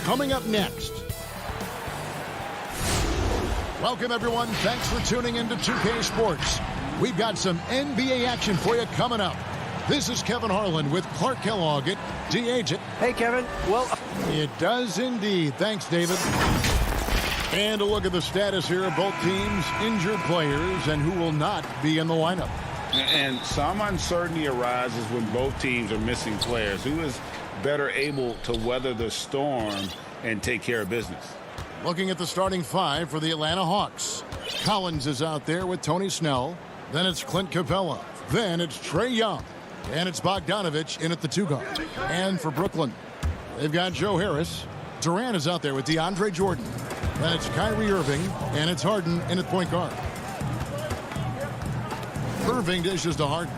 Coming up next. Welcome, everyone. Thanks for tuning into 2K Sports. We've got some NBA action for you coming up. This is Kevin Harlan with Clark Kellogg at D-Agent. Hey, Kevin. Well, it does indeed. Thanks, David. And a look at the status here of both teams' injured players and who will not be in the lineup. And some uncertainty arises when both teams are missing players. Who is better able to weather the storm and take care of business? Looking at the starting five for the Atlanta Hawks. Collins is out there with Tony Snell. Then it's Clint Capella. Then it's Trae Young. And it's Bogdanovich in at the 2-guard. And for Brooklyn, they've got Joe Harris. Durant is out there with DeAndre Jordan. Then it's Kyrie Irving. And it's Harden in at point guard. Irving dishes to Harden.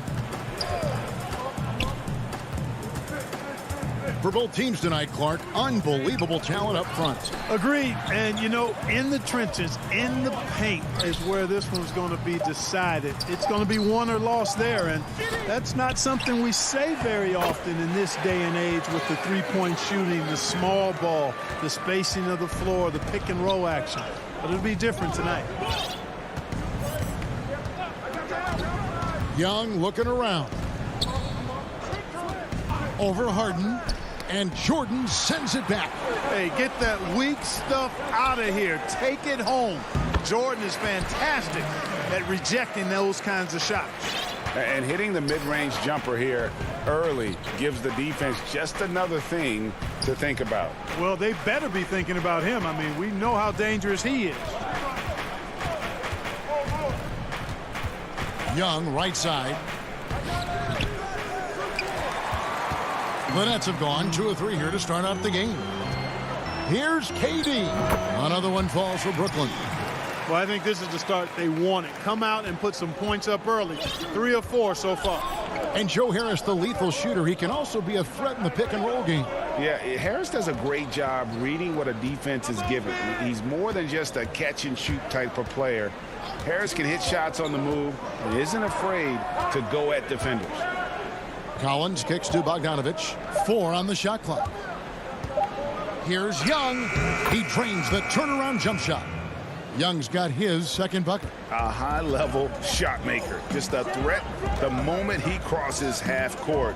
For both teams tonight, Clark, unbelievable talent up front. Agreed. And, you know, in the trenches, in the paint is where this one's going to be decided. It's going to be won or lost there. And that's not something we say very often in this day and age with the three-point shooting, the small ball, the spacing of the floor, the pick and roll action. But it'll be different tonight. Young looking around. Over Harden. And Jordan sends it back. Hey, get that weak stuff out of here. Take it home. Jordan is fantastic at rejecting those kinds of shots. And hitting the mid-range jumper here early gives the defense just another thing to think about. Well, they better be thinking about him. I mean, we know how dangerous he is. Young, right side. The Nets have gone 2 of 3 here to start out the game. Here's KD. Another one falls for Brooklyn. Well, I think this is the start they wanted. Come out and put some points up early. 3 of 4 so far. And Joe Harris, the lethal shooter, he can also be a threat in the pick-and-roll game. Yeah, Harris does a great job reading what a defense is given. He's more than just a catch-and-shoot type of player. Harris can hit shots on the move and isn't afraid to go at defenders. Collins kicks to Bogdanovich. 4 on the shot clock. Here's Young. He drains the turnaround jump shot. Young's got his second bucket. A high-level shot maker. Just a threat the moment he crosses half court.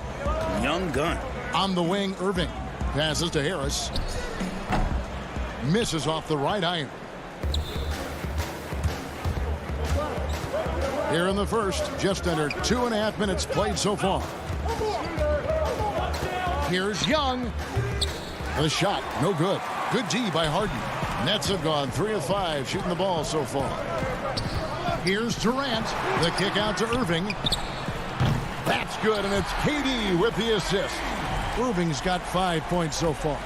Young gun. On the wing, Irving. Passes to Harris. Misses off the right iron. Here in the first, just under 2.5 minutes played so far. Here's Young. The shot, no good. Good D by Harden. Nets have gone 3 of 5 shooting the ball so far. Here's Durant. The kick out to Irving. That's good, and it's KD with the assist. Irving's got 5 points so far.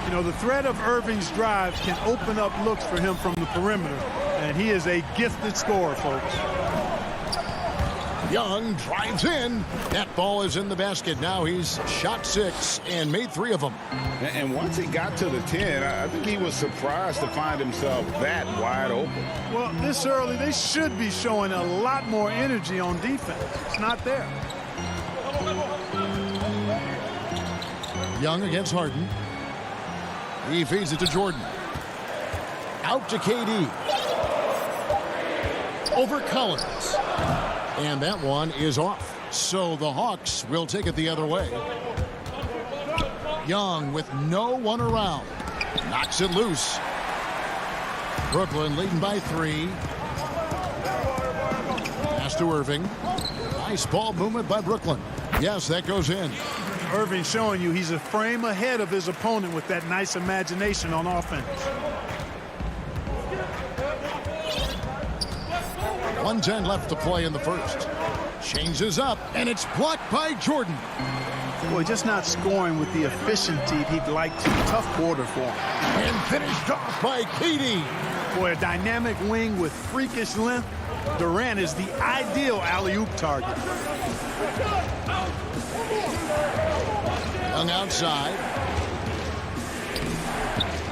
You know, the threat of Irving's drive can open up looks for him from the perimeter, and he is a gifted scorer, folks. Young drives in. That ball is in the basket. Now he's shot 6 and made 3 of them. And once he got to the 10, I think he was surprised to find himself that wide open. Well, this early, they should be showing a lot more energy on defense. It's not there. Young against Harden. He feeds it to Jordan. Out to KD. Over Collins. And that one is off. So the Hawks will take it the other way. Young with no one around. Knocks it loose. Brooklyn leading by 3. Pass to Irving. Nice ball movement by Brooklyn. Yes, that goes in. Irving showing you he's a frame ahead of his opponent with that nice imagination on offense. 1:10 left to play in the first. Changes up, and it's blocked by Jordan. Boy, just not scoring with the efficiency he'd like to. Tough quarter for him. And finished off by KD. Boy, a dynamic wing with freakish length. Durant is the ideal alley-oop target. Young outside.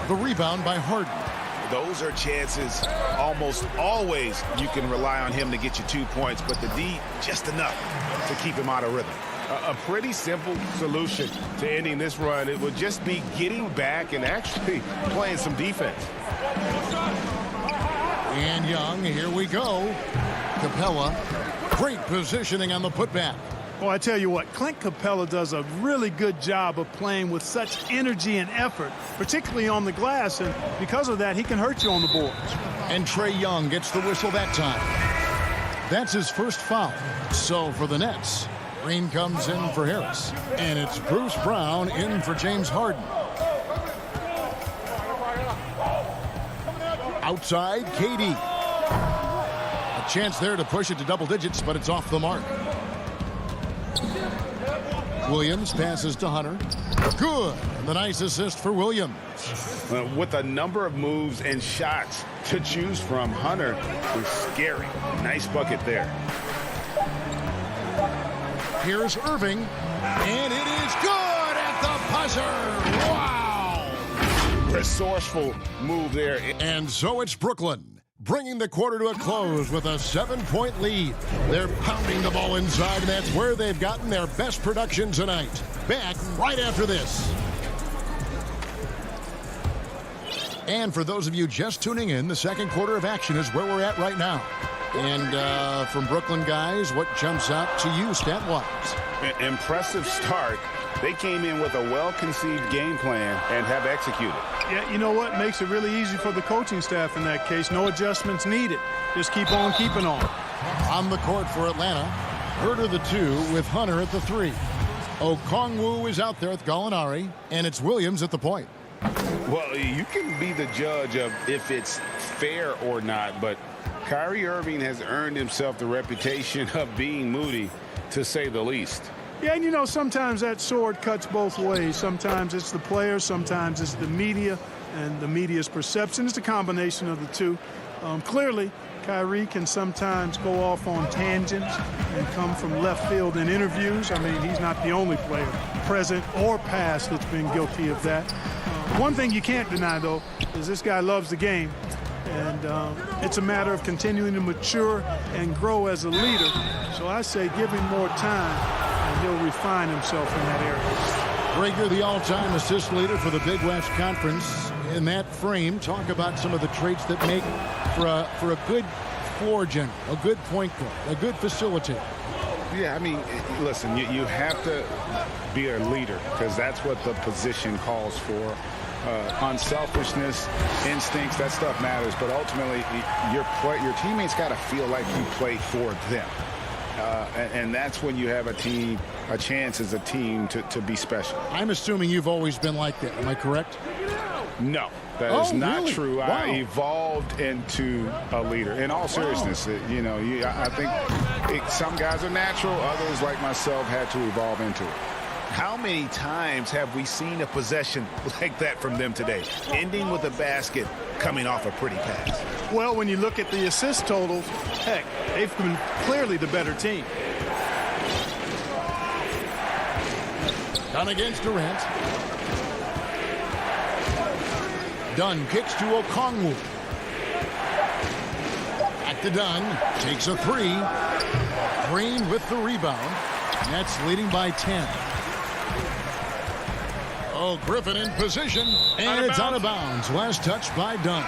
The rebound by Harden. Those are chances almost always you can rely on him to get you 2 points, but the D just enough to keep him out of rhythm. A pretty simple solution to ending this run. It would just be getting back and actually playing some defense. And Young, here we go. Capella, great positioning on the putback. Well, I tell you what, Clint Capella does a really good job of playing with such energy and effort, particularly on the glass, and because of that, he can hurt you on the boards. And Trae Young gets the whistle that time. That's his first foul. So for the Nets, Green comes in for Harris, and it's Bruce Brown in for James Harden. Outside, KD. A chance there to push it to double digits, but it's off the mark. Williams passes to Hunter. Good. And the nice assist for Williams. With a number of moves and shots to choose from, Hunter is scary. Nice bucket there. Here's Irving. And it is good at the buzzer. Wow. Resourceful move there. And so it's Brooklyn, bringing the quarter to a close with a 7-point lead. They're pounding the ball inside, and that's where they've gotten their best production tonight. Back right after this. And for those of you just tuning in, the second quarter of action is where we're at right now. And from Brooklyn guys, what jumps out to you stat-wise? Impressive start. They came in with a well-conceived game plan and have executed. Yeah, you know what? Makes it really easy for the coaching staff in that case. No adjustments needed. Just keep on keeping on. On the court for Atlanta, Herter the 2 with Hunter at the 3. Okongwu is out there with Gallinari, and it's Williams at the point. Well, you can be the judge of if it's fair or not, but Kyrie Irving has earned himself the reputation of being moody, to say the least. Yeah, and you know, sometimes that sword cuts both ways. Sometimes it's the players, sometimes it's the media, and the media's perception. It's a combination of the two. Clearly, Kyrie can sometimes go off on tangents and come from left field in interviews. I mean, he's not the only player, present or past, that's been guilty of that. One thing you can't deny, though, is this guy loves the game. And it's a matter of continuing to mature and grow as a leader. So I say give him more time, and he'll refine himself in that area. Rager, the all-time assist leader for the Big West Conference. In that frame, talk about some of the traits that make for a good floor general, a good point guard, a good facilitator. Yeah, I mean, listen, you have to be a leader because that's what the position calls for. Unselfishness, instincts, that stuff matters. But ultimately, your teammates got to feel like you play for them. And that's when you have a chance as a team to be special. I'm assuming you've always been like that. Am I correct? No, that is not really? true. Wow. I evolved into a leader. In all seriousness, I think some guys are natural. Others, like myself, had to evolve into it. How many times have we seen a possession like that from them today, ending with a basket coming off a pretty pass? Well, when you look at the assist totals, heck, they've been clearly the better team. Dunn against Durant. Dunn kicks to Okongwu. Back to Dunn. Takes a 3. Green with the rebound. Nets leading by 10. Oh, Griffin in position, and it's out of bounds. Last touch by Dunn.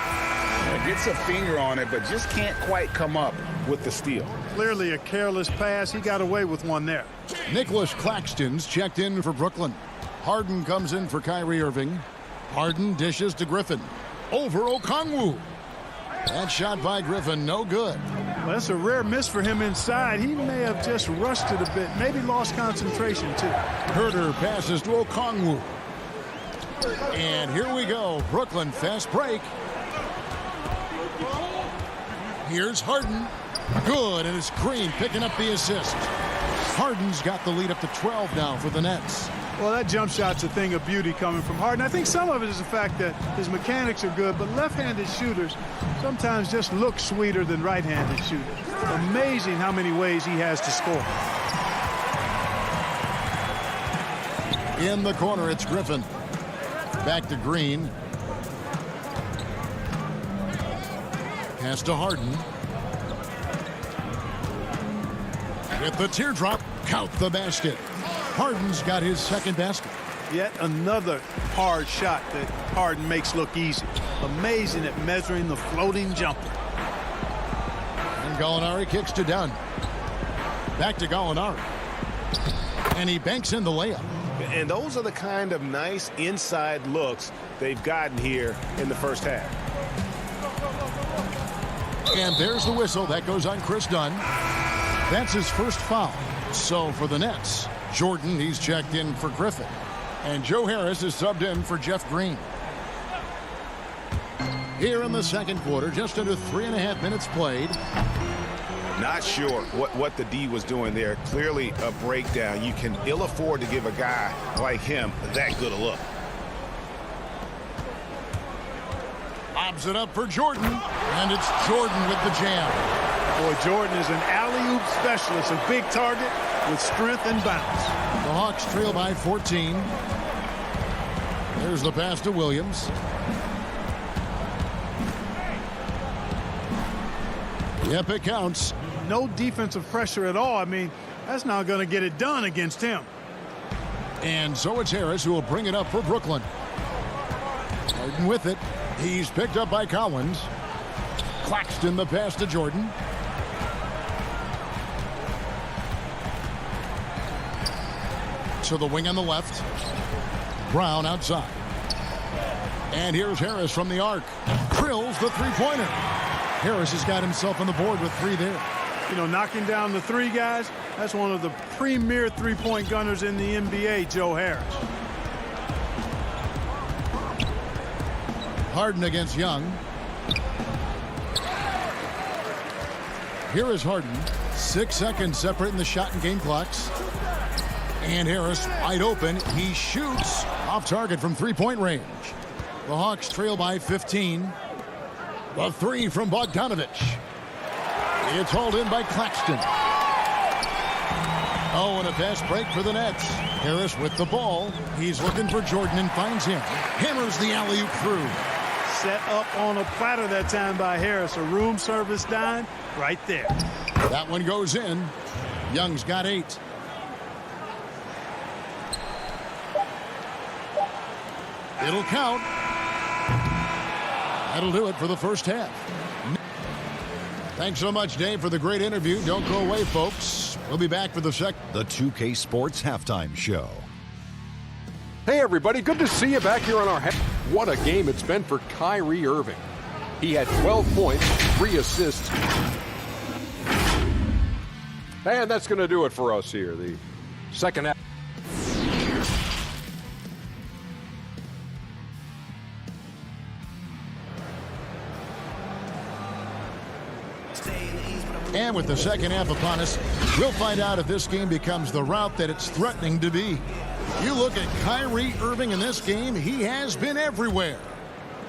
Gets a finger on it, but just can't quite come up with the steal. Clearly a careless pass. He got away with one there. Nicholas Claxton's checked in for Brooklyn. Harden comes in for Kyrie Irving. Harden dishes to Griffin. Over Okongwu. That shot by Griffin, no good. Well, that's a rare miss for him inside. He may have just rushed it a bit, maybe lost concentration too. Herter passes to Okongwu. And here we go. Brooklyn fast break. Here's Harden. Good, and it's Green picking up the assist. Harden's got the lead up to 12 now for the Nets. Well, that jump shot's a thing of beauty coming from Harden. I think some of it is the fact that his mechanics are good, but left-handed shooters sometimes just look sweeter than right-handed shooters. Amazing how many ways he has to score. In the corner, it's Griffin. Back to Green. Pass to Harden. With the teardrop, count the basket. Harden's got his second basket. Yet another hard shot that Harden makes look easy. Amazing at measuring the floating jumper. And Gallinari kicks to Dunn. Back to Gallinari. And he banks in the layup. And those are the kind of nice inside looks they've gotten here in the first half. And there's the whistle. That goes on Chris Dunn. That's his first foul. So for the Nets, Jordan, he's checked in for Griffin. And Joe Harris is subbed in for Jeff Green. Here in the second quarter, just under 3.5 minutes played. Not sure what the D was doing there. Clearly a breakdown. You can ill afford to give a guy like him that good a look. Lobs it up for Jordan. And it's Jordan with the jam. Boy, Jordan is an alley-oop specialist, a big target with strength and bounce. The Hawks trail by 14. There's the pass to Williams. Yep, it counts. No defensive pressure at all. I mean, that's not going to get it done against him. And so it's Harris who will bring it up for Brooklyn. Harden with it. He's picked up by Collins. Claxton the pass to Jordan. To the wing on the left. Brown outside. And here's Harris from the arc. Drills the three-pointer. Harris has got himself on the board with 3 there. You know, knocking down the 3 guys, that's one of the premier three-point gunners in the NBA, Joe Harris. Harden against Young. Here is Harden. 6 seconds separating the shot and game clocks. And Harris wide open. He shoots off target from three-point range. The Hawks trail by 15. The 3 from Bogdanovich. It's hauled in by Claxton. Oh, and a fast break for the Nets. Harris with the ball. He's looking for Jordan and finds him. Hammers the alley-oop through. Set up on a platter that time by Harris. A room service dime right there. That one goes in. Young's got 8. It'll count. That'll do it for the first half. Thanks so much, Dave, for the great interview. Don't go away, folks. We'll be back for the second. The 2K Sports Halftime Show. Hey, everybody. Good to see you back here on our... What a game it's been for Kyrie Irving. He had 12 points, 3 assists. And that's going to do it for us here. The second half. And with the second half upon us, we'll find out if this game becomes the route that it's threatening to be. You look at Kyrie Irving in this game, he has been everywhere.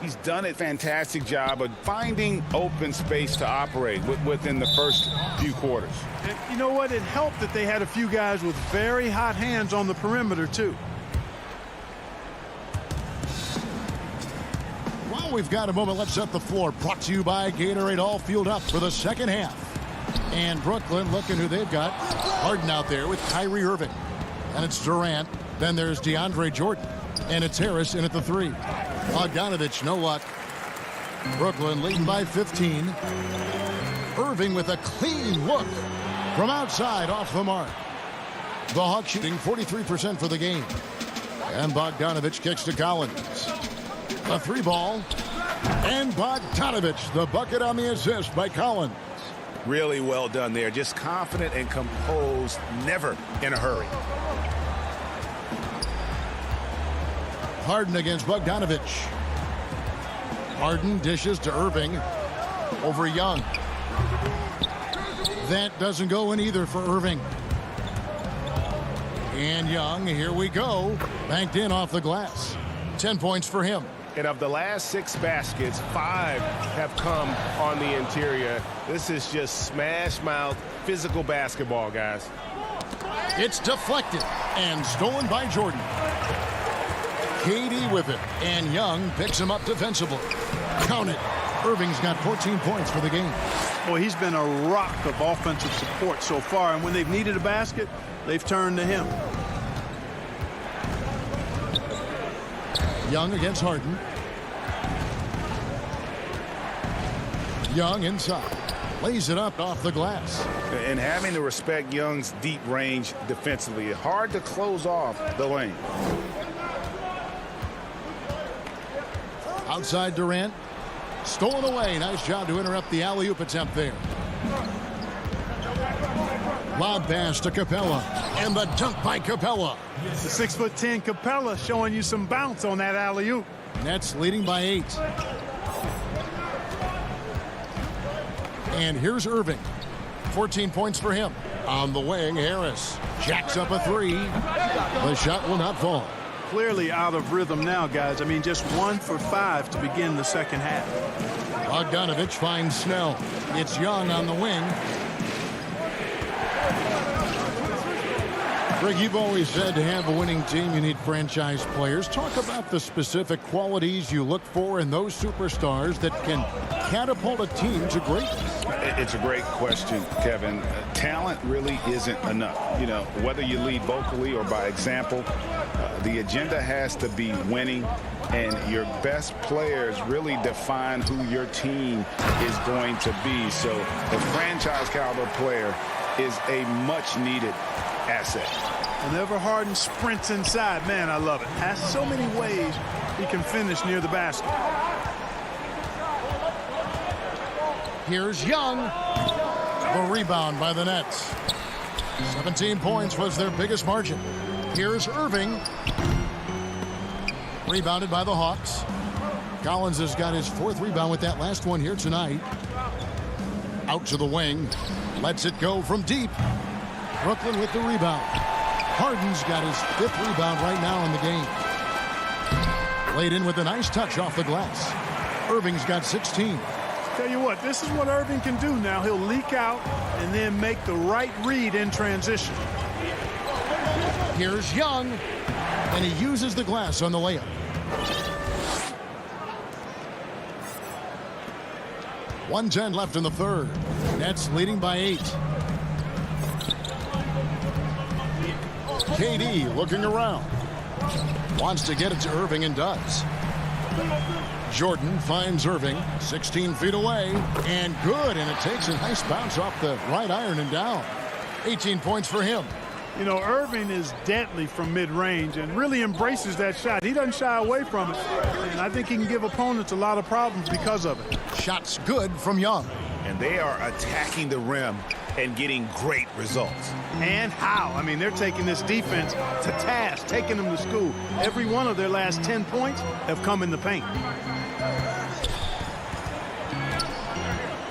He's done a fantastic job of finding open space to operate within the first few quarters. And you know what? It helped that they had a few guys with very hot hands on the perimeter, too. While we've got a moment, let's set the floor. Brought to you by Gatorade, all fueled up for the second half. And Brooklyn looking who they've got. Harden out there with Kyrie Irving. And it's Durant. Then there's DeAndre Jordan. And it's Harris in at the 3. Bogdanovich, no luck. Brooklyn leading by 15. Irving with a clean look from outside off the mark. The Hawks shooting 43% for the game. And Bogdanovich kicks to Collins. A 3 ball. And Bogdanovich, the bucket on the assist by Collins. Really well done there. Just confident and composed, never in a hurry. Harden against Bogdanovich. Harden dishes to Irving over Young. That doesn't go in either for Irving. And Young, here we go. Banked in off the glass. 10 points for him. And of the last 6 baskets, 5 have come on the interior. This is just smash mouth physical basketball, guys. It's deflected and stolen by Jordan. KD with it, and Young picks him up defensively. Count it. Irving's got 14 points for the game. Boy, he's been a rock of offensive support so far, and when they've needed a basket, they've turned to him. Young against Harden. Young inside. Lays it up off the glass. And having to respect Young's deep range defensively, hard to close off the lane. Outside Durant. Stolen away. Nice job to interrupt the alley-oop attempt there. Lob pass to Capella. And the dunk by Capella. The 6'10" Capella showing you some bounce on that alley-oop. Nets leading by 8. And here's Irving. 14 points for him. On the wing, Harris jacks up a 3. The shot will not fall. Clearly out of rhythm now, guys. I mean, just 1 for 5 to begin the second half. Bogdanovich finds Snell. It's Young on the wing. Greg, you've always said to have a winning team, you need franchise players. Talk about the specific qualities you look for in those superstars that can catapult a team to greatness. It's a great question, Kevin. Talent really isn't enough. You know, whether you lead vocally or by example, the agenda has to be winning, and your best players really define who your team is going to be. So the franchise caliber player is a much needed asset. Whenever Harden sprints inside, man, I love it. Has so many ways he can finish near the basket. Here's Young. The rebound by the Nets. 17 points was their biggest margin. Here's Irving. Rebounded by the Hawks. Collins has got his 4th rebound with that last one here tonight. Out to the wing. Lets it go from deep. Brooklyn with the rebound. Harden's got his 5th rebound right now in the game. Laid in with a nice touch off the glass. Irving's got 16. Tell you what, this is what Irving can do now. He'll leak out and then make the right read in transition. Here's Young, and he uses the glass on the layup. .110 left in the third. Nets leading by 8. KD looking around. Wants to get it to Irving and does. Jordan finds Irving 16 feet away and good, and it takes a nice bounce off the right iron and down. 18 points for him. You know, Irving is deadly from mid-range and really embraces that shot. He doesn't shy away from it, and I think he can give opponents a lot of problems because of it. Shots good from Young. And they are attacking the rim and getting great results. And how? I mean, they're taking this defense to task, taking them to school. Every one of their last 10 points have come in the paint.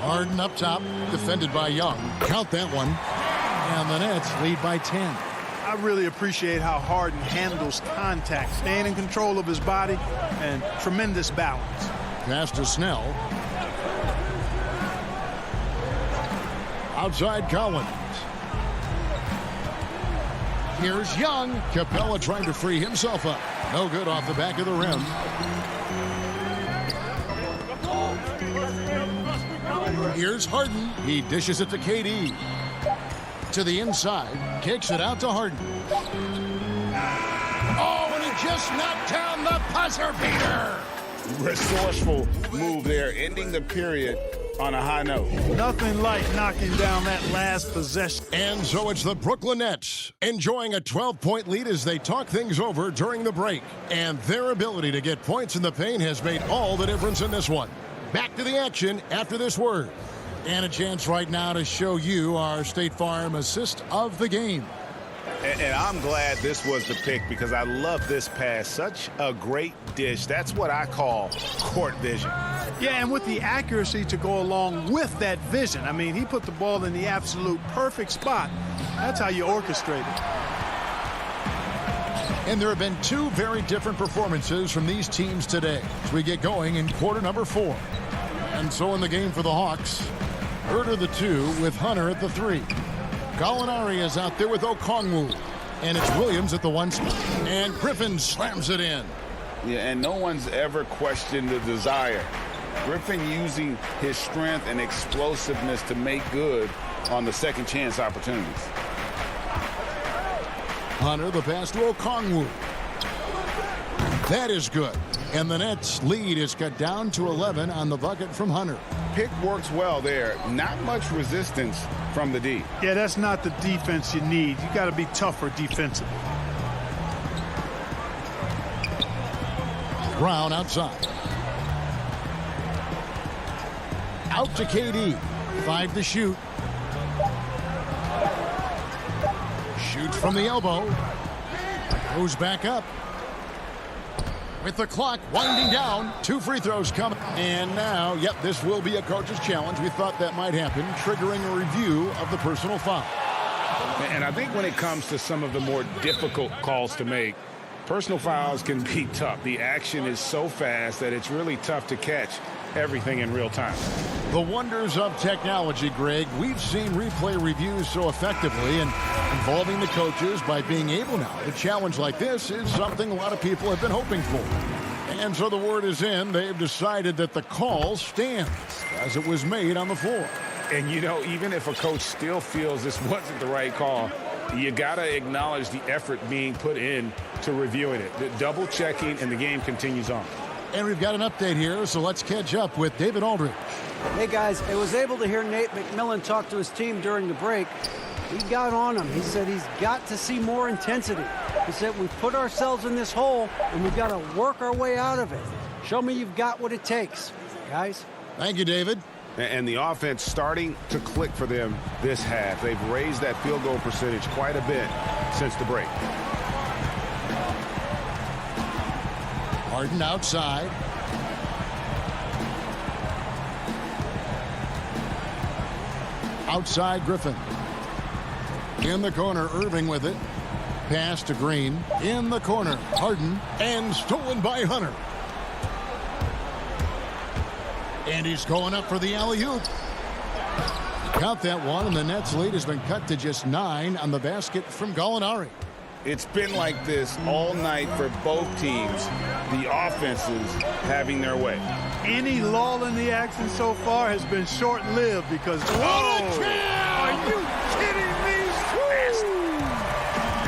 Harden up top, defended by Young. Count that one. And the Nets lead by 10. I really appreciate how Harden handles contact, staying in control of his body, and tremendous balance. Pass to Snell. Outside Collins. Here's Young. Capella trying to free himself up. No good off the back of the rim. Here's Harden. He dishes it to KD. To the inside. Kicks it out to Harden. Oh, and he just knocked down the buzzer beater. Resourceful move there, ending the period on a high note. Nothing like knocking down that last possession. And so it's the Brooklyn Nets enjoying a 12-point lead as they talk things over during the break. And their ability to get points in the paint has made all the difference in this one. Back to the action after this word. And a chance right now to show you our State Farm assist of the game. And I'm glad this was the pick because I love this pass. Such a great dish. That's what I call court vision. Yeah, and with the accuracy to go along with that vision. I mean, he put the ball in the absolute perfect spot. That's how you orchestrate it. And there have been two very different performances from these teams today as we get going in quarter number 4. And so in the game for the Hawks, Herter the 2 with Hunter at the 3. Gallinari is out there with Okongwu. And it's Williams at the 1 spot. And Griffin slams it in. Yeah, and no one's ever questioned the desire. Griffin using his strength and explosiveness to make good on the second chance opportunities. Hunter, the pass to Okongwu. That is good. And the Nets lead is cut down to 11 on the bucket from Hunter. Pick works well there. Not much resistance from the D. Yeah, that's not the defense you need. You got to be tougher defensively. Brown outside. Out to KD. 5 to shoot. Shoots from the elbow. Goes back up. With the clock winding down, 2 free throws coming. And now, yep, this will be a coach's challenge. We thought that might happen, triggering a review of the personal foul. And I think when it comes to some of the more difficult calls to make, personal fouls can be tough. The action is so fast that it's really tough to catch everything in real time. The wonders of technology, Greg. We've seen replay reviews so effectively, and involving the coaches by being able now to challenge like this is something a lot of people have been hoping for. And so the word is in. They've decided that the call stands as it was made on the floor. And, you know, even if a coach still feels this wasn't the right call, you got to acknowledge the effort being put in to reviewing it. The double checking, and the game continues on. And we've got an update here, so let's catch up with David Aldridge. Hey, guys, I was able to hear Nate McMillan talk to his team during the break. He got on him. He said he's got to see more intensity. He said we've put ourselves in this hole, and we've got to work our way out of it. Show me you've got what it takes, guys. Thank you, David. And the offense starting to click for them this half. They've raised that field goal percentage quite a bit since the break. Harden outside. Outside Griffin. In the corner, Irving with it. Pass to Green. In the corner, Harden. And stolen by Hunter. And he's going up for the alley-oop. Count that one, and the Nets' lead has been cut to just 9 on the basket from Gallinari. It's been like this all night for both teams. The offenses having their way. Any lull in the action so far has been short-lived because... What a jam! Are you kidding me?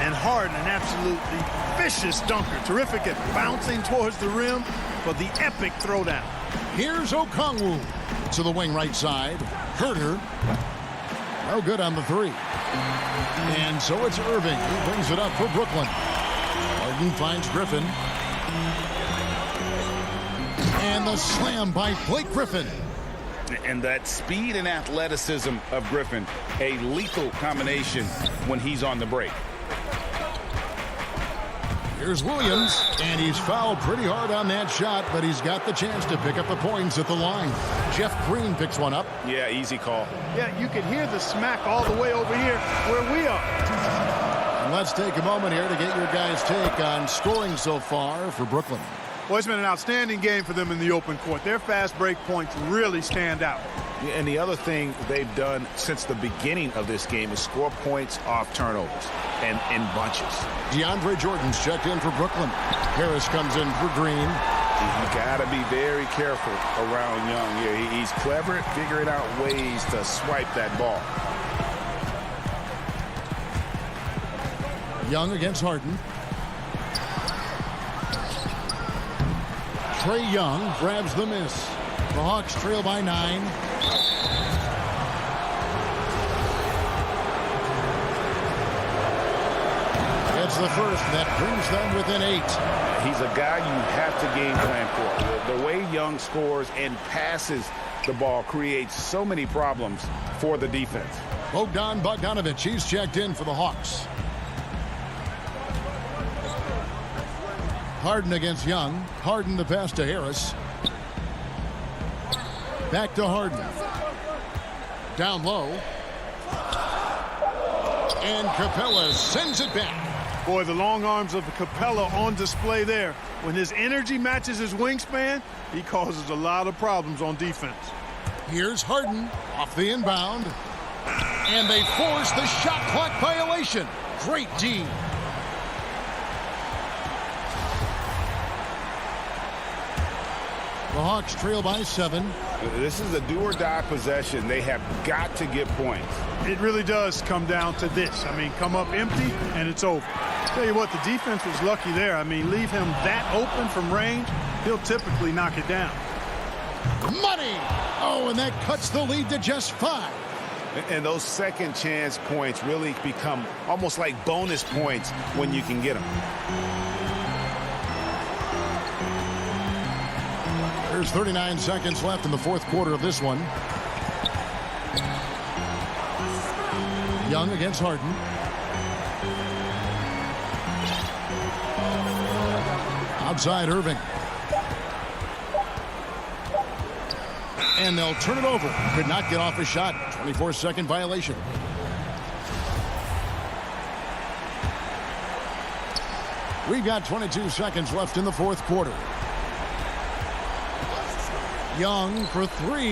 And Harden, an absolutely vicious dunker. Terrific at bouncing towards the rim for the epic throwdown. Here's Okongwu to the wing right side. Herter. No good on the 3. And so it's Irving who brings it up for Brooklyn. Harden finds Griffin. And the slam by Blake Griffin. And that speed and athleticism of Griffin, a lethal combination when he's on the break. Here's Williams, and he's fouled pretty hard on that shot, but he's got the chance to pick up the points at the line. Jeff Green picks one up. Yeah, easy call. Yeah, you can hear the smack all the way over here where we are. And let's take a moment here to get your guys' take on scoring so far for Brooklyn. Well, it's been an outstanding game for them in the open court. Their fast break points really stand out. And the other thing they've done since the beginning of this game is score points off turnovers and in bunches. DeAndre Jordan's checked in for Brooklyn. Harris comes in for Green. You got to be very careful around Young here. He's clever at figuring out ways to swipe that ball. Young against Harden. Trae Young grabs the miss. The Hawks trail by 9. It's the first that brings them within 8. He's a guy you have to game plan for. The way Young scores and passes the ball creates so many problems for the defense. Bogdan Bogdanovic, he's checked in for the Hawks. Harden against Young. Harden the pass to Harris. Back to Harden. Down low. And Capella sends it back. Boy, the long arms of Capella on display there. When his energy matches his wingspan, he causes a lot of problems on defense. Here's Harden off the inbound. And they force the shot clock violation. Great D. The Hawks trail by 7. This is a do-or-die possession. They have got to get points. It really does come down to this. I mean, come up empty, and it's over. Tell you what, the defense was lucky there. I mean, leave him that open from range, he'll typically knock it down. Money! Oh, and that cuts the lead to just 5. And those second chance points really become almost like bonus points when you can get them. There's 39 seconds left in the fourth quarter of this one. Young against Harden. Outside Irving. And they'll turn it over. Could not get off a shot. 24-second violation. We've got 22 seconds left in the fourth quarter. Young for 3.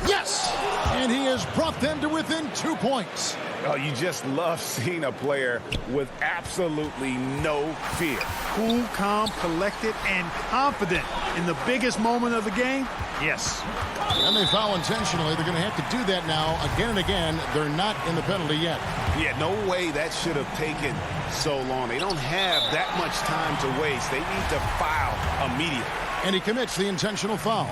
Yes! And he has brought them to within 2 points. Oh, you just love seeing a player with absolutely no fear. Cool, calm, collected, and confident in the biggest moment of the game. Yes. And they foul intentionally. They're going to have to do that now again and again. They're not in the penalty yet. Yeah, no way that should have taken so long. They don't have that much time to waste. They need to foul immediately. And he commits the intentional foul.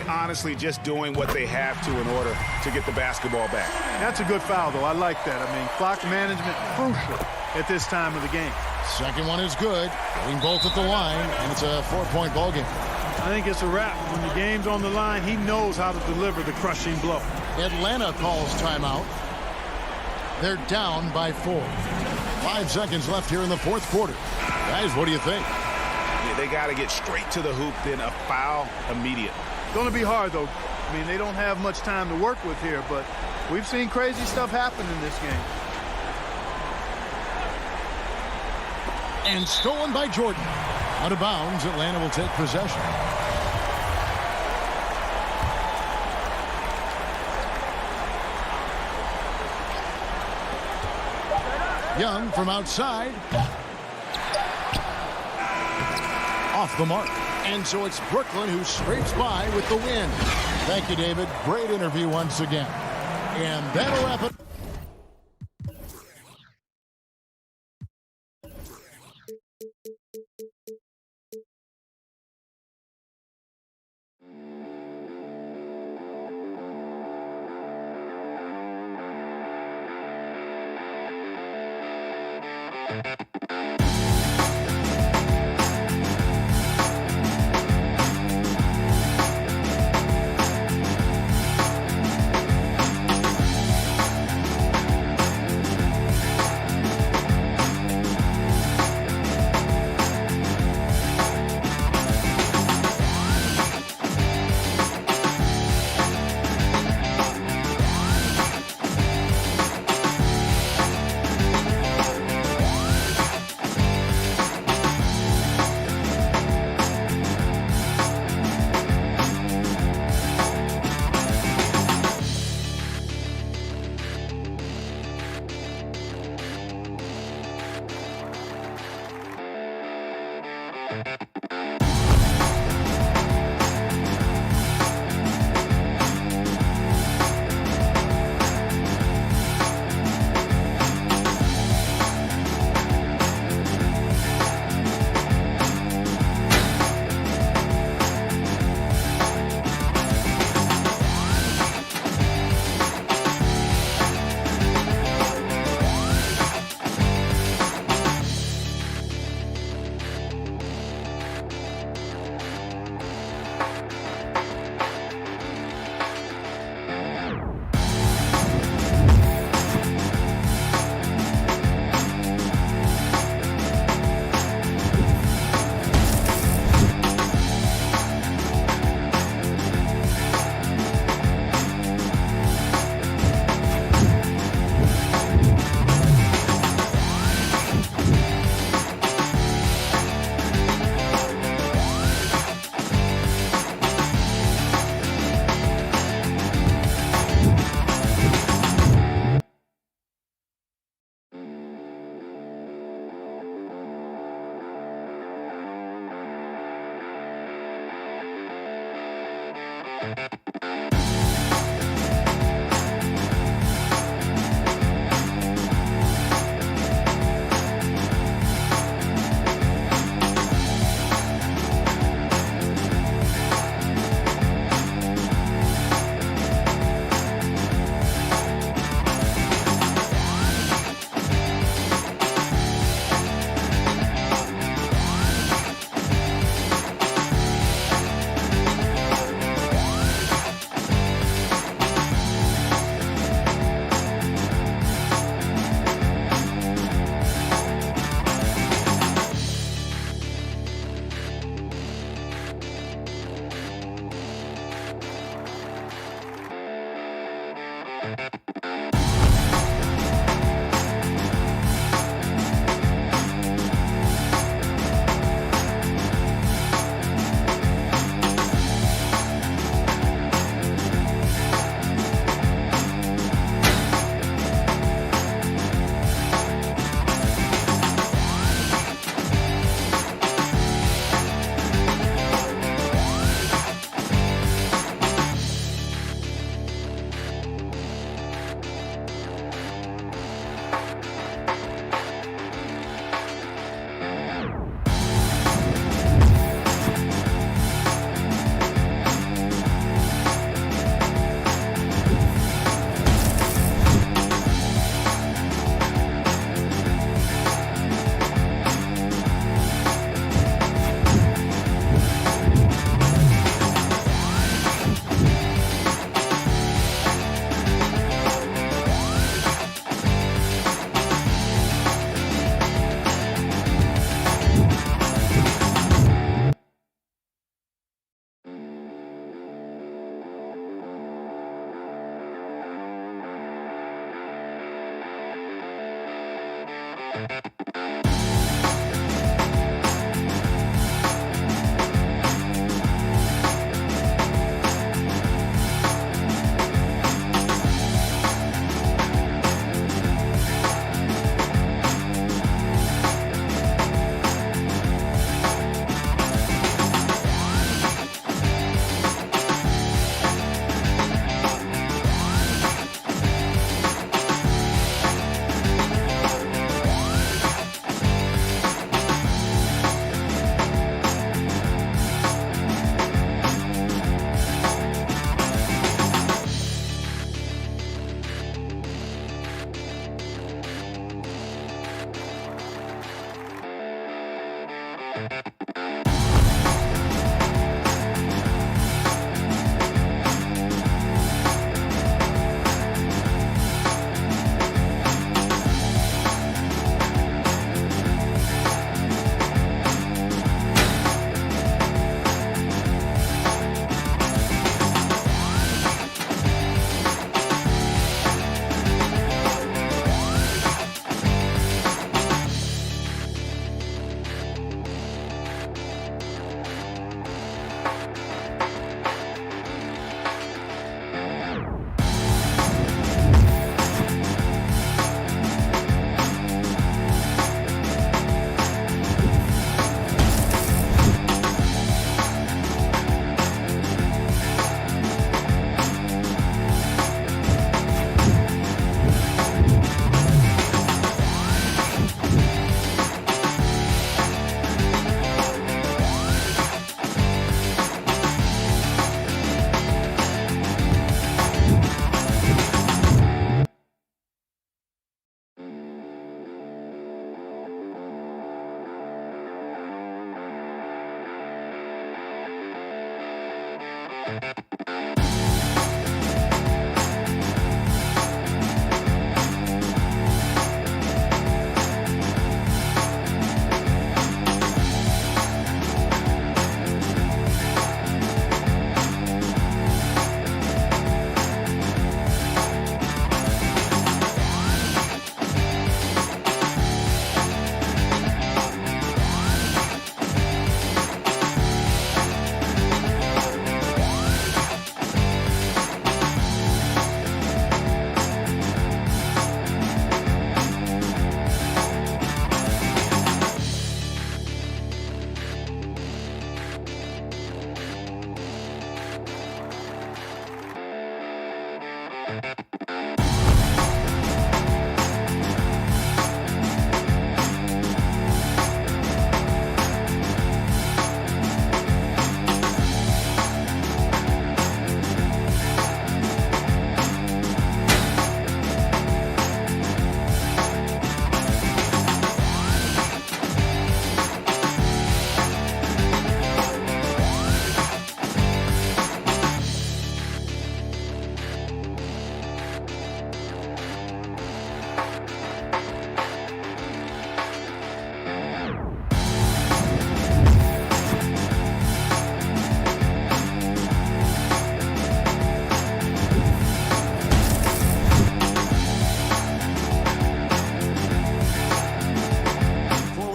Honestly, just doing what they have to in order to get the basketball back. That's a good foul, though. I like that. I mean, clock management crucial at this time of the game. Second one is good. Getting both at the line, and it's a 4-point ball game. I think it's a wrap. When the game's on the line, he knows how to deliver the crushing blow. Atlanta calls timeout. They're down by 4. 5 seconds left here in the fourth quarter. Guys, what do you think? Yeah, they got to get straight to the hoop, then a foul immediate. Going to be hard, though. I mean, they don't have much time to work with here, but we've seen crazy stuff happen in this game. And stolen by Jordan. Out of bounds, Atlanta will take possession. Young from outside. Off the mark. And so it's Brooklyn who scrapes by with the win. Thank you, David. Great interview once again. And that'll wrap it.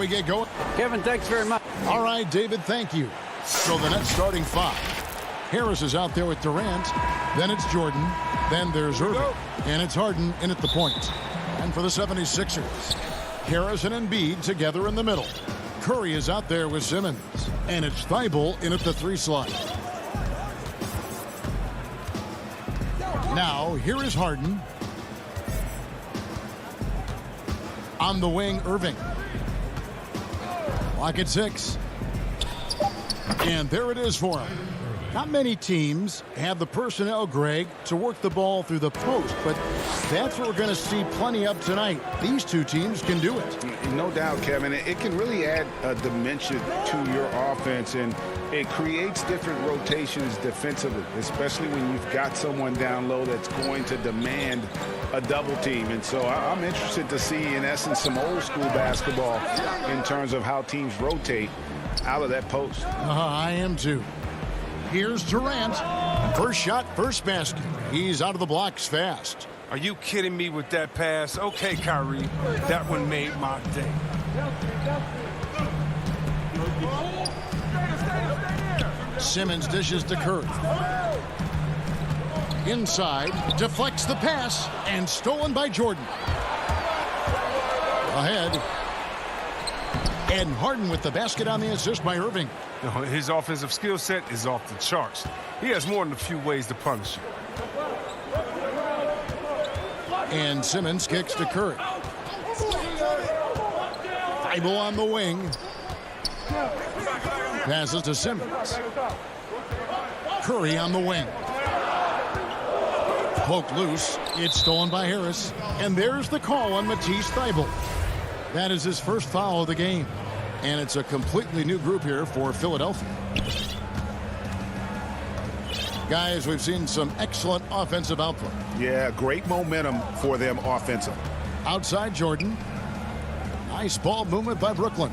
Get going. Kevin, thanks very much. All right, David, thank you. So the Nets starting 5. Harris is out there with Durant. Then it's Jordan. Then there's Irving. And it's Harden in at the point. And for the 76ers, Harris and Embiid together in the middle. Curry is out there with Simmons. And it's Thibault in at the 3 slot. Now, here is Harden. On the wing, Irving. Lock at 6. And there it is for him. Not many teams have the personnel, Greg, to work the ball through the post, but that's what we're going to see plenty of tonight. These two teams can do it. No doubt, Kevin. It can really add a dimension to your offense, and it creates different rotations defensively, especially when you've got someone down low that's going to demand a double team. And so I'm interested to see, in essence, some old school basketball in terms of how teams rotate out of that post. I am too. Here's Durant. First shot, first basket. He's out of the blocks fast. Are you kidding me with that pass? Okay, Kyrie, that one made my day. Simmons dishes to Curry. Inside, deflects the pass, and stolen by Jordan. Ahead. And Harden with the basket on the assist by Irving. You know, his offensive skill set is off the charts. He has more than a few ways to punish you. And Simmons kicks to Curry. Thibault on the wing. Passes to Simmons. Curry on the wing. Poked loose. It's stolen by Harris. And there's the call on Matisse Thybulle. That is his first foul of the game. And it's a completely new group here for Philadelphia. Guys, we've seen some excellent offensive output. Yeah, great momentum for them offensively. Outside Jordan. Nice ball movement by Brooklyn.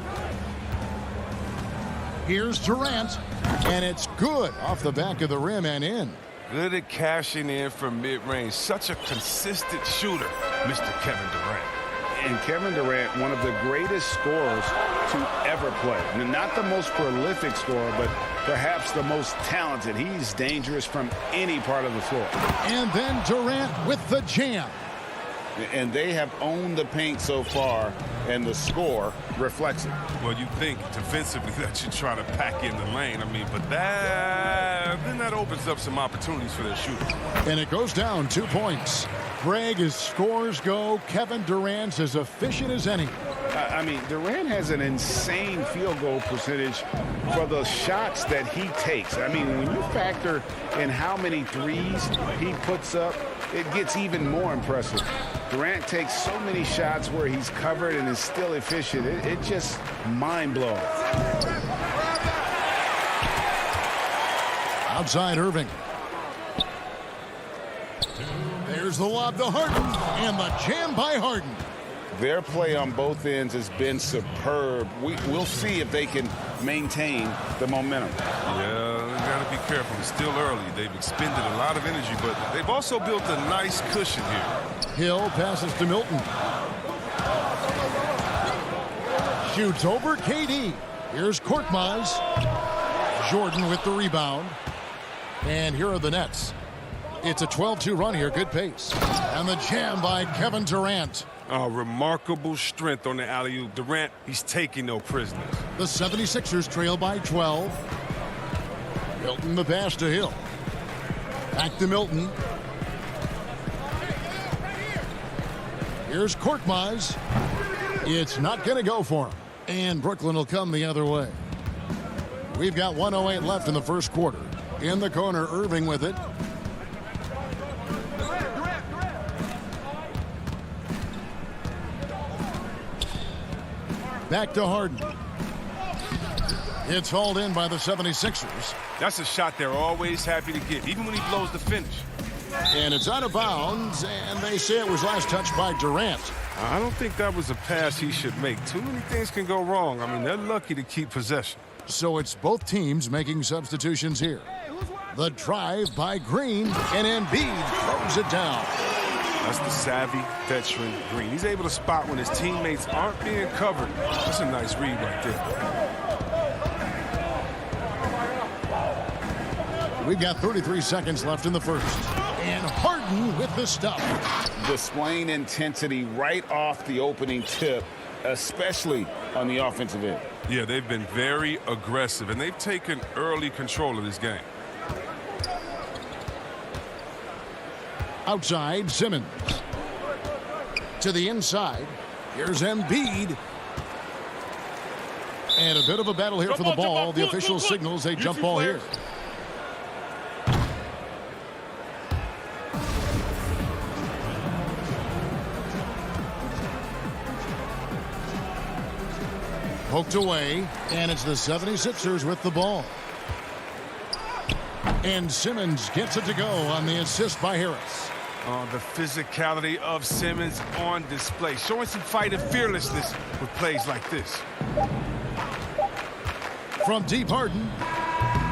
Here's Durant. And it's good off the back of the rim and in. Good at cashing in from mid-range. Such a consistent shooter, Mr. Kevin Durant. And Kevin Durant, one of the greatest scorers to ever play. And not the most prolific scorer, but perhaps the most talented. He's dangerous from any part of the floor. And then Durant with the jam. And they have owned the paint so far, and the score reflects it. Well, you think defensively that you try to pack in the lane. I mean, but then that opens up some opportunities for their shooting. And it goes down 2 points. Greg, as scores go, Kevin Durant's as efficient as any. I mean, Durant has an insane field goal percentage for the shots that he takes. I mean, when you factor in how many threes he puts up, it gets even more impressive. Durant takes so many shots where he's covered and is still efficient. It's just mind-blowing. Outside Irving. There's the lob to Harden, and the jam by Harden. Their play on both ends has been superb. We'll see if they can maintain the momentum. Yeah, they got to be careful. It's still early. They've expended a lot of energy, but they've also built a nice cushion here. Hill passes to Milton. Shoots over KD. Here's Korkmaz. Jordan with the rebound. And here are the Nets. It's a 12-2 run here. Good pace. And the jam by Kevin Durant. Remarkable strength on the alley-oop. Durant, he's taking no prisoners. The 76ers trail by 12. Milton the pass to Hill. Back to Milton. Here's Korkmaz. It's not going to go for him. And Brooklyn will come the other way. We've got 1:08 left in the first quarter. In the corner, Irving with it. Back to Harden. It's hauled in by the 76ers. That's a shot they're always happy to get, even when he blows the finish. And it's out of bounds, and they say it was last touched by Durant. I don't think that was a pass he should make. Too many things can go wrong. I mean, they're lucky to keep possession. So it's both teams making substitutions here. The drive by Green, and Embiid throws it down. That's the savvy veteran Green. He's able to spot when his teammates aren't being covered. That's a nice read right there. We've got 33 seconds left in the first. And Harden with the stuff. Displaying intensity right off the opening tip, especially on the offensive end. Yeah, they've been very aggressive, and they've taken early control of this game. Outside, Simmons. To the inside. Here's Embiid. And a bit of a battle here for the ball. The official signals a jump ball here. Poked away, and it's the 76ers with the ball. And Simmons gets it to go on the assist by Harris. The physicality of Simmons on display, showing some fight and fearlessness with plays like this. From deep, Harden.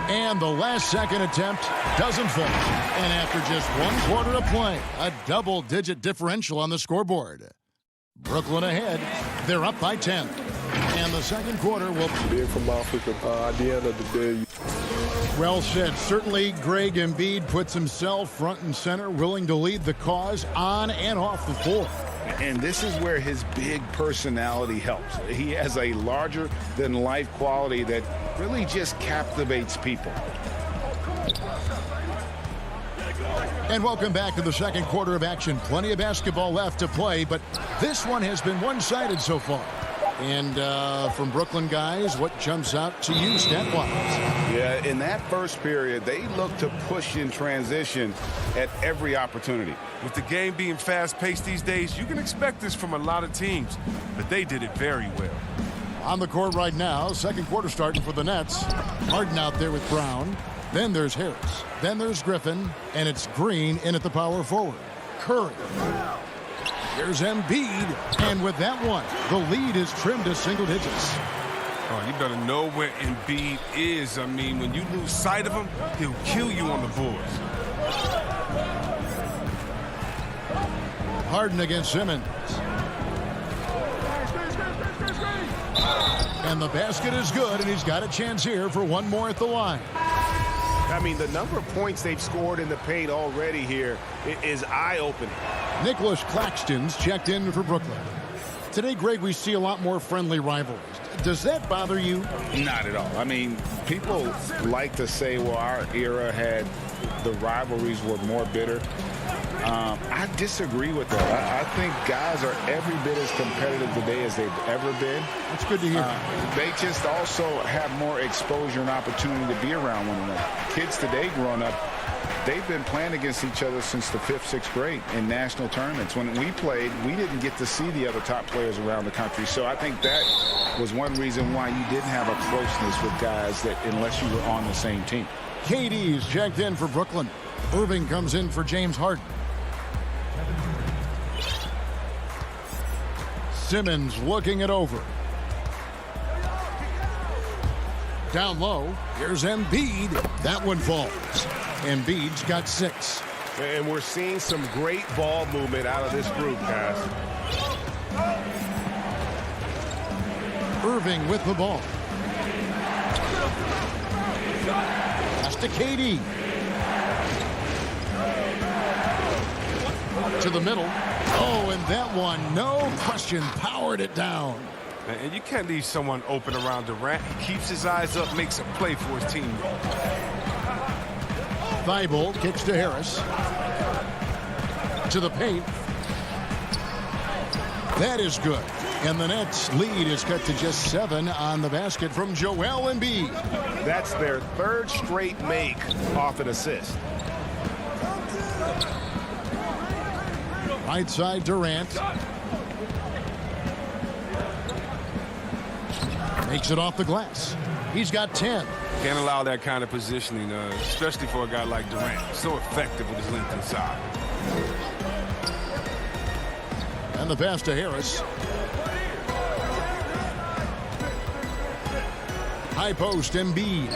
And the last second attempt doesn't fall. And after just 1 quarter of play, a double-digit differential on the scoreboard. Brooklyn ahead. They're up by 10. And the second quarter will be from Africa. At the end of the day. Well said. Certainly, Greg Embiid puts himself front and center, willing to lead the cause on and off the floor. And this is where his big personality helps. He has a larger-than-life quality that really just captivates people. And welcome back to the second quarter of action. Plenty of basketball left to play, but this one has been one-sided so far. And from Brooklyn guys, what jumps out to you stat-wise? Yeah, in that first period, they looked to push in transition at every opportunity. With the game being fast-paced these days, you can expect this from a lot of teams, but they did it very well. On the court right now, second quarter starting for the Nets. Harden out there with Brown. Then there's Harris. Then there's Griffin. And it's Green in at the power forward. Curry. Here's Embiid, and with that one, the lead is trimmed to single digits. Oh, you better know where Embiid is. I mean, when you lose sight of him, he'll kill you on the boards. Harden against Simmons. And the basket is good, and he's got a chance here for one more at the line. I mean, the number of points they've scored in the paint already here is eye-opening. Nicholas Claxton's checked in for Brooklyn. Today, Greg, we see a lot more friendly rivalries. Does that bother you? Not at all. I mean, people like to say, well, our era had the rivalries were more bitter. I disagree with that. I think guys are every bit as competitive today as they've ever been. That's good to hear. They just also have more exposure and opportunity to be around one another. Kids today growing up, they've been playing against each other since the 5th, 6th grade in national tournaments. When we played, we didn't get to see the other top players around the country. So I think that was one reason why you didn't have a closeness with guys that unless you were on the same team. KD's checked in for Brooklyn. Irving comes in for James Harden. Simmons looking it over. Down low, here's Embiid. That one falls. Embiid's got 6. And we're seeing some great ball movement out of this group, guys. Irving with the ball. Pass to KD. To the middle. Oh, and that one, no question, powered it down. And you can't leave someone open around Durant. He keeps his eyes up, makes a play for his team. Thibault kicks to Harris. To the paint. That is good. And the Nets' lead is cut to just 7 on the basket from Joel Embiid. That's their third straight make off an assist. Right side Durant. Makes it off the glass. He's got 10. Can't allow that kind of positioning, especially for a guy like Durant. So effective with his length inside. And the pass to Harris. High post, Embiid.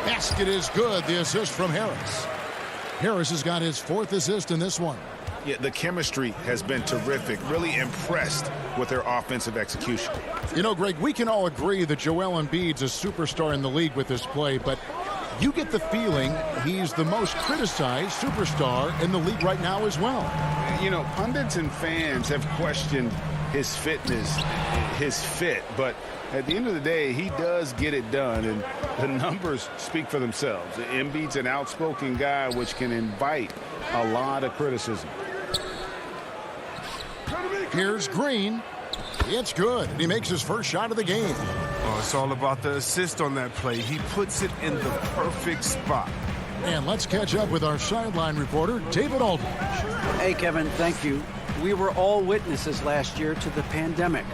Basket is good. The assist from Harris. Harris has got his 4th assist in this one. Yeah, the chemistry has been terrific. Really impressed with their offensive execution. You know, Greg, we can all agree that Joel Embiid's a superstar in the league with this play, but you get the feeling he's the most criticized superstar in the league right now as well. You know, pundits and fans have questioned his fitness, his fit, but at the end of the day, he does get it done, and the numbers speak for themselves. Embiid's an outspoken guy, which can invite a lot of criticism. Here's Green. It's good. He makes his first shot of the game. Oh, it's all about the assist on that play. He puts it in the perfect spot. And let's catch up with our sideline reporter, David Aldridge. Hey, Kevin, thank you. We were all witnesses last year to the pandemic.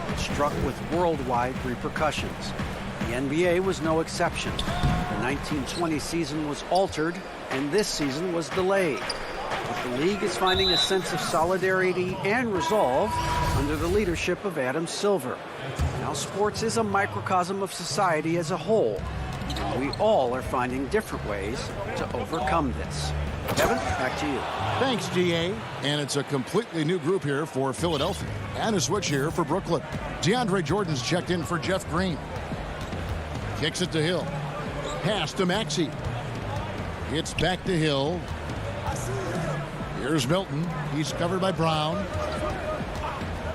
It struck with worldwide repercussions. The NBA was no exception. The 1920 season was altered, and this season was delayed. But the league is finding a sense of solidarity and resolve under the leadership of Adam Silver. Now, sports is a microcosm of society as a whole, and we all are finding different ways to overcome this. Kevin, back to you. Thanks, DA. And it's a completely new group here for Philadelphia. And a switch here for Brooklyn. DeAndre Jordan's checked in for Jeff Green. Kicks it to Hill. Pass to Maxey. It's back to Hill. Here's Milton. He's covered by Brown.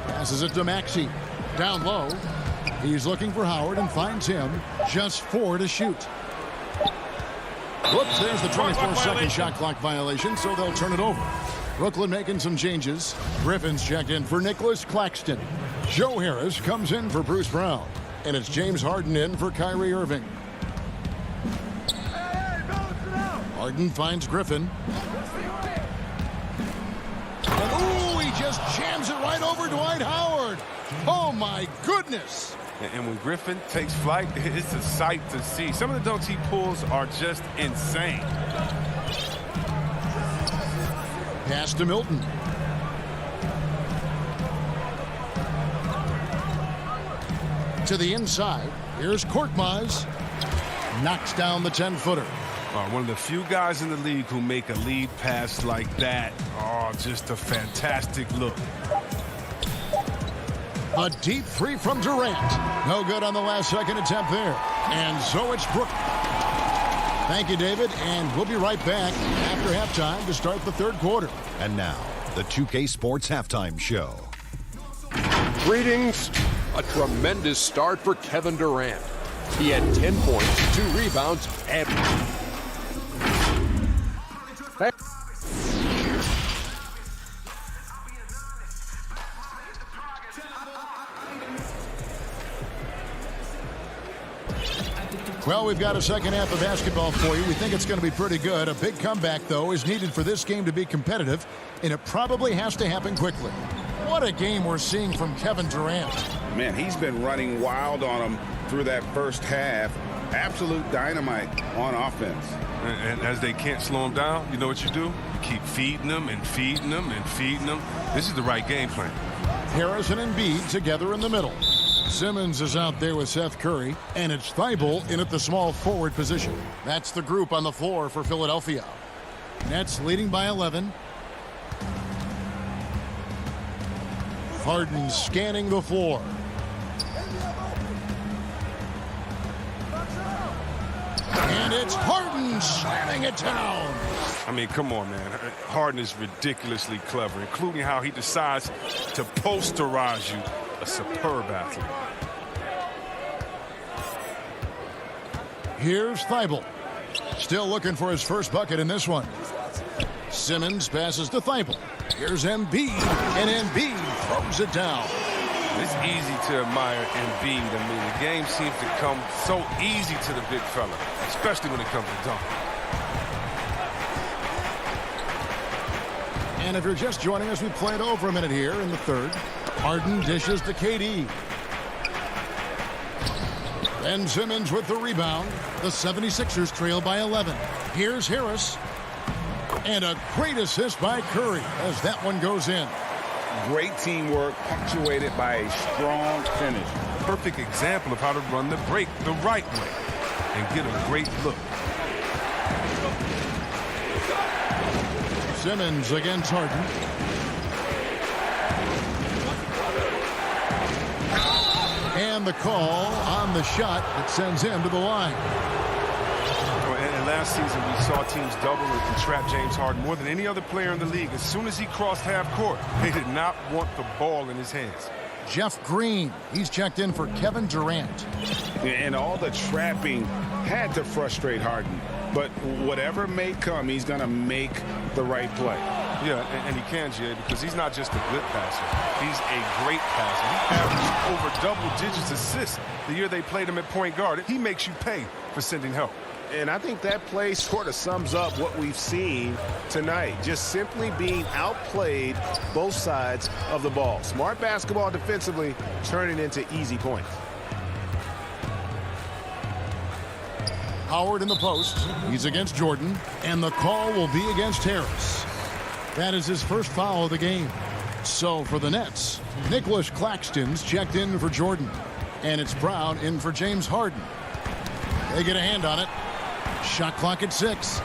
Passes it to Maxey. Down low. He's looking for Howard and finds him. Just 4 to shoot. Whoops, there's the 24-second shot clock violation, so they'll turn it over. Brooklyn making some changes. Griffin's checked in for Nicholas Claxton. Joe Harris comes in for Bruce Brown. And it's James Harden in for Kyrie Irving. Harden finds Griffin. And, ooh, he just jams it right over Dwight Howard. Oh, my goodness. And when Griffin takes flight, it's a sight to see. Some of the dunks he pulls are just insane. Pass to Milton. To the inside. Here's Korkmaz. Knocks down the 10-footer. One of the few guys in the league who make a lead pass like that. Oh, just a fantastic look. A deep three from Durant. No good on the last second attempt there. And so it's Brooklyn. Thank you, David. And we'll be right back after halftime to start the third quarter. And now, the 2K Sports Halftime Show. Greetings. A tremendous start for Kevin Durant. He had 10 points, 2 rebounds, and... Well, we've got a second half of basketball for you. We think it's going to be pretty good. A big comeback, though, is needed for this game to be competitive, and it probably has to happen quickly. What a game we're seeing from Kevin Durant. Man, he's been running wild on him through that first half. Absolute dynamite on offense. And as they can't slow him down, you know what you do? You keep feeding them and feeding them and feeding them. This is the right game plan. Harris and Embiid together in the middle. Simmons is out there with Seth Curry, and it's Thibault in at the small forward position. That's the group on the floor for Philadelphia. Nets leading by 11. Harden scanning the floor. And it's Harden slamming it down. I mean, come on, man. Harden is ridiculously clever, including how he decides to posterize you. A superb athlete. Here's Thibault. Still looking for his first bucket in this one. Simmons passes to Thibault. Here's Embiid, and Embiid throws it down. It's easy to admire Embiid. I mean, the game seems to come so easy to the big fella, especially when it comes to dunk. And if you're just joining us, we played over a minute here in the third. Harden dishes to KD. Ben Simmons with the rebound. The 76ers trail by 11. Here's Harris. And a great assist by Curry as that one goes in. Great teamwork, punctuated by a strong finish. Perfect example of how to run the break the right way and get a great look. Simmons against Harden. And the call on the shot that sends him to the line. And last season, we saw teams double and trap James Harden more than any other player in the league. As soon as he crossed half court, they did not want the ball in his hands. Jeff Green, he's checked in for Kevin Durant. And all the trapping had to frustrate Harden. But whatever may come, he's going to make the right play. Yeah, and he can, Jay, because he's not just a good passer. He's a great passer. He averaged over double-digits assists the year they played him at point guard. He makes you pay for sending help. And I think that play sort of sums up what we've seen tonight. Just simply being outplayed both sides of the ball. Smart basketball defensively, turning into easy points. Howard in the post. He's against Jordan. And the call will be against Harris. That is his first foul of the game. So for the Nets, Nicholas Claxton's checked in for Jordan. And it's Brown in for James Harden. They get a hand on it. Shot clock at 6.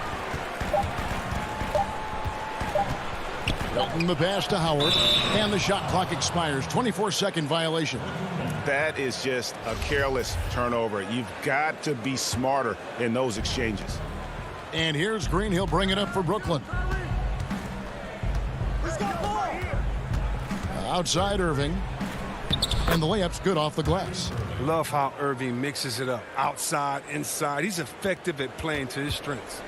Milton the pass to Howard. And the shot clock expires. 24-second violation. That is just a careless turnover. You've got to be smarter in those exchanges. And here's Green. He'll bring it up for Brooklyn. Outside Irving. And the layup's good off the glass. Love how Irving mixes it up. Outside, inside. He's effective at playing to his strengths.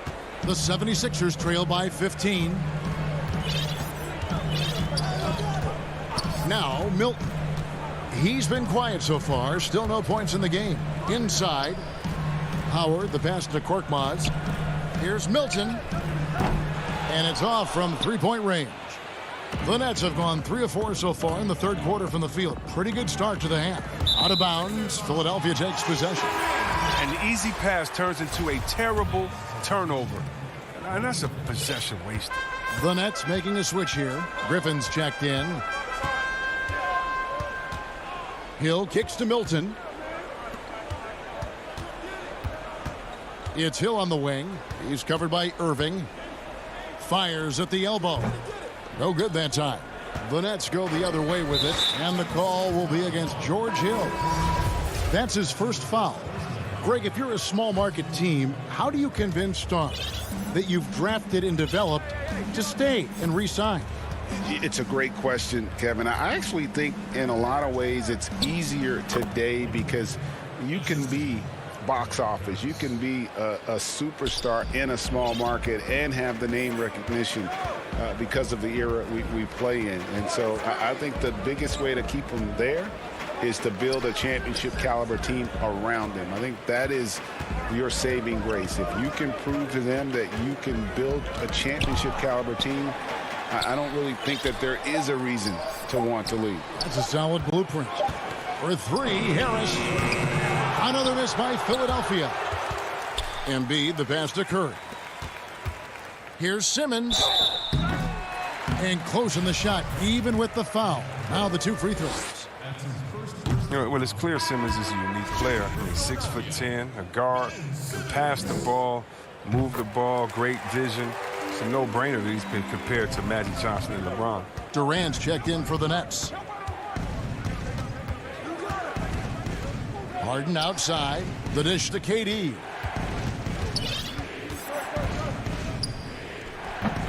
The 76ers trail by 15. Now, Milton. He's been quiet so far. Still no points in the game. Inside. Howard, the pass to Korkmaz. Here's Milton. And it's off from three-point range. The Nets have gone 3 of 4 so far in the third quarter from the field. Pretty good start to the half. Out of bounds, Philadelphia takes possession. An easy pass turns into a terrible turnover. And that's a possession wasted. The Nets making a switch here. Griffin's checked in. Hill kicks to Milton. It's Hill on the wing. He's covered by Irving. Fires at the elbow. No good that time. The Nets go the other way with it, and the call will be against George Hill. That's his first foul. Greg, if you're a small market team, how do you convince stars that you've drafted and developed to stay and re-sign? It's a great question, Kevin. I actually think in a lot of ways it's easier today because you can be box office. You can be a superstar in a small market and have the name recognition because of the era we play in. And so I think the biggest way to keep them there is to build a championship caliber team around them. I think that is your saving grace. If you can prove to them that you can build a championship caliber team, I don't really think that there is a reason to want to leave. That's a solid blueprint. For 3, Harris. Another miss by Philadelphia. Embiid, the pass to Curry. Here's Simmons. And closing the shot, even with the foul. Now the 2 free throws. Well, it's clear Simmons is a unique player. He's 6'10", a guard, can pass the ball, move the ball, great vision. It's a no-brainer that he's been compared to Magic Johnson and LeBron. Durant's checked in for the Nets. Harden outside. The dish to KD.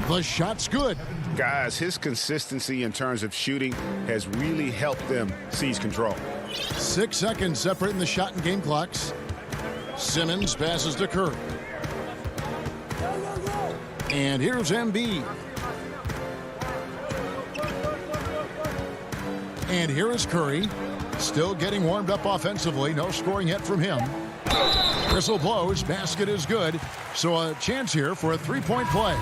The shot's good. Guys, his consistency in terms of shooting has really helped them seize control. 6 seconds separating the shot and game clocks. Simmons passes to Curry. And here's Embiid. And here is Curry. Still getting warmed up offensively. No scoring yet from him. Whistle blows. Basket is good. So a chance here for a three-point play.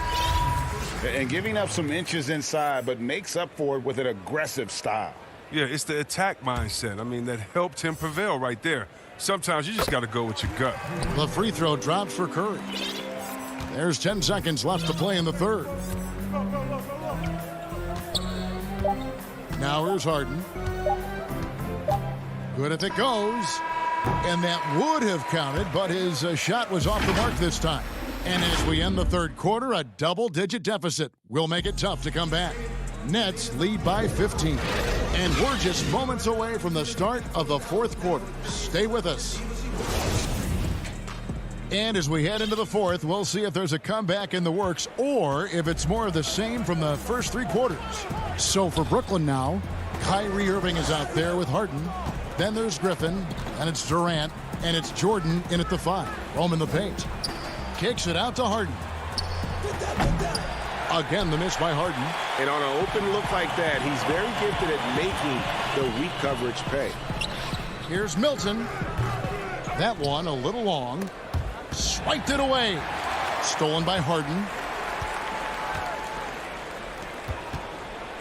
And giving up some inches inside, but makes up for it with an aggressive style. Yeah, it's the attack mindset. I mean, that helped him prevail right there. Sometimes you just got to go with your gut. The free throw drops for Curry. There's 10 seconds left to play in the third. Now here's Harden. Good if it goes. And that would have counted, but his shot was off the mark this time. And as we end the third quarter, a double-digit deficit will make it tough to come back. Nets lead by 15. And we're just moments away from the start of the fourth quarter. Stay with us. And as we head into the fourth, we'll see if there's a comeback in the works or if it's more of the same from the first three quarters. So for Brooklyn now, Kyrie Irving is out there with Harden. Then there's Griffin, and it's Durant, and it's Jordan in at the 5. Home in the paint. Kicks it out to Harden. Again, the miss by Harden. And on an open look like that, he's very gifted at making the weak coverage pay. Here's Milton. That one a little long. Swiped it away. Stolen by Harden.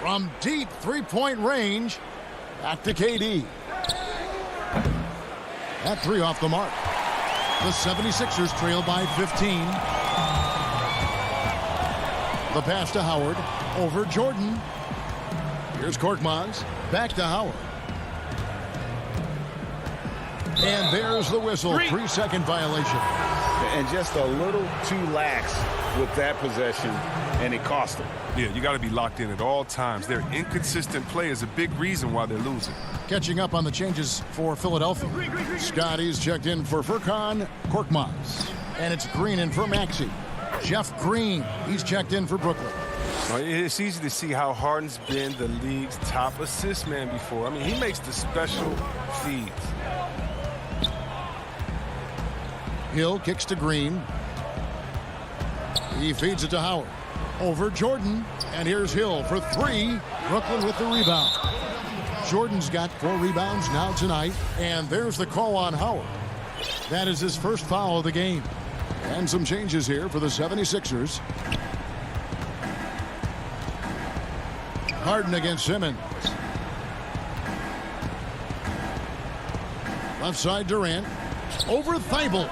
From deep three-point range, back to KD. That three off the mark. The 76ers trail by 15. The pass to Howard. Over Jordan. Here's Korkmaz. Back to Howard. And there's the whistle. 3-second violation. And just a little too lax with that possession, and it cost them. Yeah, you got to be locked in at all times. Their inconsistent play is a big reason why they're losing. Catching up on the changes for Philadelphia. Scotty's checked in for Furkan Korkmaz. And it's Green in for Maxey. Jeff Green, he's checked in for Brooklyn. Well, it's easy to see how Harden's been the league's top assist man before. I mean, he makes the special feeds. Hill kicks to Green. He feeds it to Howard. Over Jordan. And here's Hill for 3. Brooklyn with the rebound. Jordan's got 4 rebounds now tonight. And there's the call on Howard. That is his first foul of the game. And some changes here for the 76ers. Harden against Simmons. Left side Durant. Over Thibault.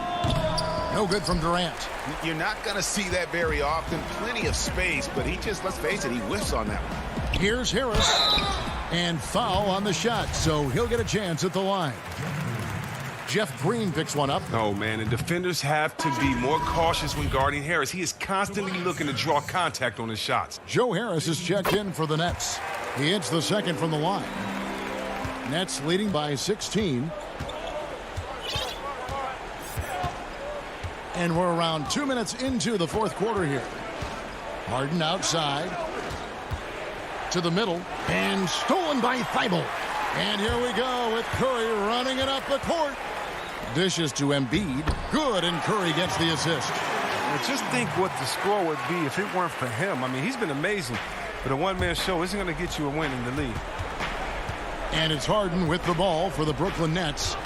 No good from Durant. You're not going to see that very often. Plenty of space, but he just, let's face it, he whiffs on that one. Here's Harris. And foul on the shot, so he'll get a chance at the line. Jeff Green picks one up. Oh, man, and defenders have to be more cautious when guarding Harris. He is constantly looking to draw contact on his shots. Joe Harris is checked in for the Nets. He hits the second from the line. Nets leading by 16. And we're around 2 minutes into the fourth quarter here. Harden outside. To the middle. And stolen by Thibault. And here we go with Curry running it up the court. Dishes to Embiid. Good, and Curry gets the assist. Well, just think what the score would be if it weren't for him. I mean, he's been amazing. But a one-man show isn't going to get you a win in the league. And it's Harden with the ball for the Brooklyn Nets.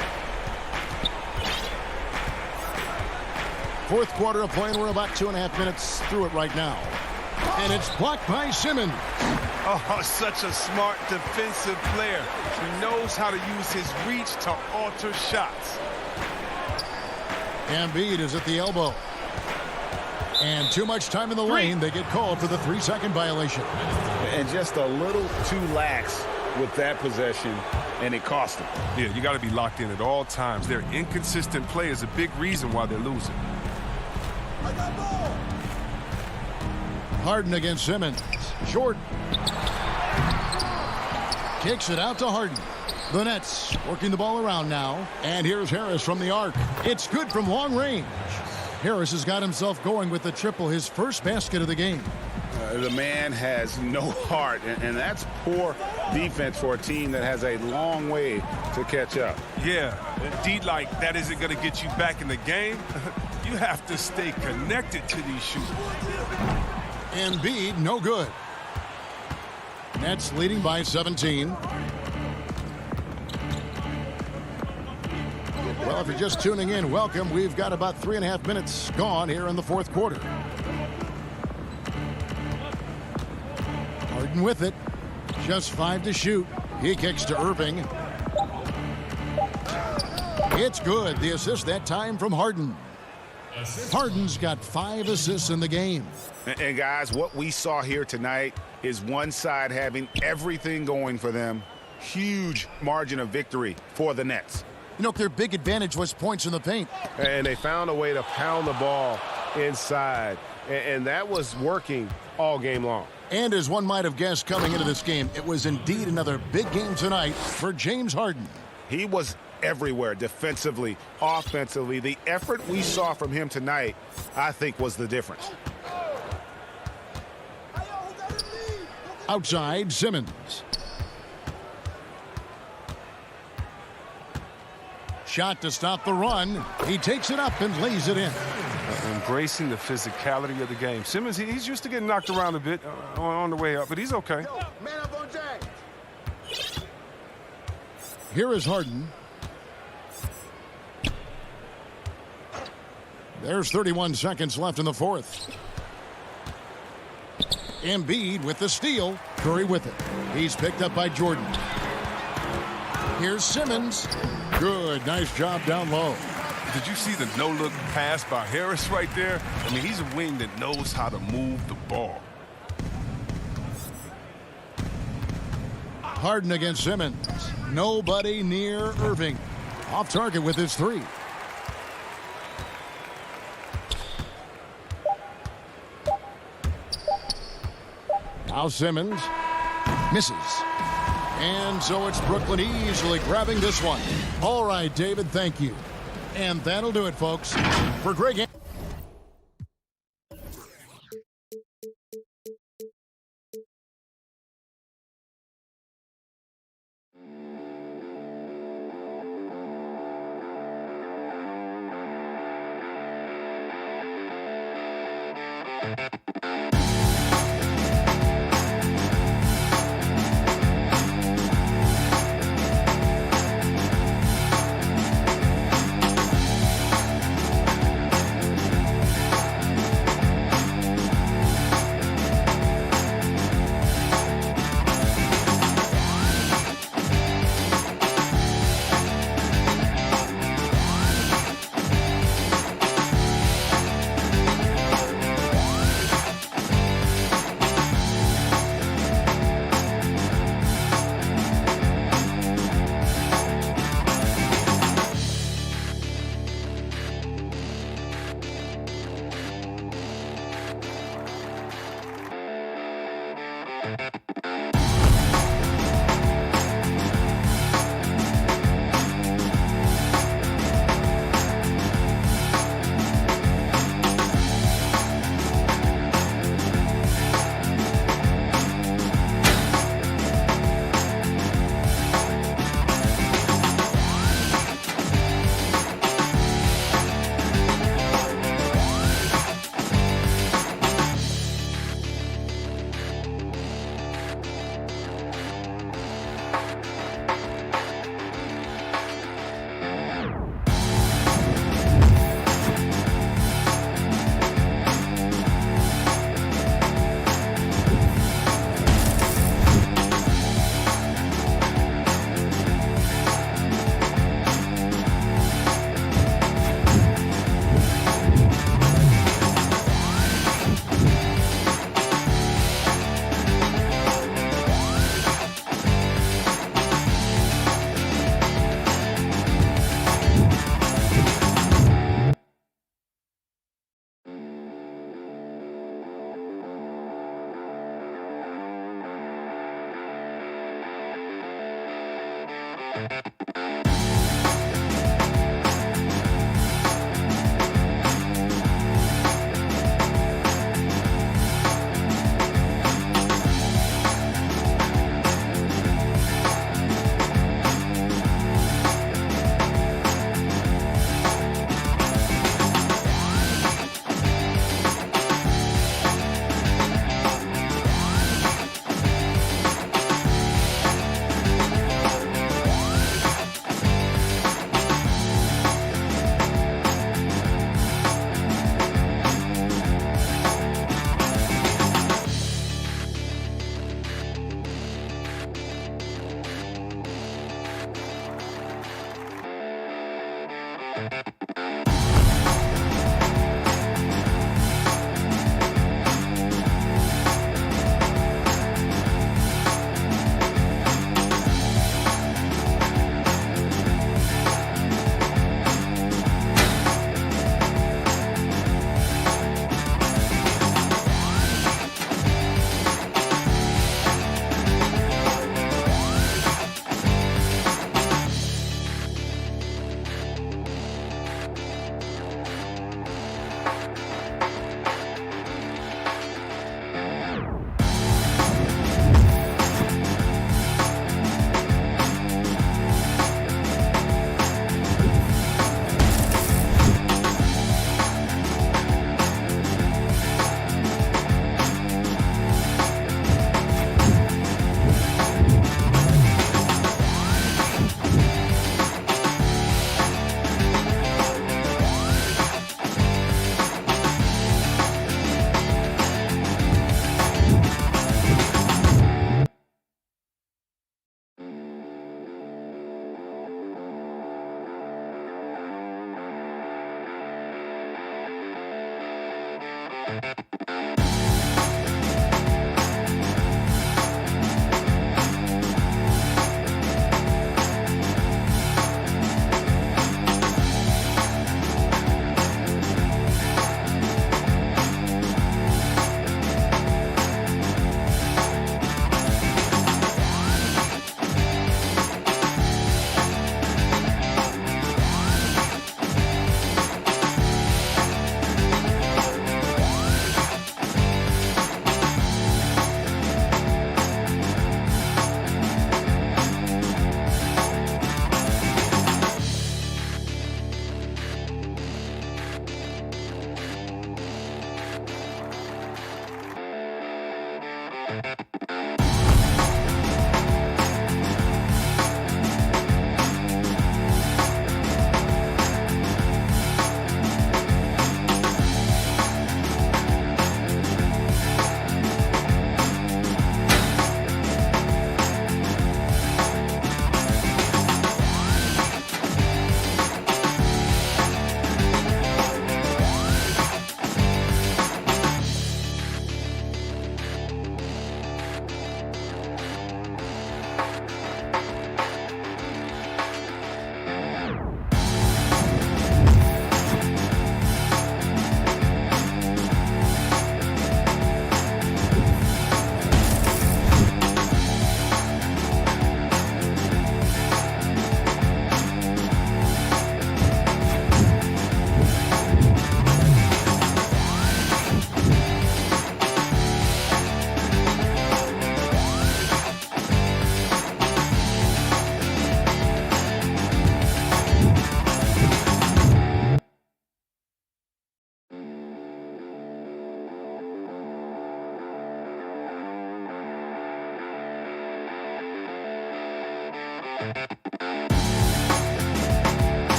Fourth quarter of play, and we're about 2.5 minutes through it right now. And it's blocked by Simmons. Oh, such a smart defensive player. He knows how to use his reach to alter shots. Embiid is at the elbow. And too much time in the lane. They get called for the 3-second violation. And just a little too lax with that possession, and it cost them. Yeah, you got to be locked in at all times. Their inconsistent play is a big reason why they're losing. Harden against Simmons. Jordan. Kicks it out to Harden. The Nets working the ball around now. And here's Harris from the arc. It's good from long range. Harris has got himself going with the triple, his first basket of the game. The man has no heart, and that's poor defense for a team that has a long way to catch up. Yeah, indeed, like that isn't going to get you back in the game. You have to stay connected to these shooters. Embiid, no good. Nets leading by 17. Well, if you're just tuning in, welcome. We've got about 3.5 minutes gone here in the fourth quarter. Harden with it. Just 5 to shoot. He kicks to Irving. It's good. The assist that time from Harden. Harden's got 5 assists in the game. And guys, what we saw here tonight is one side having everything going for them. Huge margin of victory for the Nets. You know, their big advantage was points in the paint. And they found a way to pound the ball inside. And that was working all game long. And as one might have guessed coming into this game, it was indeed another big game tonight for James Harden. He was everywhere, defensively, offensively. The effort we saw from him tonight, I think, was the difference. Outside, Simmons. Shot to stop the run. He takes it up and lays it in. Embracing the physicality of the game. Simmons, he's used to getting knocked around a bit on the way up, but he's okay. Man up on Jack. Here is Harden. There's 31 seconds left in the fourth. Embiid with the steal. Curry with it. He's picked up by Jordan. Here's Simmons. Good. Nice job down low. Did you see the no-look pass by Harris right there? I mean, he's a wing that knows how to move the ball. Harden against Simmons. Nobody near Irving. Off target with his 3. Now Simmons misses. And so it's Brooklyn easily grabbing this one. All right, David, thank you. And that'll do it, folks. For Greg.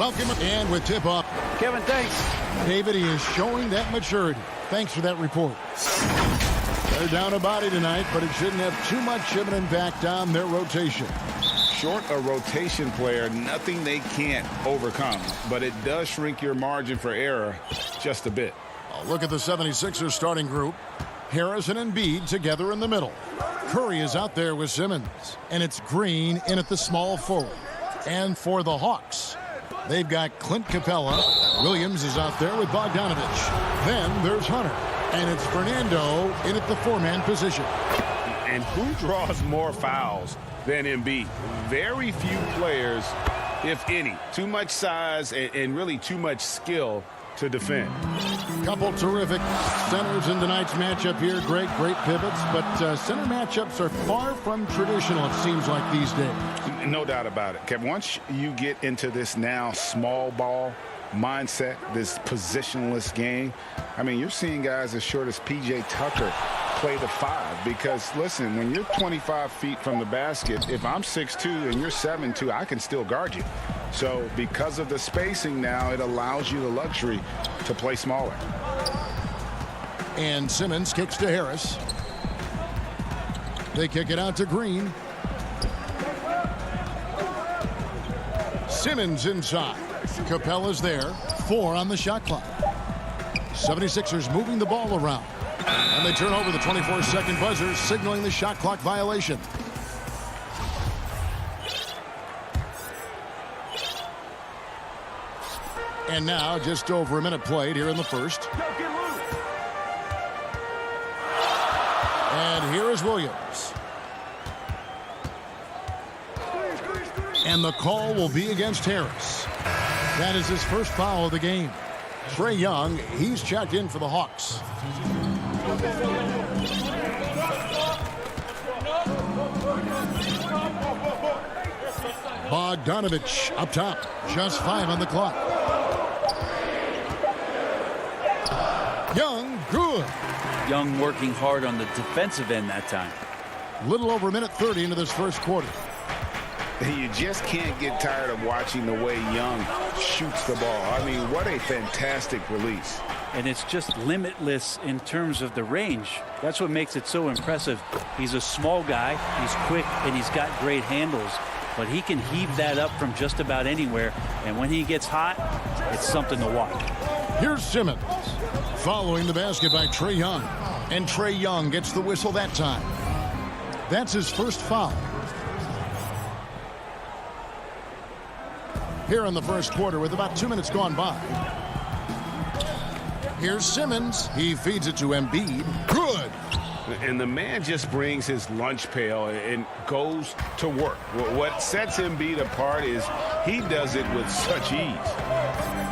Welcome and with tip-off. Kevin, thanks. David, he is showing that maturity. Thanks for that report. They're down a body tonight, but it shouldn't have too much of an impact on their rotation. Short a rotation player, nothing they can't overcome, but it does shrink your margin for error just a bit. A look at the 76ers starting group. Harris and Embiid together in the middle. Curry is out there with Simmons, and it's Green in at the small forward. And for the Hawks, They've got Clint Capella. Williams is out there with Bogdanovich. Then there's Hunter. And it's Fernando in at the four-man position. And who draws more fouls than Embiid? Very few players, if any. Too much size and really too much skill to defend. Couple terrific centers in tonight's matchup here. Great pivots, but center matchups are far from traditional, it seems like, these days. No doubt about it, Kevin. Once you get into this now small ball mindset, this positionless game, I mean, you're seeing guys as short as P.J. Tucker play the 5, because listen, when you're 25 feet from the basket, if I'm 6'2" and you're 7'2", I can still guard you. So because of the spacing now, it allows you the luxury to play smaller. And Simmons kicks to Harris. They kick it out to Green. Simmons inside. Capella's there. 4 on the shot clock. 76ers moving the ball around. And they turn over the 24-second buzzer, signaling the shot clock violation. And now just over a minute played here in the first. And here is Williams. And the call will be against Harris. That is his first foul of the game. Trae Young, he's checked in for the Hawks. Bogdanovich up top. Just 5 on the clock. Young, good. Young working hard on the defensive end that time. Little over a minute 30 into this first quarter. You just can't get tired of watching the way Young shoots the ball. I mean, what a fantastic release. And it's just limitless in terms of the range. That's what makes it so impressive. He's a small guy, he's quick, and he's got great handles. But he can heave that up from just about anywhere. And when he gets hot, it's something to watch. Here's Simmons following the basket by Trae Young. And Trae Young gets the whistle that time. That's his first foul. Here in the first quarter with about 2 minutes gone by. Here's Simmons. He feeds it to Embiid. Good. And the man just brings his lunch pail and goes to work. What sets Embiid apart is he does it with such ease.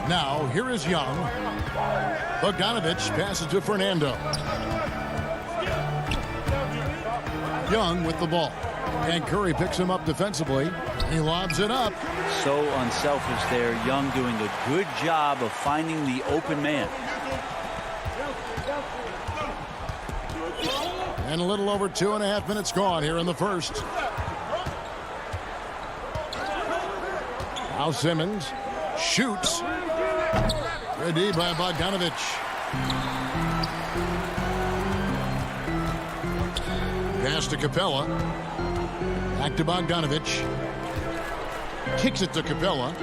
Now, here is Young. Bogdanovich passes to Fernando. Young with the ball. And Curry picks him up defensively. He lobs it up. So unselfish there. Young doing a good job of finding the open man. And a little over 2.5 minutes gone here in the first. Now Simmons shoots. Good D by Bogdanovich. Pass to Capella. Back to Bogdanovich. Kicks it to Capella.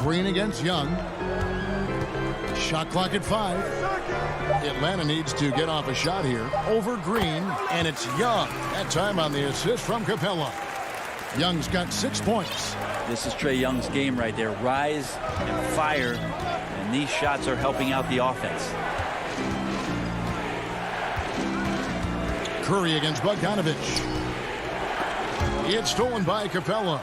Green against Young. Shot clock at 5. Atlanta needs to get off a shot here. Over Green, and it's Young. That time on the assist from Capella. Young's got 6 points. This is Trae Young's game right there. Rise and fire, and these shots are helping out the offense. Curry against Bogdanovich. It's stolen by Capella.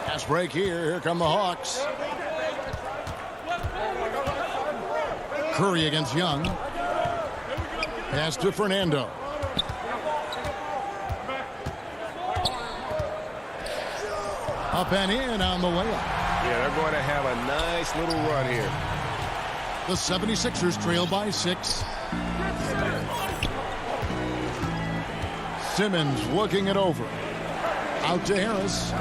Pass break here. Here come the Hawks. Curry against Young. Pass to Fernando. Up and in on the layup. Yeah, they're going to have a nice little run here. The 76ers trail by 6. Simmons looking it over. Out to Harris.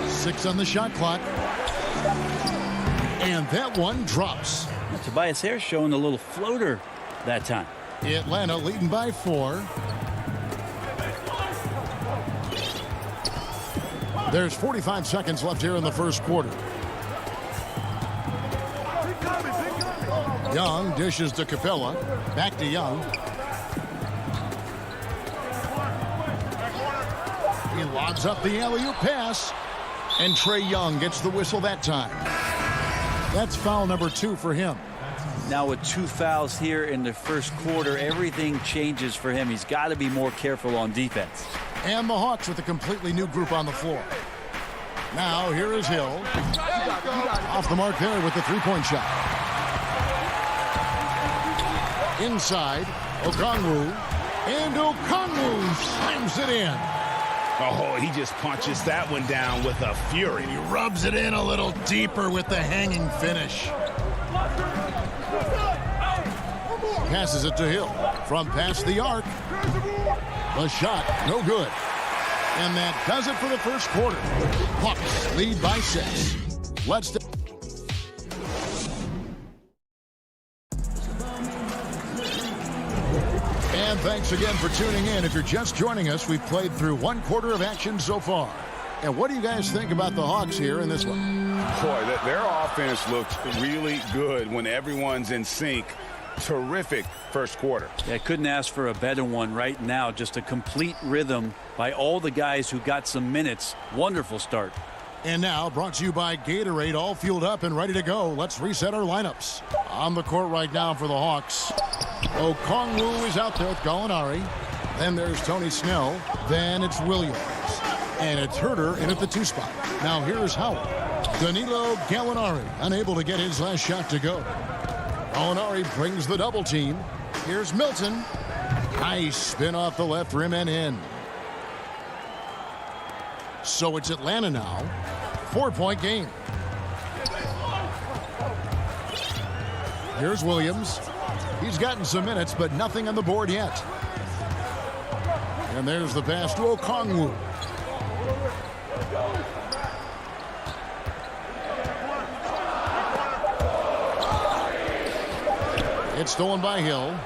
Six on the shot clock. And that one drops. Tobias Harris showing a little floater that time. Atlanta leading by 4. There's 45 seconds left here in the first quarter. Young dishes to Capella. Back to Young. He lobs up the alley-oop pass. And Trey Young gets the whistle that time. That's foul number 2 for him. Now with 2 fouls here in the first quarter, everything changes for him. He's got to be more careful on defense. And the Hawks with a completely new group on the floor. Now here is Hill. Off the mark there with the three-point shot. Inside, Okongwu. And Okongwu slams it in. Oh, he just punches that one down with a fury. He rubs it in a little deeper with the hanging finish. Passes it to Hill from past the arc. The shot, no good. And that does it for the first quarter. Hawks lead by 6. Let's... And thanks again for tuning in. If you're just joining us, we've played through 1 quarter of action so far. And what do you guys think about the Hawks here in this one? Boy, their offense looked really good when everyone's in sync. Terrific first quarter. Yeah, couldn't ask for a better one right now. Just a complete rhythm by all the guys who got some minutes. Wonderful start. And now, brought to you by Gatorade, all fueled up and ready to go. Let's reset our lineups. On the court right now for the Hawks. Okongwu is out there with Gallinari. Then there's Tony Snell. Then it's Williams. And it's Herter in at the 2 spot. Now here's Howard. Danilo Gallinari, unable to get his last shot to go. Gallinari brings the double team. Here's Milton. Nice spin off the left rim and in. So it's Atlanta now. 4-point game. Here's Williams. He's gotten some minutes, but nothing on the board yet. And there's the pass to Okongwu. It's stolen by Hill.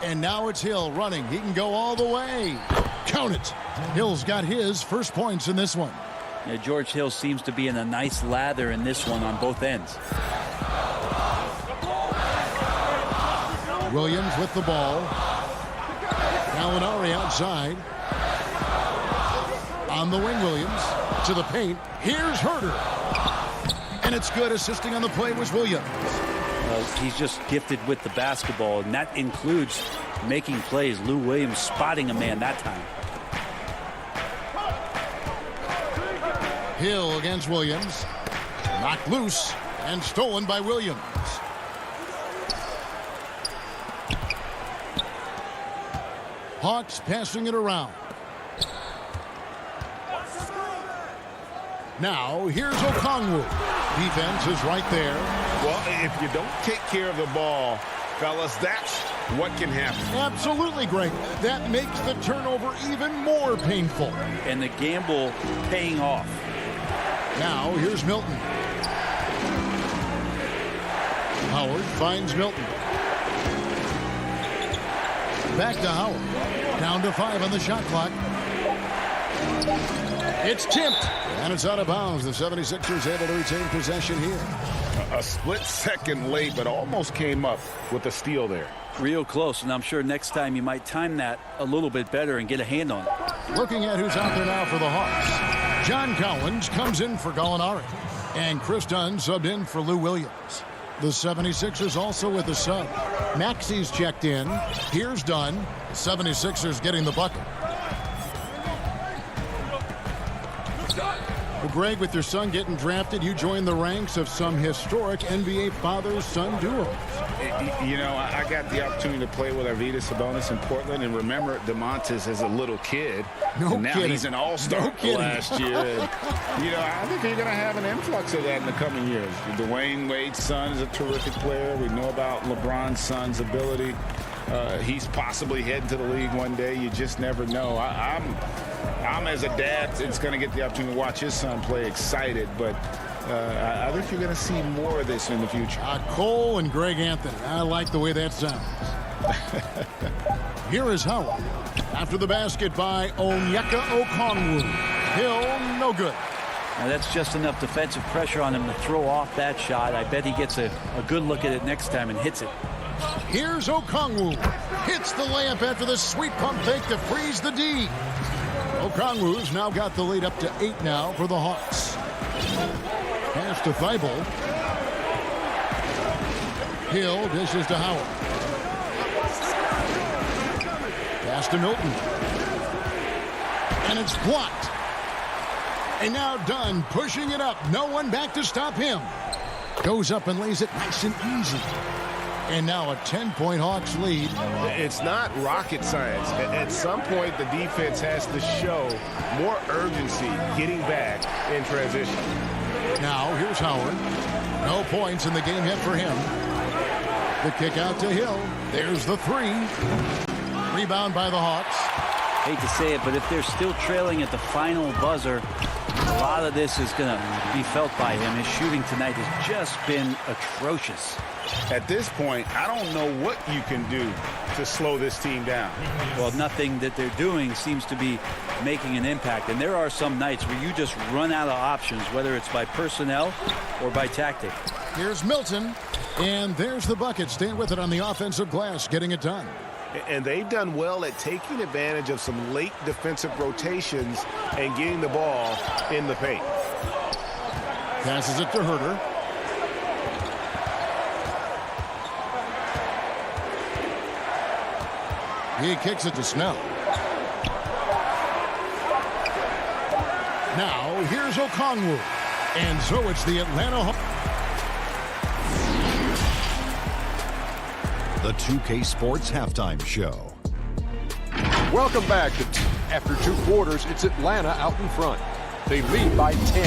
And now it's Hill running. He can go all the way. Count it. Hill's got his first points in this one. Yeah, George Hill seems to be in a nice lather in this one on both ends. Williams with the ball. Gallinari outside. On the wing, Williams. To the paint. Here's Herter. And it's good. Assisting on the play was Williams. He's just gifted with the basketball, and that includes making plays. Lou Williams spotting a man that time. Hill against Williams. Knocked loose and stolen by Williams. Hawks passing it around. Now here's Okongwu. Defense is right there. Well, if you don't take care of the ball, fellas, that's what can happen. Absolutely, Greg. That makes the turnover even more painful. And the gamble paying off. Now here's Milton. Howard finds Milton. Back to Howard. Down to 5 on the shot clock. It's tipped. And it's out of bounds. The 76ers able to retain possession here. A split second late, but almost came up with a steal there. Real close, and I'm sure next time you might time that a little bit better and get a hand on it. Looking at who's out there now for the Hawks. John Collins comes in for Gallinari. And Chris Dunn subbed in for Lou Williams. The 76ers also with a sub. Maxi's checked in. Here's Dunn. The 76ers getting the bucket. Well, Greg, with your son getting drafted, you joined the ranks of some historic NBA father-son duos. You know, I got the opportunity to play with Arvydas Sabonis in Portland, and remember DeMontis as a little kid. No now kidding. He's an all-star last year. And, you know, I think you're going to have an influx of that in the coming years. Dwayne Wade's son is a terrific player. We know about LeBron's son's ability. He's possibly heading to the league one day. You just never know. I'm as a dad, it's going to get the opportunity to watch his son play excited, but I think you're going to see more of this in the future. Cole and Greg Anthony. I like the way that sounds. Here is Howard. After the basket by Onyeka Okongwu. Hill, no good. Now that's just enough defensive pressure on him to throw off that shot. I bet he gets a good look at it next time and hits it. Here's Okongwu. Hits the layup after the sweet pump fake to freeze the D. Okongwu's now got the lead up to 8 now for the Hawks. Pass to Thibault. Hill dishes to Howard. Pass to Milton. And it's blocked. And now Dunn pushing it up. No one back to stop him. Goes up and lays it nice and easy. And now a 10-point Hawks lead. It's not rocket science. At some point, the defense has to show more urgency getting back in transition. Now here's Howard. No points in the game yet for him. The kick out to Hill. There's the 3. Rebound by the Hawks. Hate to say it, but if they're still trailing at the final buzzer, a lot of this is going to be felt by him. His shooting tonight has just been atrocious. At this point, I don't know what you can do to slow this team down. Well, nothing that they're doing seems to be making an impact. And there are some nights where you just run out of options, whether it's by personnel or by tactic. Here's Milton. And there's the bucket. Staying with it on the offensive glass, getting it done. And they've done well at taking advantage of some late defensive rotations and getting the ball in the paint. Passes it to Herter. He kicks it to Snell. Now here's Okongwu. And so it's the Atlanta Hawks. The 2K Sports Halftime Show. Welcome back. After 2 quarters, it's Atlanta out in front. They lead by 10.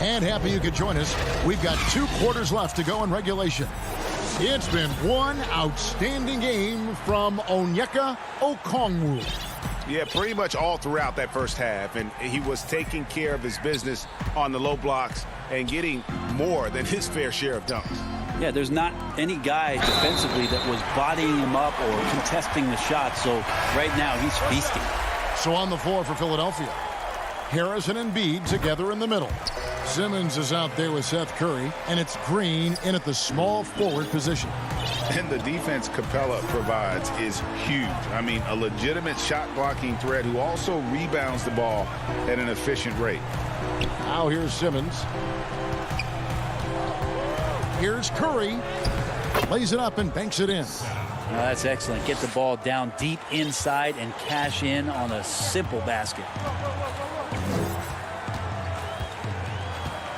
And happy you could join us. We've got 2 quarters left to go in regulation. It's been one outstanding game from Onyeka Okongwu. Yeah, pretty much all throughout that first half. And he was taking care of his business on the low blocks and getting more than his fair share of dunks. Yeah, there's not any guy defensively that was bodying him up or contesting the shot. So right now he's feasting. So on the floor for Philadelphia, Harris and Embiid together in the middle. Simmons is out there with Seth Curry, and it's Green in at the small forward position. And the defense Capella provides is huge. I mean, a legitimate shot blocking threat who also rebounds the ball at an efficient rate. Now here's Simmons. Here's Curry. Lays it up and banks it in. Well, that's excellent. Get the ball down deep inside and cash in on a simple basket.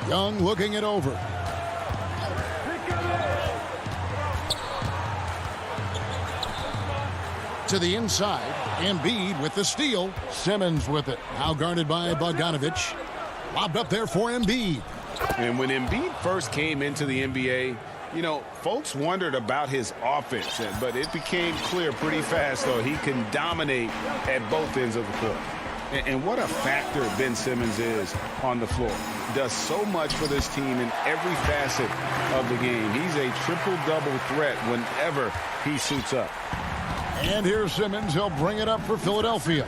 Young looking it over. To the inside. Embiid with the steal. Simmons with it. Now guarded by Bogdanovich. Lobbed up there for Embiid. And when Embiid first came into the NBA, you know, folks wondered about his offense, but it became clear pretty fast, though, he can dominate at both ends of the court. And what a factor Ben Simmons is on the floor. Does so much for this team in every facet of the game. He's a triple-double threat whenever he suits up. And here's Simmons. He'll bring it up for Philadelphia.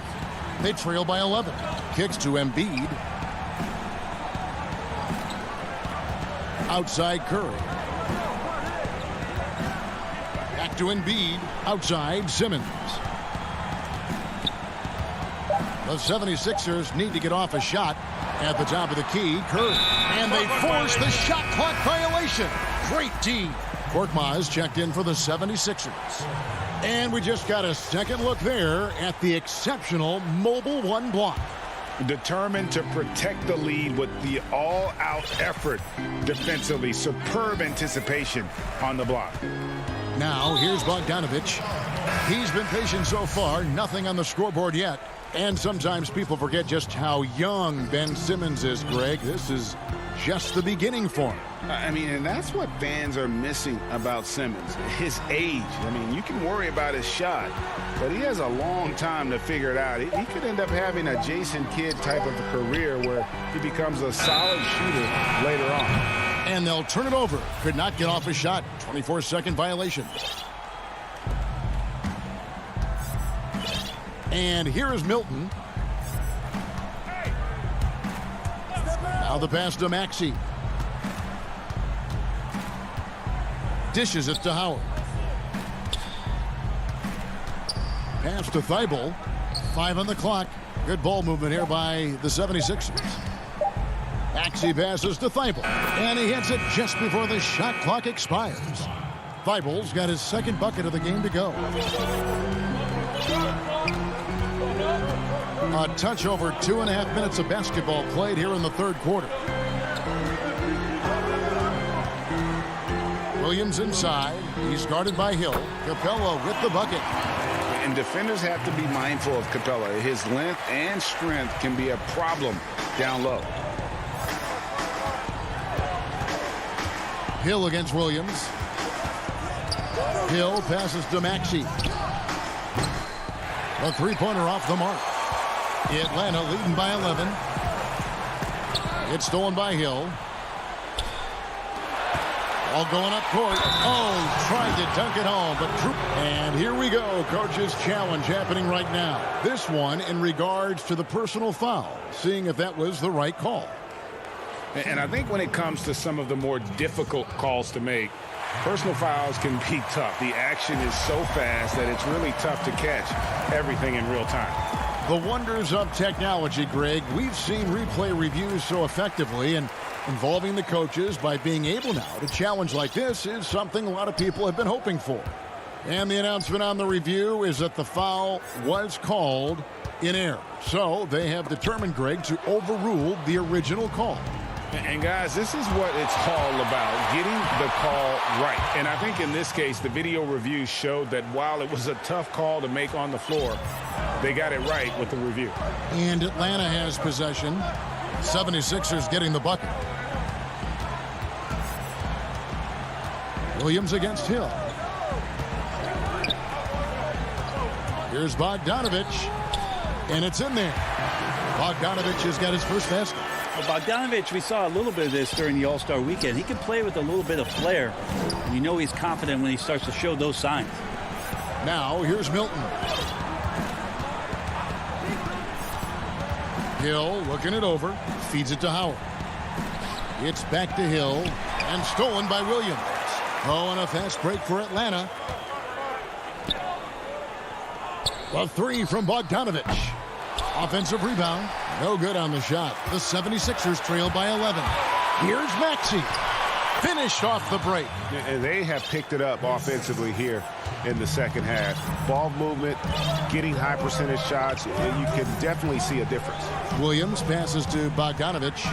They trail by 11. Kicks to Embiid. Outside Curry. Back to Embiid. Outside Simmons. The 76ers need to get off a shot at the top of the key. Curry. And they force the shot clock violation. Great D. Korkmaz checked in for the 76ers. And we just got a second look there at the exceptional mobile 1 block. Determined to protect the lead with the all-out effort defensively. Superb anticipation on the block. Now here's Bogdanovich. He's been patient so far. Nothing on the scoreboard yet. And sometimes people forget just how young Ben Simmons is, Greg. This is just the beginning for him. I mean, and that's what fans are missing about Simmons, his age. I mean, you can worry about his shot, but he has a long time to figure it out. He could end up having a Jason Kidd type of a career where he becomes a solid shooter later on. And they'll turn it over. Could not get off a shot. 24-second violation. And here is Milton. Now the pass to Maxey. Dishes it to Howard. Pass to Thibault. 5 on the clock. Good ball movement here by the 76ers. Maxey passes to Thibault. And he hits it just before the shot clock expires. Thibault's got his second bucket of the game to go. A touch over 2.5 minutes of basketball played here in the third quarter. Williams inside. He's guarded by Hill. Capella with the bucket. And defenders have to be mindful of Capella. His length and strength can be a problem down low. Hill against Williams. Hill passes to Maxey. A three-pointer off the mark. Atlanta leading by 11. It's stolen by Hill. All going up court. Oh, tried to dunk it home, but and here we go. Coach's challenge happening right now. This one in regards to the personal foul, seeing if that was the right call. And I think when it comes to some of the more difficult calls to make, personal fouls can be tough. The action is so fast that it's really tough to catch everything in real time. The wonders of technology, Greg. We've seen replay reviews so effectively, and involving the coaches by being able now to challenge like this is something a lot of people have been hoping for. And the announcement on the review is that the foul was called in error. So they have determined, Greg, to overrule the original call. And guys, this is what it's all about, getting the call right. And I think in this case, the video review showed that while it was a tough call to make on the floor, they got it right with the review. And Atlanta has possession. 76ers getting the bucket. Williams against Hill. Here's Bogdanovich. And it's in there. Bogdanovich has got his first basket. Well, Bogdanovich, we saw a little bit of this during the All-Star weekend. He can play with a little bit of flair. And you know he's confident when he starts to show those signs. Now, here's Milton. Hill looking it over. Feeds it to Howard. It's back to Hill. And stolen by Williams. Oh, and a fast break for Atlanta. A three from Bogdanovich. Offensive rebound. No good on the shot. The 76ers trail by 11. Here's Maxey. Finished off the break. And they have picked it up offensively here in the second half. Ball movement, getting high percentage shots. You can definitely see a difference. Williams passes to Bogdanovich.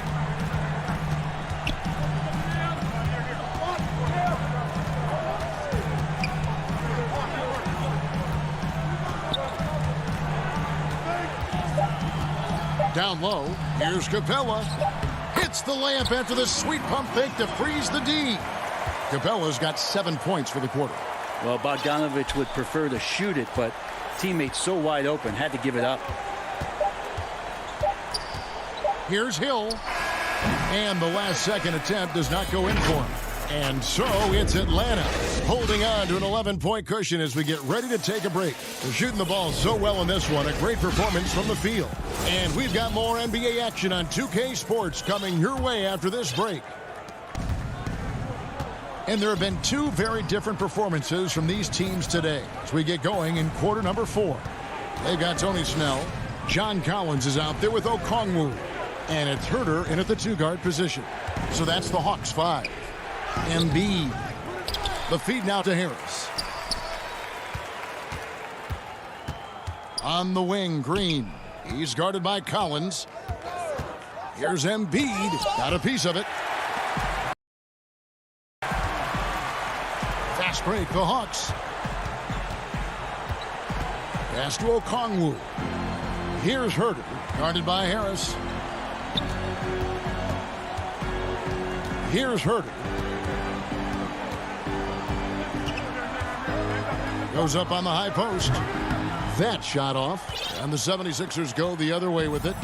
Down low, here's Capella. Hits the layup after the sweet pump fake to freeze the D. Capella's got 7 points for the quarter. Well, Bogdanovich would prefer to shoot it, but teammates so wide open, had to give it up. Here's Hill. And the last second attempt does not go in for him. And so it's Atlanta holding on to an 11-point cushion as we get ready to take a break. They're shooting the ball so well in this one. A great performance from the field. And we've got more NBA action on 2K Sports coming your way after this break. And there have been two very different performances from these teams today as we get going in quarter number 4. They've got Tony Snell. John Collins is out there with Okongwu. And it's Herter in at the 2-guard position. So that's the Hawks 5. Embiid. The feed now to Harris. On the wing, Green. He's guarded by Collins. Here's Embiid. Got a piece of it. Fast break, the Hawks. Pass to Okongwu. Here's Herter, guarded by Harris. Here's Herter. Goes up on the high post. That shot off, and the 76ers go the other way with it.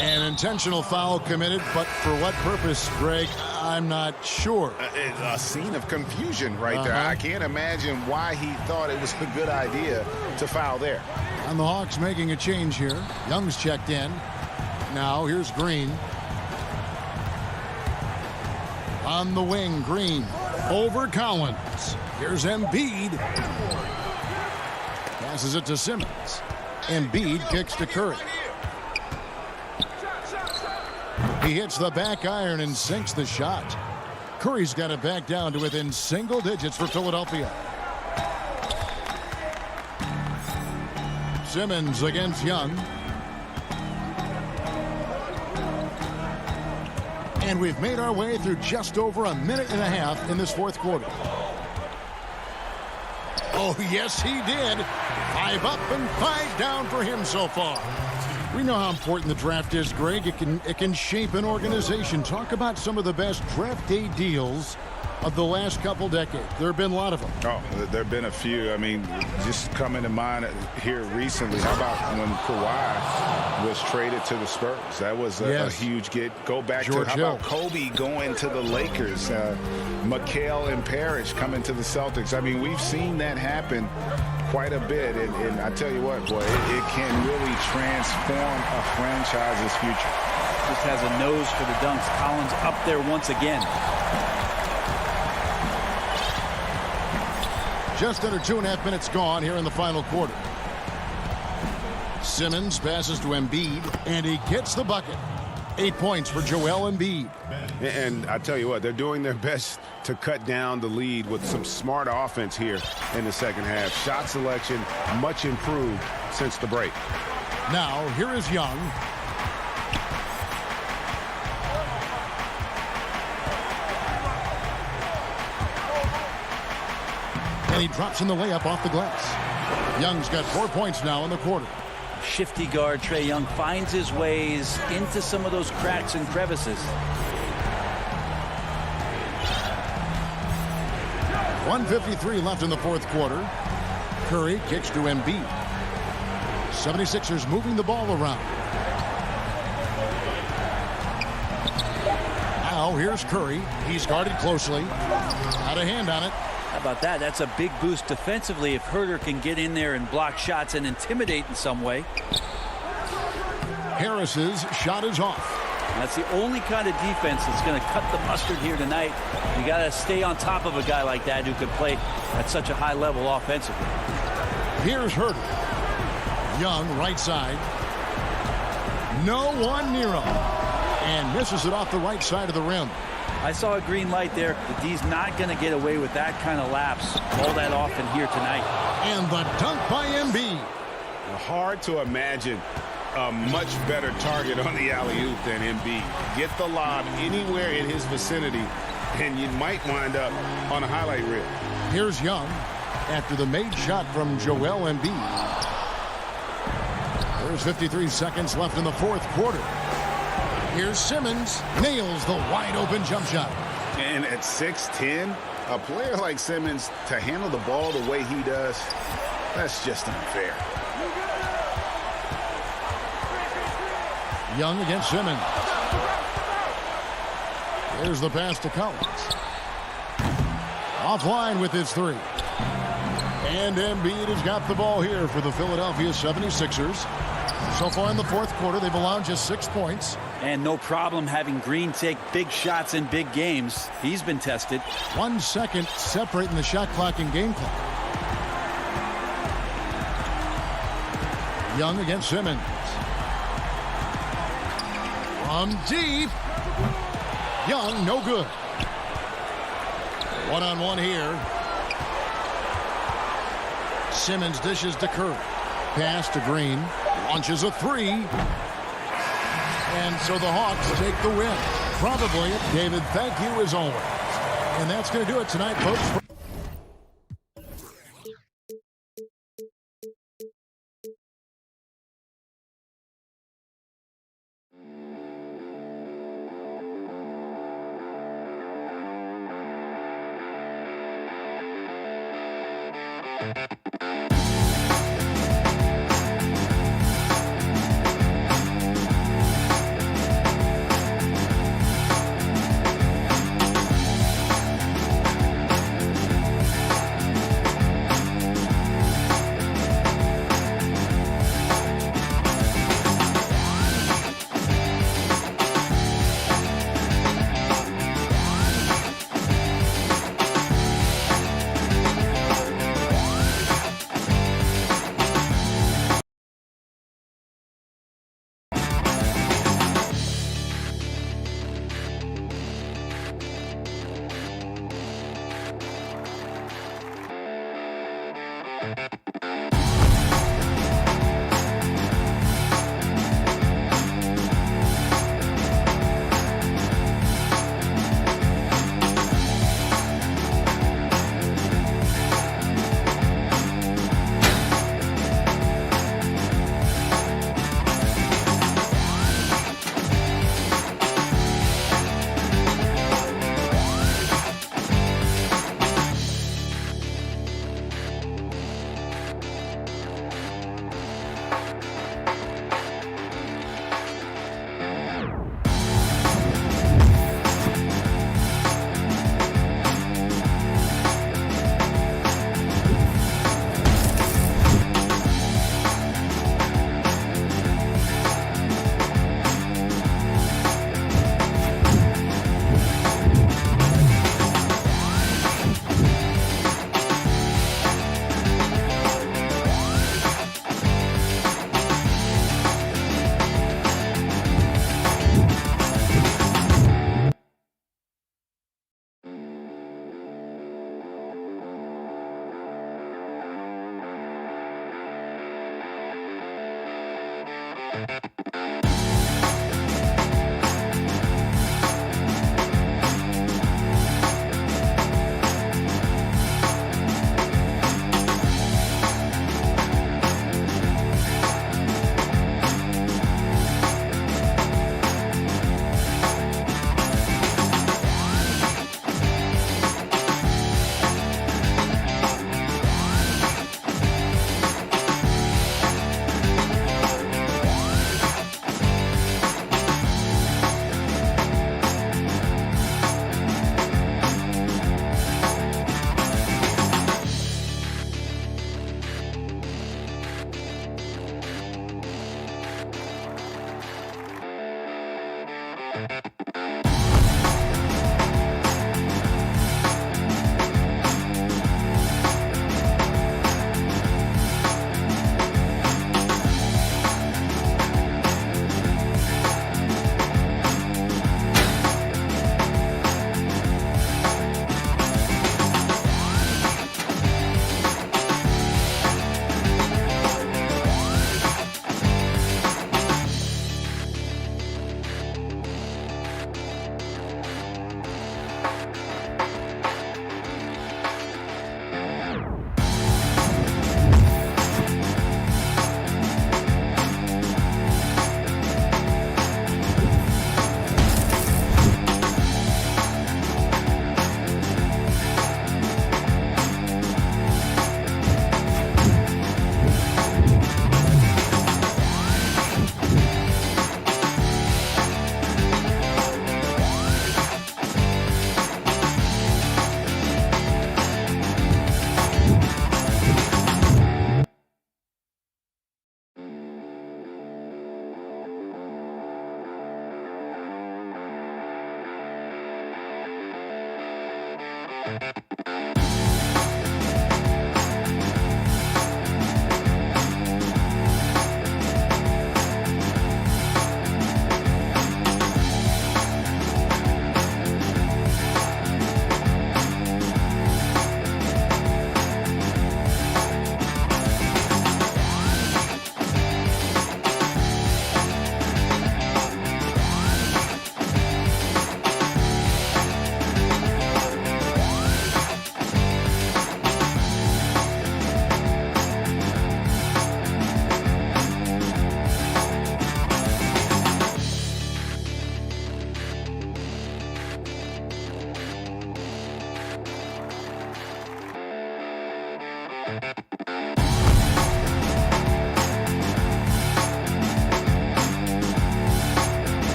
An intentional foul committed, but for what purpose, Greg? I'm not sure. A scene of confusion right there. I can't imagine why he thought it was a good idea to foul there. And the Hawks making a change here. Young's checked in. Now here's Green. On the wing, Green. Over Collins. Here's Embiid. Passes it to Simmons. Embiid kicks to Curry. He hits the back iron and sinks the shot. Curry's got it back down to within single digits for Philadelphia. Simmons against Young. And we've made our way through just over a minute and a half in this fourth quarter. Oh, yes, he did. 5 up and 5 down for him so far. We know how important the draft is, Greg. It can shape an organization. Talk about some of the best draft day deals of the last couple decades. There have been a lot of them. Oh, there have been a few. I mean, just coming to mind here recently. How about when Kawhi was traded to the Spurs? That was a huge get. Go back George to, how Hill. about Kobe going to the Lakers? McHale and Parrish coming to the Celtics. I mean, we've seen that happen quite a bit. And I tell you what, boy, it can really transform a franchise's future. Just has a nose for the dunks. Collins up there once again. Just under 2.5 minutes gone here in the final quarter. Simmons passes to Embiid, and he gets the bucket. 8 points for Joel Embiid. And I tell you what, they're doing their best to cut down the lead with some smart offense here in the second half. Shot selection much improved since the break. Now, here is Young. And he drops in the layup off the glass. Young's got 4 points now in the quarter. Shifty guard Trae Young finds his ways into some of those cracks and crevices. 1:53 left in the fourth quarter. Curry kicks to Embiid. 76ers moving the ball around. Now here's Curry. He's guarded closely. Got a hand on it. How about that? That's a big boost defensively if Herter can get in there and block shots and intimidate in some way. Harris's shot is off. That's the only kind of defense that's going to cut the mustard here tonight. You got to stay on top of a guy like that who can play at such a high level offensively. Here's Herter. Young, right side. No one near him. And misses it off the right side of the rim. I saw a green light there. The D's not going to get away with that kind of lapse all that often here tonight. And the dunk by Embiid. Hard to imagine a much better target on the alley-oop than Embiid. Get the lob anywhere in his vicinity, and you might wind up on a highlight reel. Here's Young after the made shot from Joel Embiid. There's 53 seconds left in the fourth quarter. Here's Simmons, nails the wide-open jump shot. And at 6'10", a player like Simmons, to handle the ball the way he does, that's just unfair. Young against Simmons. Here's the pass to Collins. Offline with his three. And Embiid has got the ball here for the Philadelphia 76ers. So far in the fourth quarter, they've allowed just 6 points. And no problem having Green take big shots in big games. He's been tested. 1 second separating the shot clock and game clock. Young against Simmons. From deep. Young, no good. One-on-one here. Simmons dishes to Curry. Pass to Green. Launches a three. And so the Hawks take the win. Probably. David, thank you as always. And that's going to do it tonight, folks.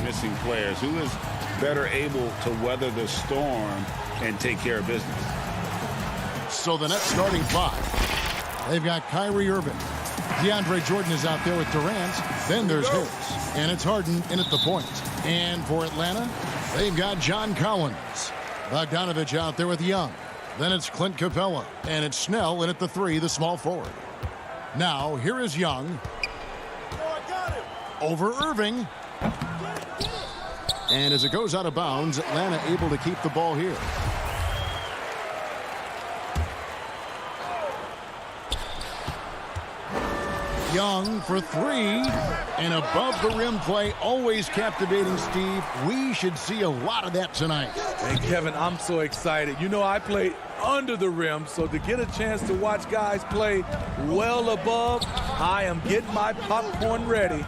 Missing players. Who is better able to weather the storm and take care of business? So the Nets starting 5. They've got Kyrie Irving. DeAndre Jordan is out there with Durant. Then there's Harris. And it's Harden in at the point. And for Atlanta, they've got John Collins. Bogdanovich out there with Young. Then it's Clint Capella. And it's Snell in at the 3, the small forward. Now, here is Young. Over Irving. And as it goes out of bounds, Atlanta able to keep the ball here. Young for 3, and above the rim play, always captivating, Steve. We should see a lot of that tonight. Hey, Kevin, I'm so excited. You know, I played under the rim, so to get a chance to watch guys play well above, I am getting my popcorn ready.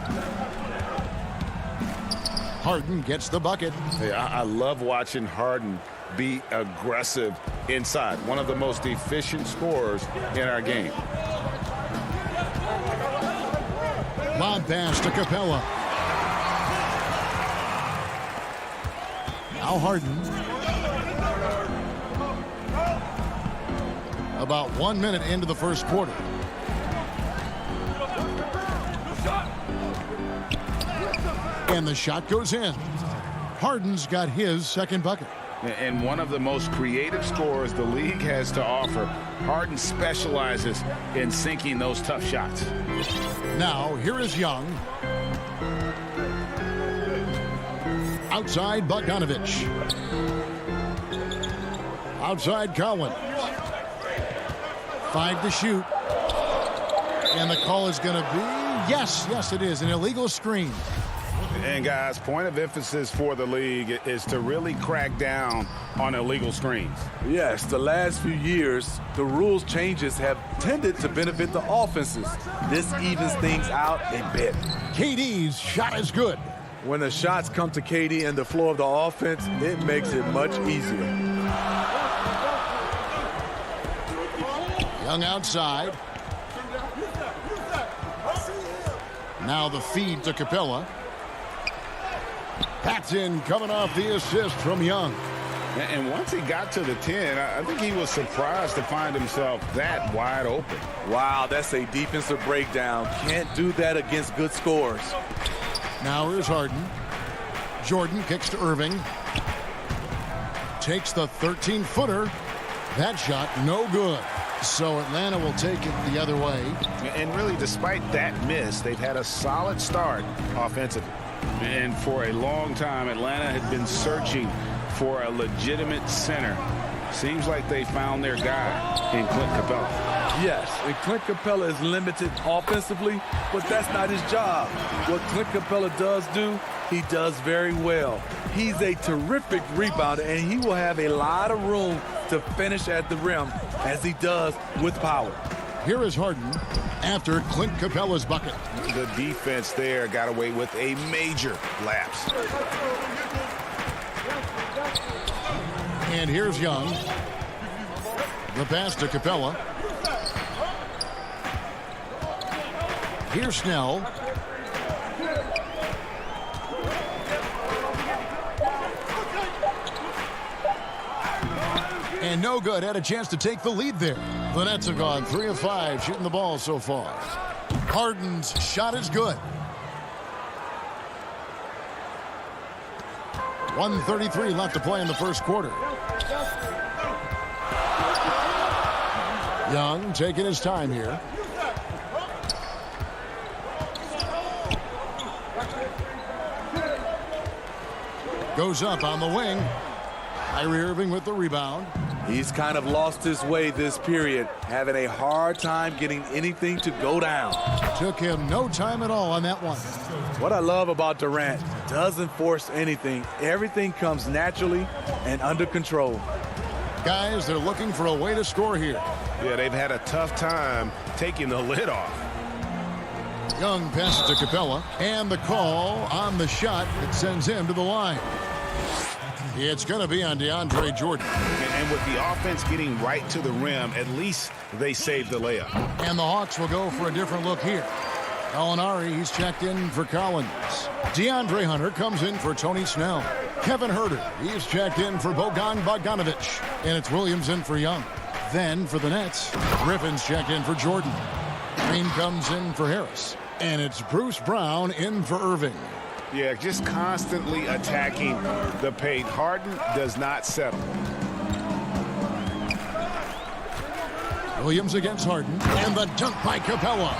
Harden gets the bucket. Hey, I love watching Harden be aggressive inside. One of the most efficient scorers in our game. Lob pass to Capella. Now Harden. About 1 minute into the first quarter. And the shot goes in. Harden's got his second bucket. And one of the most creative scorers the league has to offer. Harden specializes in sinking those tough shots. Now, here is Young. Outside, Bogdanovich. Outside, Collins. 5 to shoot. And the call is going to be, yes, it is, an illegal screen. And guys, point of emphasis for the league is to really crack down on illegal screens. Yes, the last few years, the rules changes have tended to benefit the offenses. This evens things out a bit. KD's shot is good. When the shots come to KD and the floor of the offense, it makes it much easier. Young outside. Now the feed to Capella. Paxson coming off the assist from Young. And once he got to the 10, I think he was surprised to find himself that wide open. Wow, that's a defensive breakdown. Can't do that against good scores. Now here's Harden. Jordan kicks to Irving. Takes the 13-footer. That shot no good. So Atlanta will take it the other way. And really, despite that miss, they've had a solid start offensively. And for a long time, Atlanta had been searching for a legitimate center. Seems like they found their guy in Clint Capella. Yes, and Clint Capella is limited offensively, but that's not his job. What Clint Capella does do, he does very well. He's a terrific rebounder, and he will have a lot of room to finish at the rim, as he does with power. Here is Harden after Clint Capella's bucket. The defense there got away with a major lapse. And here's Young. The pass to Capella. Here's Snell. And no good. Had a chance to take the lead there. The Nets have gone 3 of 5 shooting the ball so far. Harden's shot is good. 1:33 left to play in the first quarter. Young taking his time here. Goes up on the wing. Kyrie Irving with the rebound. He's kind of lost his way this period, having a hard time getting anything to go down. Took him no time at all on that one. What I love about Durant, doesn't force anything. Everything comes naturally and under control. Guys, they're looking for a way to score here. Yeah, they've had a tough time taking the lid off. Young passes to Capella, and the call on the shot that sends him to the line. It's going to be on DeAndre Jordan. And with the offense getting right to the rim, at least they saved the layup. And the Hawks will go for a different look here. Gallinari, he's checked in for Collins. DeAndre Hunter comes in for Tony Snell. Kevin Huerter, he's checked in for Bogdanovich. And it's Williams in for Young. Then for the Nets, Griffin's checked in for Jordan. Green comes in for Harris. And it's Bruce Brown in for Irving. Yeah, just constantly attacking the paint. Harden does not settle. Williams against Harden. And the dunk by Capella.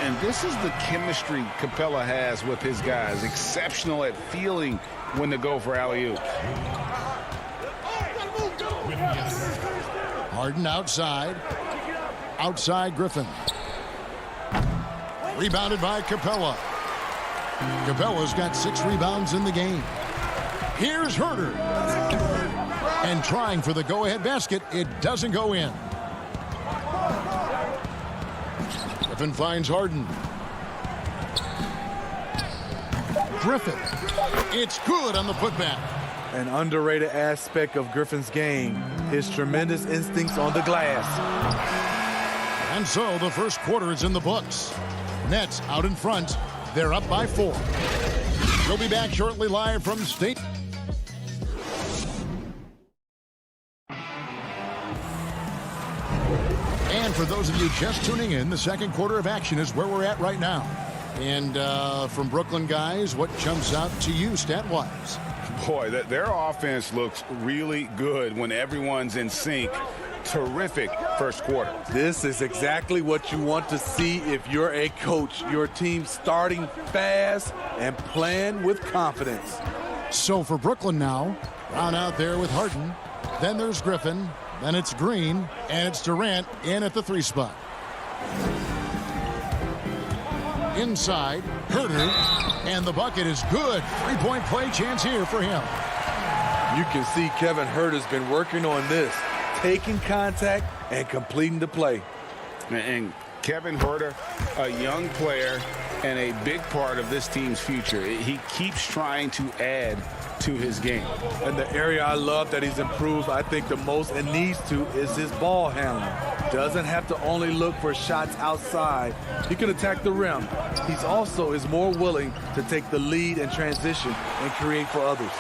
And this is the chemistry Capella has with his guys. Exceptional at feeling when to go for alley-oop. Harden outside. Outside Griffin. Rebounded by Capella. Capella's got 6 rebounds in the game. Here's Huerter. And trying for the go-ahead basket. It doesn't go in. Griffin finds Harden. Griffin. It's good on the putback. An underrated aspect of Griffin's game, his tremendous instincts on the glass. And so the first quarter is in the books. Nets out in front. They're up by 4. We'll be back shortly live from State. And for those of you just tuning in, the second quarter of action is where we're at right now. And from Brooklyn guys, what jumps out to you stat-wise? Boy, their offense looks really good when everyone's in sync. Terrific first quarter. This is exactly what you want to see if you're a coach. Your team starting fast and playing with confidence. So for Brooklyn now, Brown out there with Harden. Then there's Griffin. Then it's Green. And it's Durant in at the 3 spot. Inside, Huerter. And the bucket is good. 3-point play chance here for him. You can see Kevin Huerter's been working on this. Taking contact and completing the play. And Kevin Huerter, a young player and a big part of this team's future. He keeps trying to add to his game. And the area I love that he's improved, I think the most and needs to, is his ball handling. Doesn't have to only look for shots outside. He can attack the rim. He's also is more willing to take the lead and transition and create for others.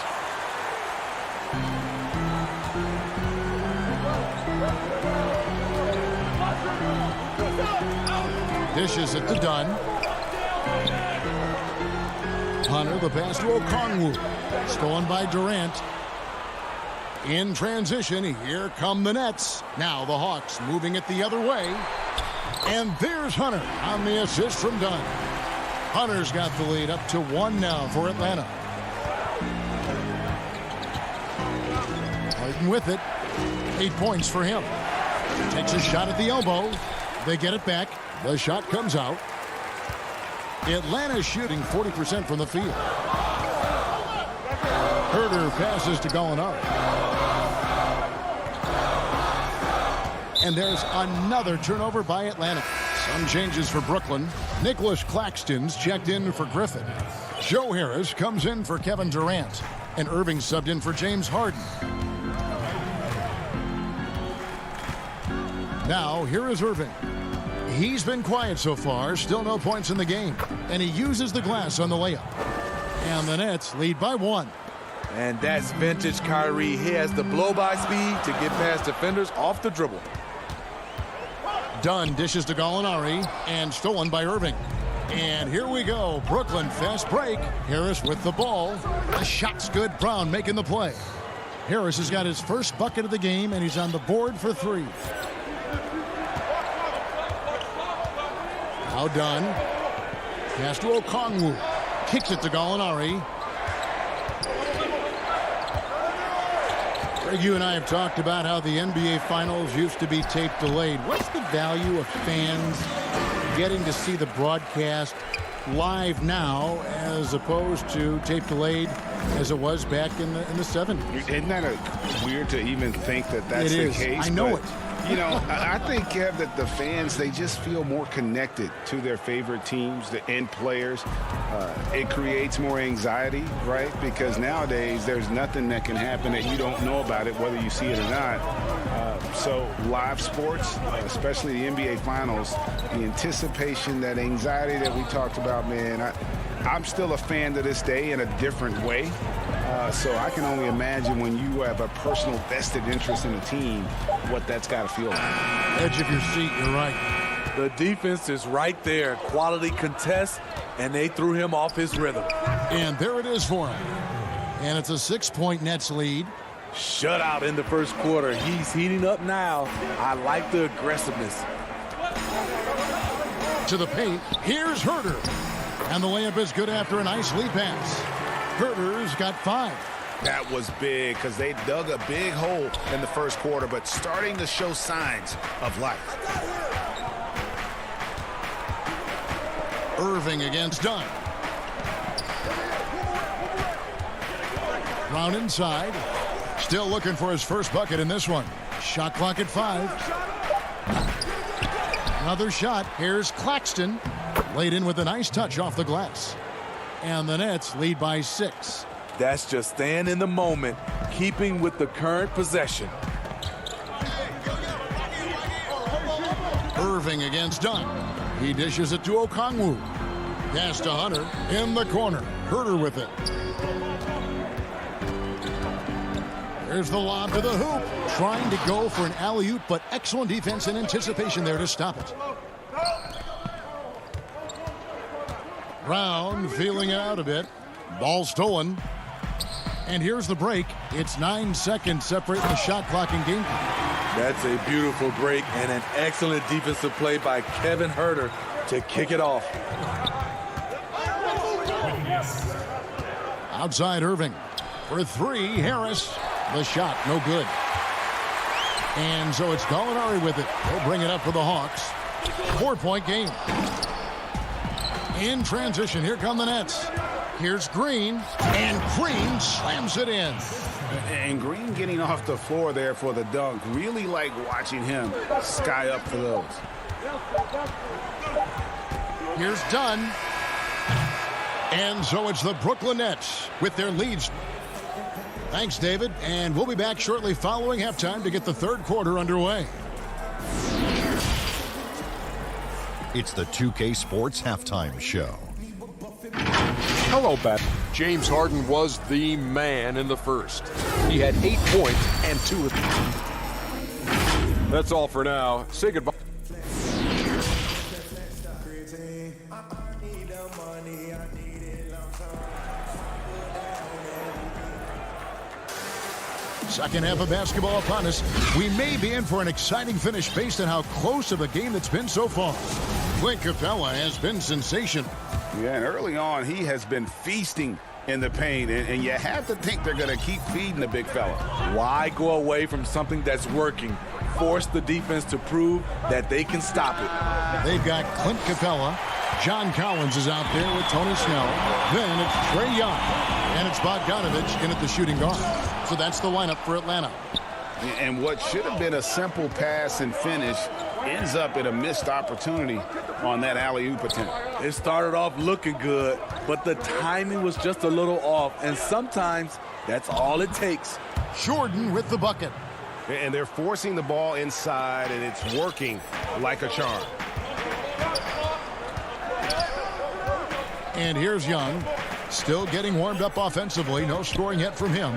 Dishes it to Dunn. Hunter, the pass to Okongwu. Stolen by Durant. In transition, here come the Nets. Now the Hawks moving it the other way. And there's Hunter on the assist from Dunn. Hunter's got the lead up to 1 now for Atlanta. Harden with it. 8 points for him. Takes a shot at the elbow. They get it back. The shot comes out. Atlanta shooting 40% from the field. Huerter passes to Gallinari. And there's another turnover by Atlanta. Some changes for Brooklyn. Nicholas Claxton's checked in for Griffin. Joe Harris comes in for Kevin Durant. And Irving subbed in for James Harden. Now, here is Irving. He's been quiet so far. Still no points in the game. And he uses the glass on the layup. And the Nets lead by 1. And that's vintage Kyrie. He has the blow-by speed to get past defenders off the dribble. Dunn dishes to Gallinari. And stolen by Irving. And here we go. Brooklyn fast break. Harris with the ball. The shot's good. Brown making the play. Harris has got his first bucket of the game. And he's on the board for 3. Now Dunn. Pass to Okongwu. Kicks it to Gallinari. Greg, you and I have talked about how the NBA Finals used to be tape delayed. What's the value of fans getting to see the broadcast live now as opposed to tape delayed as it was back in the 70s? Isn't that weird to even think that that's the case? I know it. You know, I think, Kev, that the fans, they just feel more connected to their favorite teams and players. It creates more anxiety, right? Because nowadays there's nothing that can happen that you don't know about it, whether you see it or not. So live sports, especially the NBA Finals, the anticipation, that anxiety that we talked about, man, I'm still a fan to this day in a different way. So I can only imagine when you have a personal vested interest in a team, what that's got to feel like. Edge of your seat, you're right. The defense is right there. Quality contest, and they threw him off his rhythm. And there it is for him. And it's a 6-point Nets lead. Shutout in the first quarter. He's heating up now. I like the aggressiveness. To the paint, here's Herter. And the layup is good after a nice lead pass. Herter's got 5. That was big because they dug a big hole in the first quarter, but starting to show signs of life. Irving against Dunn. Brown inside. Still looking for his first bucket in this one. Shot clock at 5. Another shot. Here's Claxton. Laid in with a nice touch off the glass. And the Nets lead by 6. That's just staying in the moment, keeping with the current possession. Irving against Dunn. He dishes it to Okongwu. Pass to Hunter in the corner. Herter with it. There's the lob to the hoop. Trying to go for an alley-oop, but excellent defense and anticipation there to stop it. Brown feeling it out a bit. Ball stolen. And here's the break. It's 9 seconds separating the shot clock and game clock. That's a beautiful break and an excellent defensive play by Kevin Herter to kick it off. Outside Irving. For 3, Harris. The shot, no good. And so it's Gallinari with it. He'll bring it up for the Hawks. 4-point game. In transition, here come the Nets. Here's Green, and Green slams it in. And Green getting off the floor there for the dunk. Really like watching him sky up for those. Here's Dunn. And so it's the Brooklyn Nets with their leads. Thanks, David. And we'll be back shortly following halftime to get the third quarter underway. It's the 2K Sports Halftime Show. Hello, Bat. James Harden was the man in the first. He had 8 points and 2 assists. That's all for now. Say goodbye. Second half of basketball upon us. We may be in for an exciting finish based on how close of a game that's been so far. Clint Capella has been sensational. Yeah, and early on, he has been feasting in the paint, and you have to think they're going to keep feeding the big fella. Why go away from something that's working? Force the defense to prove that they can stop it. They've got Clint Capella. John Collins is out there with Tony Snell. Then it's Trae Young. And it's Bogdanovich in at the shooting guard. So that's the lineup for Atlanta. And what should have been a simple pass and finish ends up in a missed opportunity on that alley-oop attempt. It started off looking good, but the timing was just a little off. And sometimes that's all it takes. Jordan with the bucket. And they're forcing the ball inside, and it's working like a charm. And here's Young. Still getting warmed up offensively. No scoring yet from him.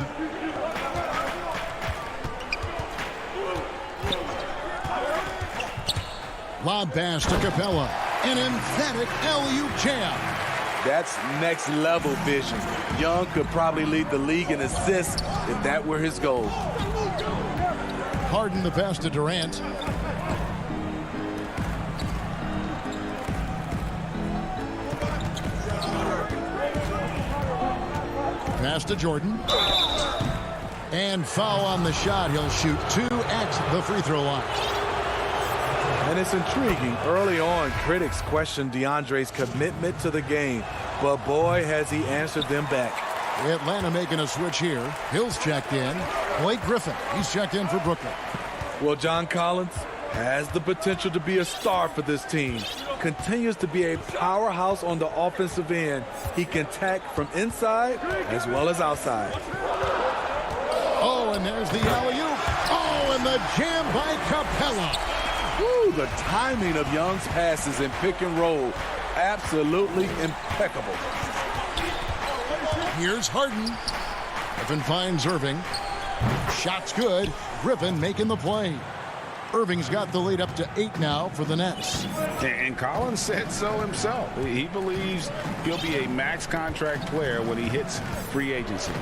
Lob pass to Capella. An emphatic alley-oop jam. That's next level vision. Young could probably lead the league in assists if that were his goal. Harden the pass to Durant. Pass to Jordan. And foul on the shot. He'll shoot 2 at the free throw line. And it's intriguing. Early on, critics questioned DeAndre's commitment to the game. But boy, has he answered them back. Atlanta making a switch here. Hill's checked in. Blake Griffin, he's checked in for Brooklyn. Well, John Collins has the potential to be a star for this team. Continues to be a powerhouse on the offensive end. He can attack from inside as well as outside. Oh, and there's the alley-oop. Oh, and the jam by Capella. Woo, the timing of Young's passes in pick and roll, absolutely impeccable. Here's Harden. Griffin finds Irving. Shot's good. Griffin making the play. Irving's got the lead up to 8 now for the Nets. And Collins said so himself. He believes he'll be a max contract player when he hits free agency.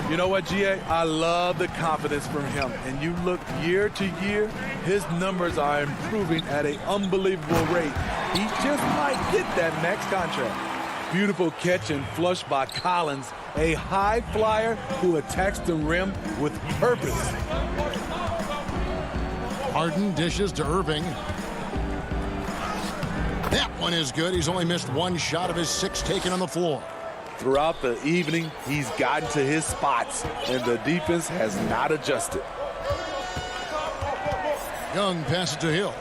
You know what, GA? I love the confidence from him. And you look year to year, his numbers are improving at an unbelievable rate. He just might get that max contract. Beautiful catch and flush by Collins, a high flyer who attacks the rim with purpose. Harden dishes to Irving. That one is good. He's only missed 1 shot of his 6 taken on the floor. Throughout the evening, he's gotten to his spots, and the defense has not adjusted. Young passes to Hill.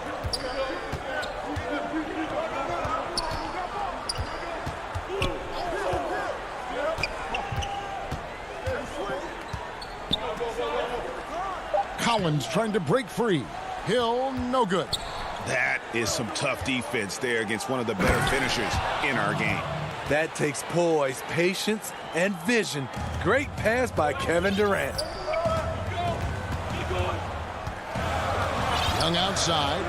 Collins trying to break free. Hill, no good. That is some tough defense there against one of the better finishers in our game. That takes poise, patience, and vision. Great pass by Kevin Durant. Young outside.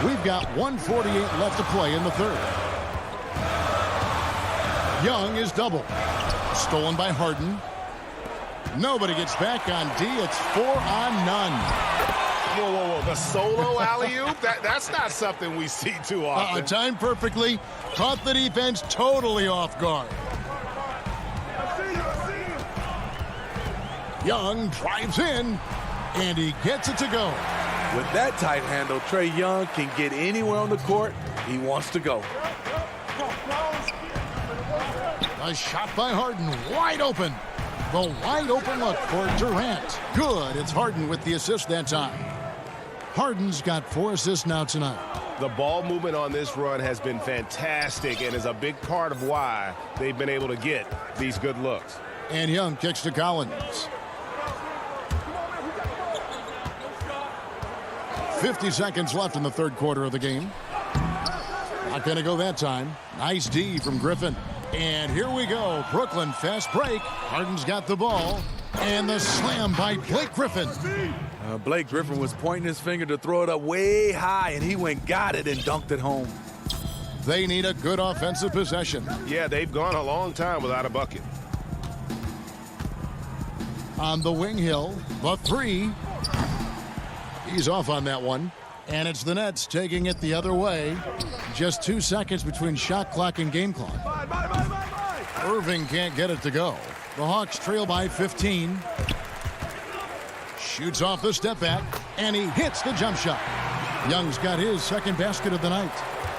We've got 1:48 left to play in the third. Young is double. Stolen by Harden. Nobody gets back on D. It's 4 on none. Whoa, whoa, whoa. The solo alley-oop? That's not something we see too often. Timed perfectly. Caught the defense totally off guard. Young drives in, and he gets it to go. With that tight handle, Trae Young can get anywhere on the court he wants to go. A shot by Harden, wide open. The wide open look for Durant. Good, it's Harden with the assist that time. Harden's got 4 assists now tonight. The ball movement on this run has been fantastic and is a big part of why they've been able to get these good looks. And Young kicks to Collins. 50 seconds left in the third quarter of the game. Not going to go that time. Nice D from Griffin. And here we go. Brooklyn fast break. Harden's got the ball. And the slam by Blake Griffin. Blake Griffin was pointing his finger to throw it up way high, and he went, got it, and dunked it home. They need a good offensive possession. Yeah, they've gone a long time without a bucket. On the wing, Hill. The 3. He's off on that one. And it's the Nets taking it the other way. Just 2 seconds between shot clock and game clock. Irving can't get it to go. The Hawks trail by 15. Shoots off the step back, and he hits the jump shot. Young's got his second basket of the night.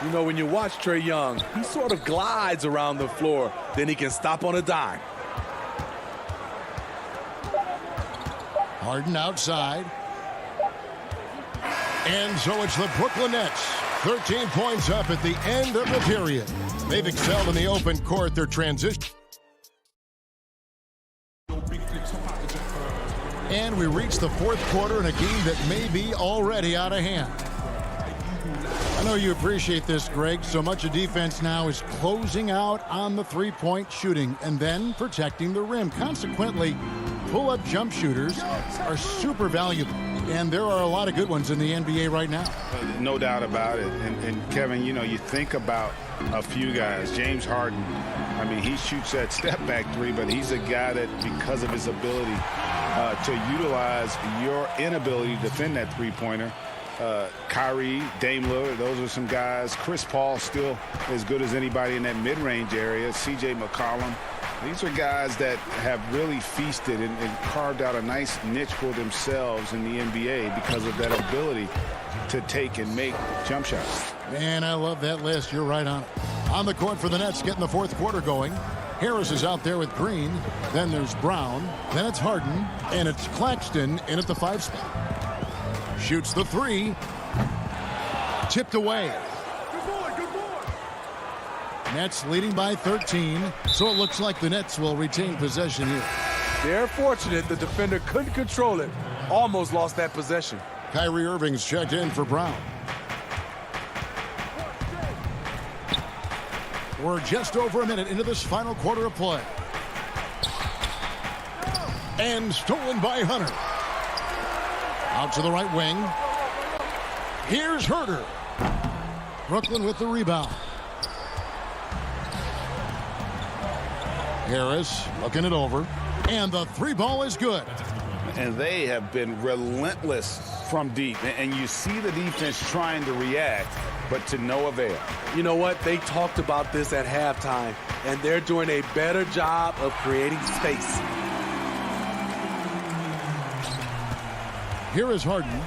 You know, when you watch Trae Young, he sort of glides around the floor. Then he can stop on a dime. Harden outside. And so it's the Brooklyn Nets. 13 points up at the end of the period. They've excelled in the open court. Their transition. And we reach the fourth quarter in a game that may be already out of hand. I know you appreciate this, Greg. So much of defense now is closing out on the three-point shooting and then protecting the rim. Consequently, pull-up jump shooters are super valuable. And there are a lot of good ones in the NBA right now. No doubt about it. And Kevin, you know, you think about a few guys. James Harden, I mean, he shoots that step-back 3, but he's a guy that, because of his ability to utilize your inability to defend that three-pointer, Kyrie, Dame Lillard, those are some guys. Chris Paul still as good as anybody in that mid-range area. C.J. McCollum. These are guys that have really feasted and carved out a nice niche for themselves in the NBA because of that ability to take and make jump shots. Man, I love that list. You're right on it. On the court for the Nets, getting the fourth quarter going. Harris is out there with Green. Then there's Brown. Then it's Harden. And it's Claxton in at the 5 spot. Shoots the 3. Tipped away. Nets leading by 13. So it looks like the Nets will retain possession here. They're fortunate the defender couldn't control it. Almost lost that possession. Kyrie Irving's checked in for Brown. We're just over a minute into this final quarter of play. And stolen by Hunter. Out to the right wing. Here's Herter. Brooklyn with the rebound. Harris looking it over. And the 3 ball is good. And they have been relentless from deep. And you see the defense trying to react, but to no avail. You know what? They talked about this at halftime, and they're doing a better job of creating space. Here is Harden.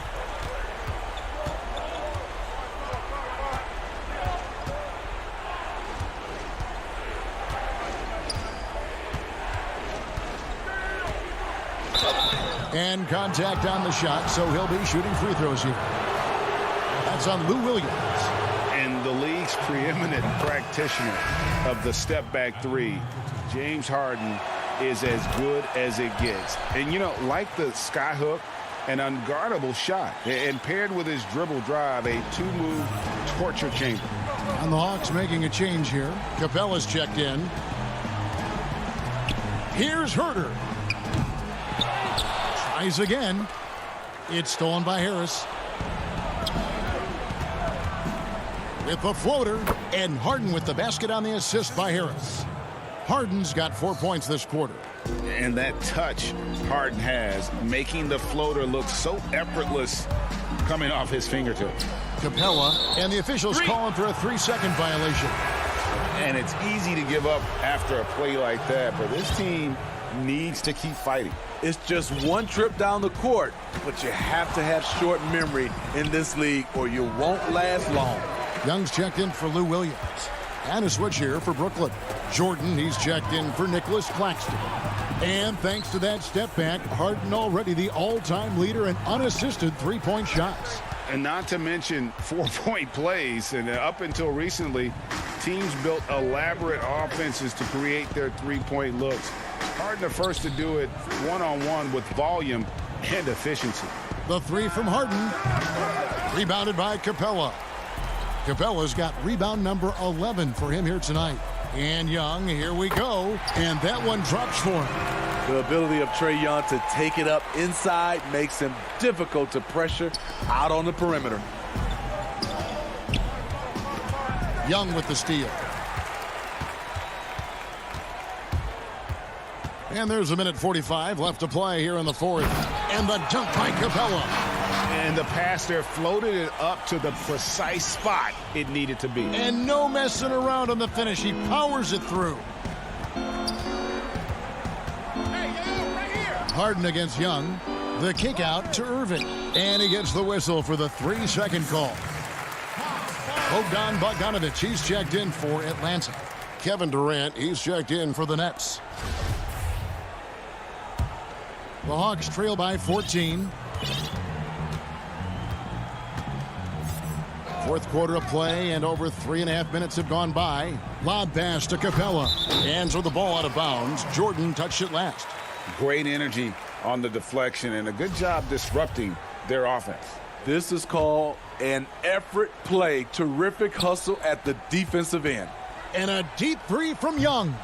And contact on the shot, so he'll be shooting free throws here. That's on Lou Williams. And the league's preeminent practitioner of the step-back 3, James Harden, is as good as it gets. And, you know, like the skyhook, an unguardable shot. And paired with his dribble drive, a 2-move torture chamber. And the Hawks making a change here. Capella's checked in. Here's Herter. Tries again. It's stolen by Harris. With the floater, and Harden with the basket on the assist by Harris. Harden's got 4 points this quarter. And that touch Harden has, making the floater look so effortless coming off his fingertips. Capella, and the officials calling for a 3-second violation. And it's easy to give up after a play like that, but this team needs to keep fighting. It's just one trip down the court, but you have to have short memory in this league or you won't last long. Young's checked in for Lou Williams. And a switch here for Brooklyn. Jordan, he's checked in for Nicholas Claxton. And thanks to that step back, Harden already the all-time leader in unassisted 3-point shots. And not to mention 4-point plays. And up until recently, teams built elaborate offenses to create their 3-point looks. Harden the first to do it one-on-one with volume and efficiency. The 3 from Harden. Rebounded by Capella. Capella's got rebound number 11 for him here tonight. And Young, here we go. And that one drops for him. The ability of Trae Young to take it up inside makes him difficult to pressure out on the perimeter. Young with the steal. And there's 1:45 left to play here in the 4th. And the dunk by Capella. And the pass there floated it up to the precise spot it needed to be. And no messing around on the finish. He powers it through. Harden against Young. The kick out to Irving. And he gets the whistle for the 3-second call. Bogdan, he's checked in for Atlanta. Kevin Durant, he's checked in for the Nets. The Hawks trail by 14. 4th quarter of play, and over 3.5 minutes have gone by. Lob pass to Capella. And so the ball out of bounds. Jordan touched it last. Great energy on the deflection and a good job disrupting their offense. This is called an effort play. Terrific hustle at the defensive end. And a deep 3 from Young.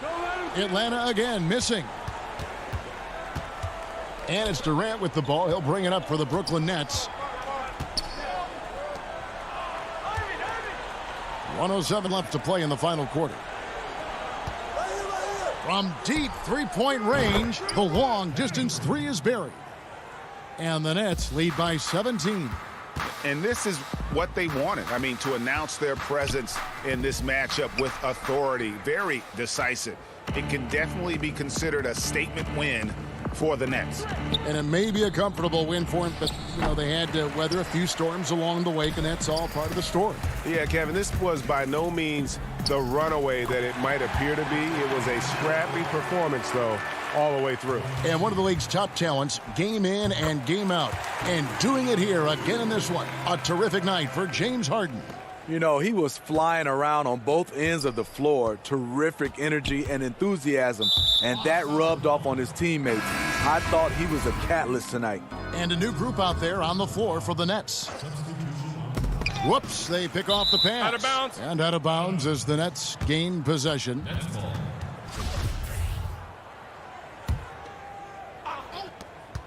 Atlanta again missing. And it's Durant with the ball. He'll bring it up for the Brooklyn Nets. 1:07 left to play in the final quarter. From deep 3-point range, the long distance 3 is buried. And the Nets lead by 17. And this is what they wanted. I mean, to announce their presence in this matchup with authority. Very decisive. It can definitely be considered a statement win for the Nets. And it may be a comfortable win for them, but, they had to weather a few storms along the way, and that's all part of the story. Yeah, Kevin, this was by no means the runaway that it might appear to be. It was a scrappy performance, though, all the way through. And one of the league's top talents, game in and game out. And doing it here again in this one. A terrific night for James Harden. He was flying around on both ends of the floor. Terrific energy and enthusiasm, and that rubbed off on his teammates. I thought he was a catalyst tonight. And a new group out there on the floor for the Nets. Whoops, they pick off the pass. Out of bounds. And out of bounds as the Nets gain possession.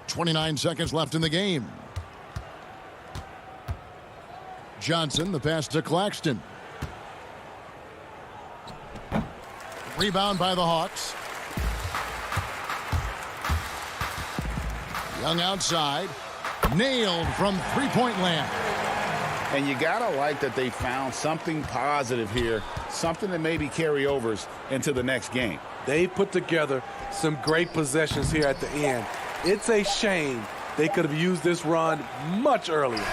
29 seconds left in the game. Johnson, the pass to Claxton. Rebound by the Hawks. Young outside. Nailed from three-point land. And you gotta like that they found something positive here, something that maybe carry overs into the next game. They put together some great possessions here at the end. It's a shame they could have used this run much earlier.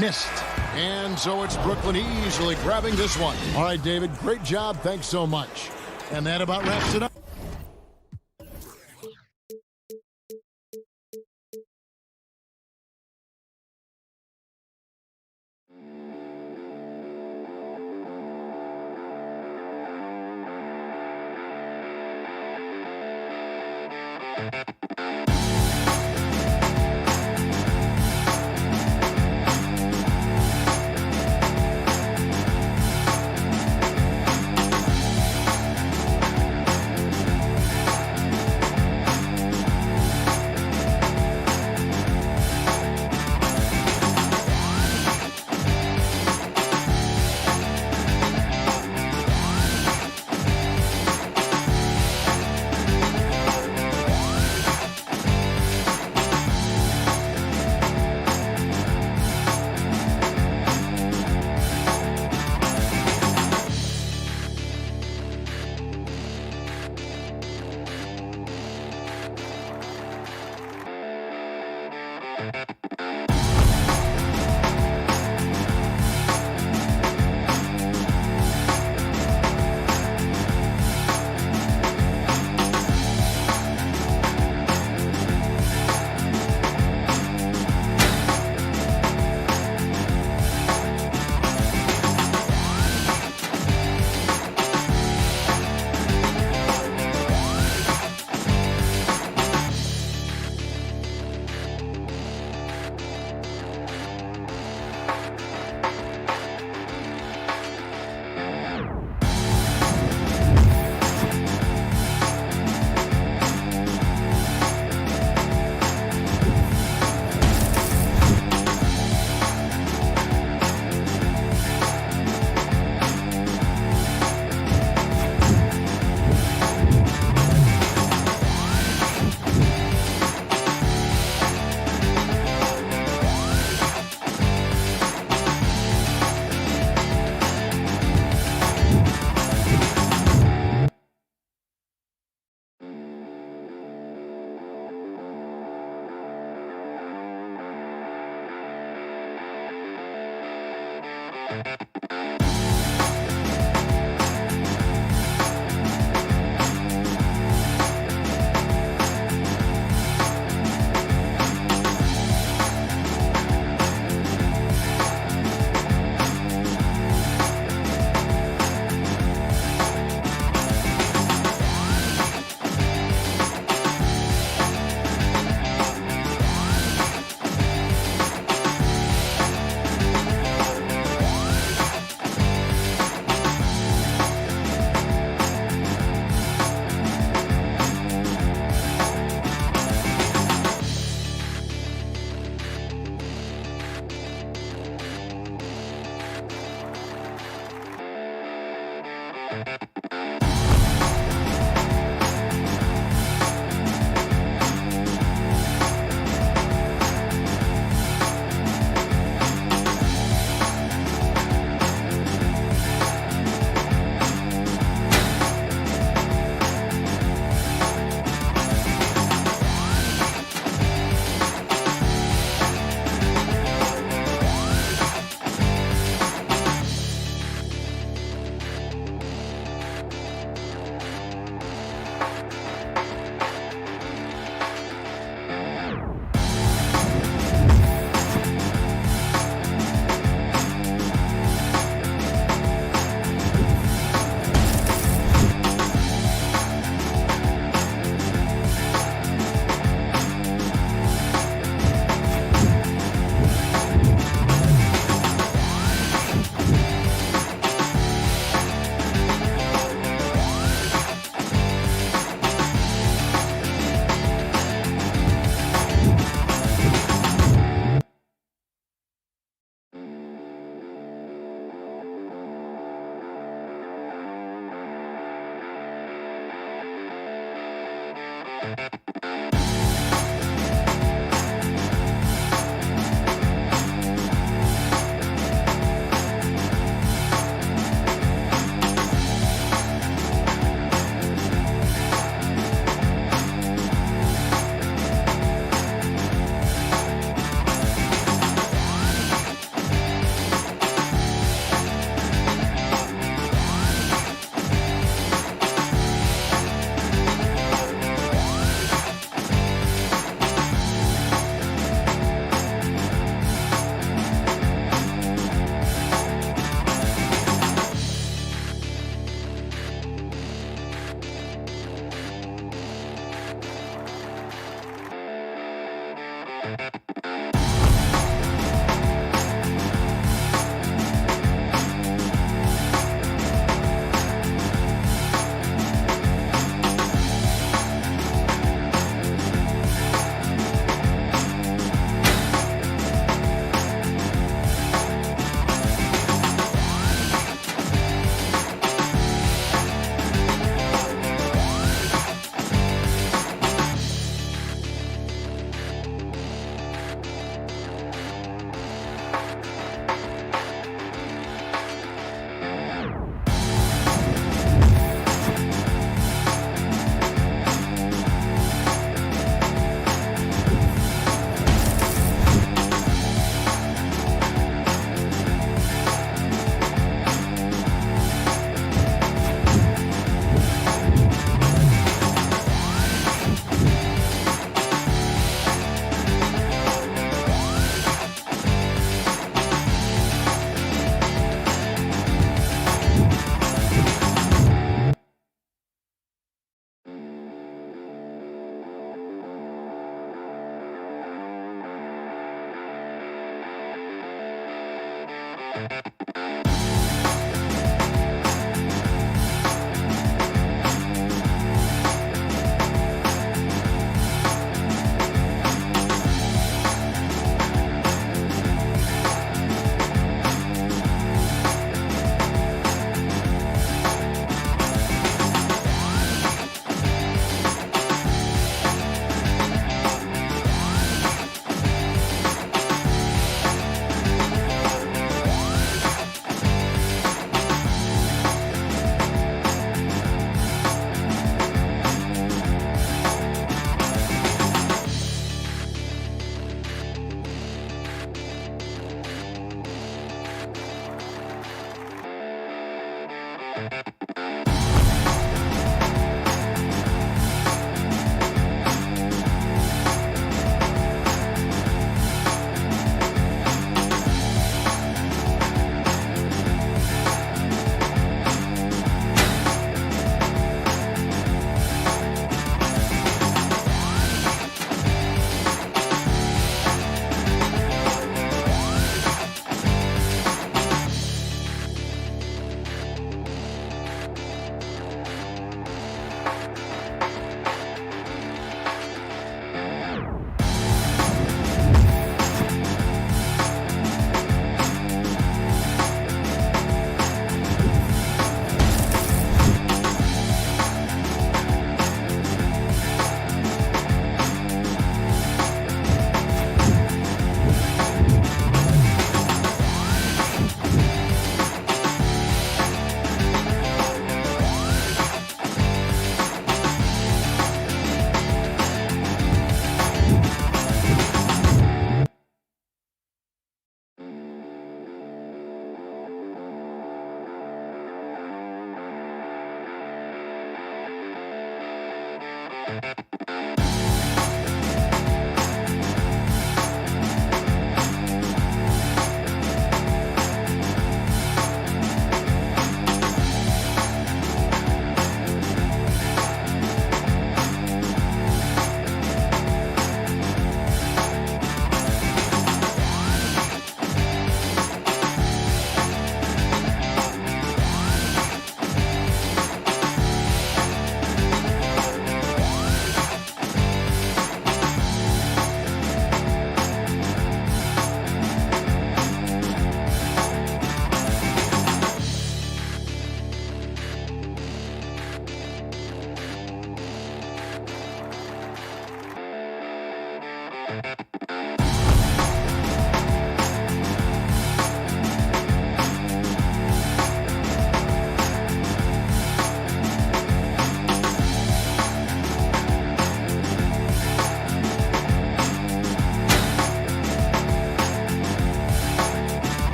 Missed. And so it's Brooklyn easily grabbing this one. All right, David, great job. Thanks so much. And that about wraps it up.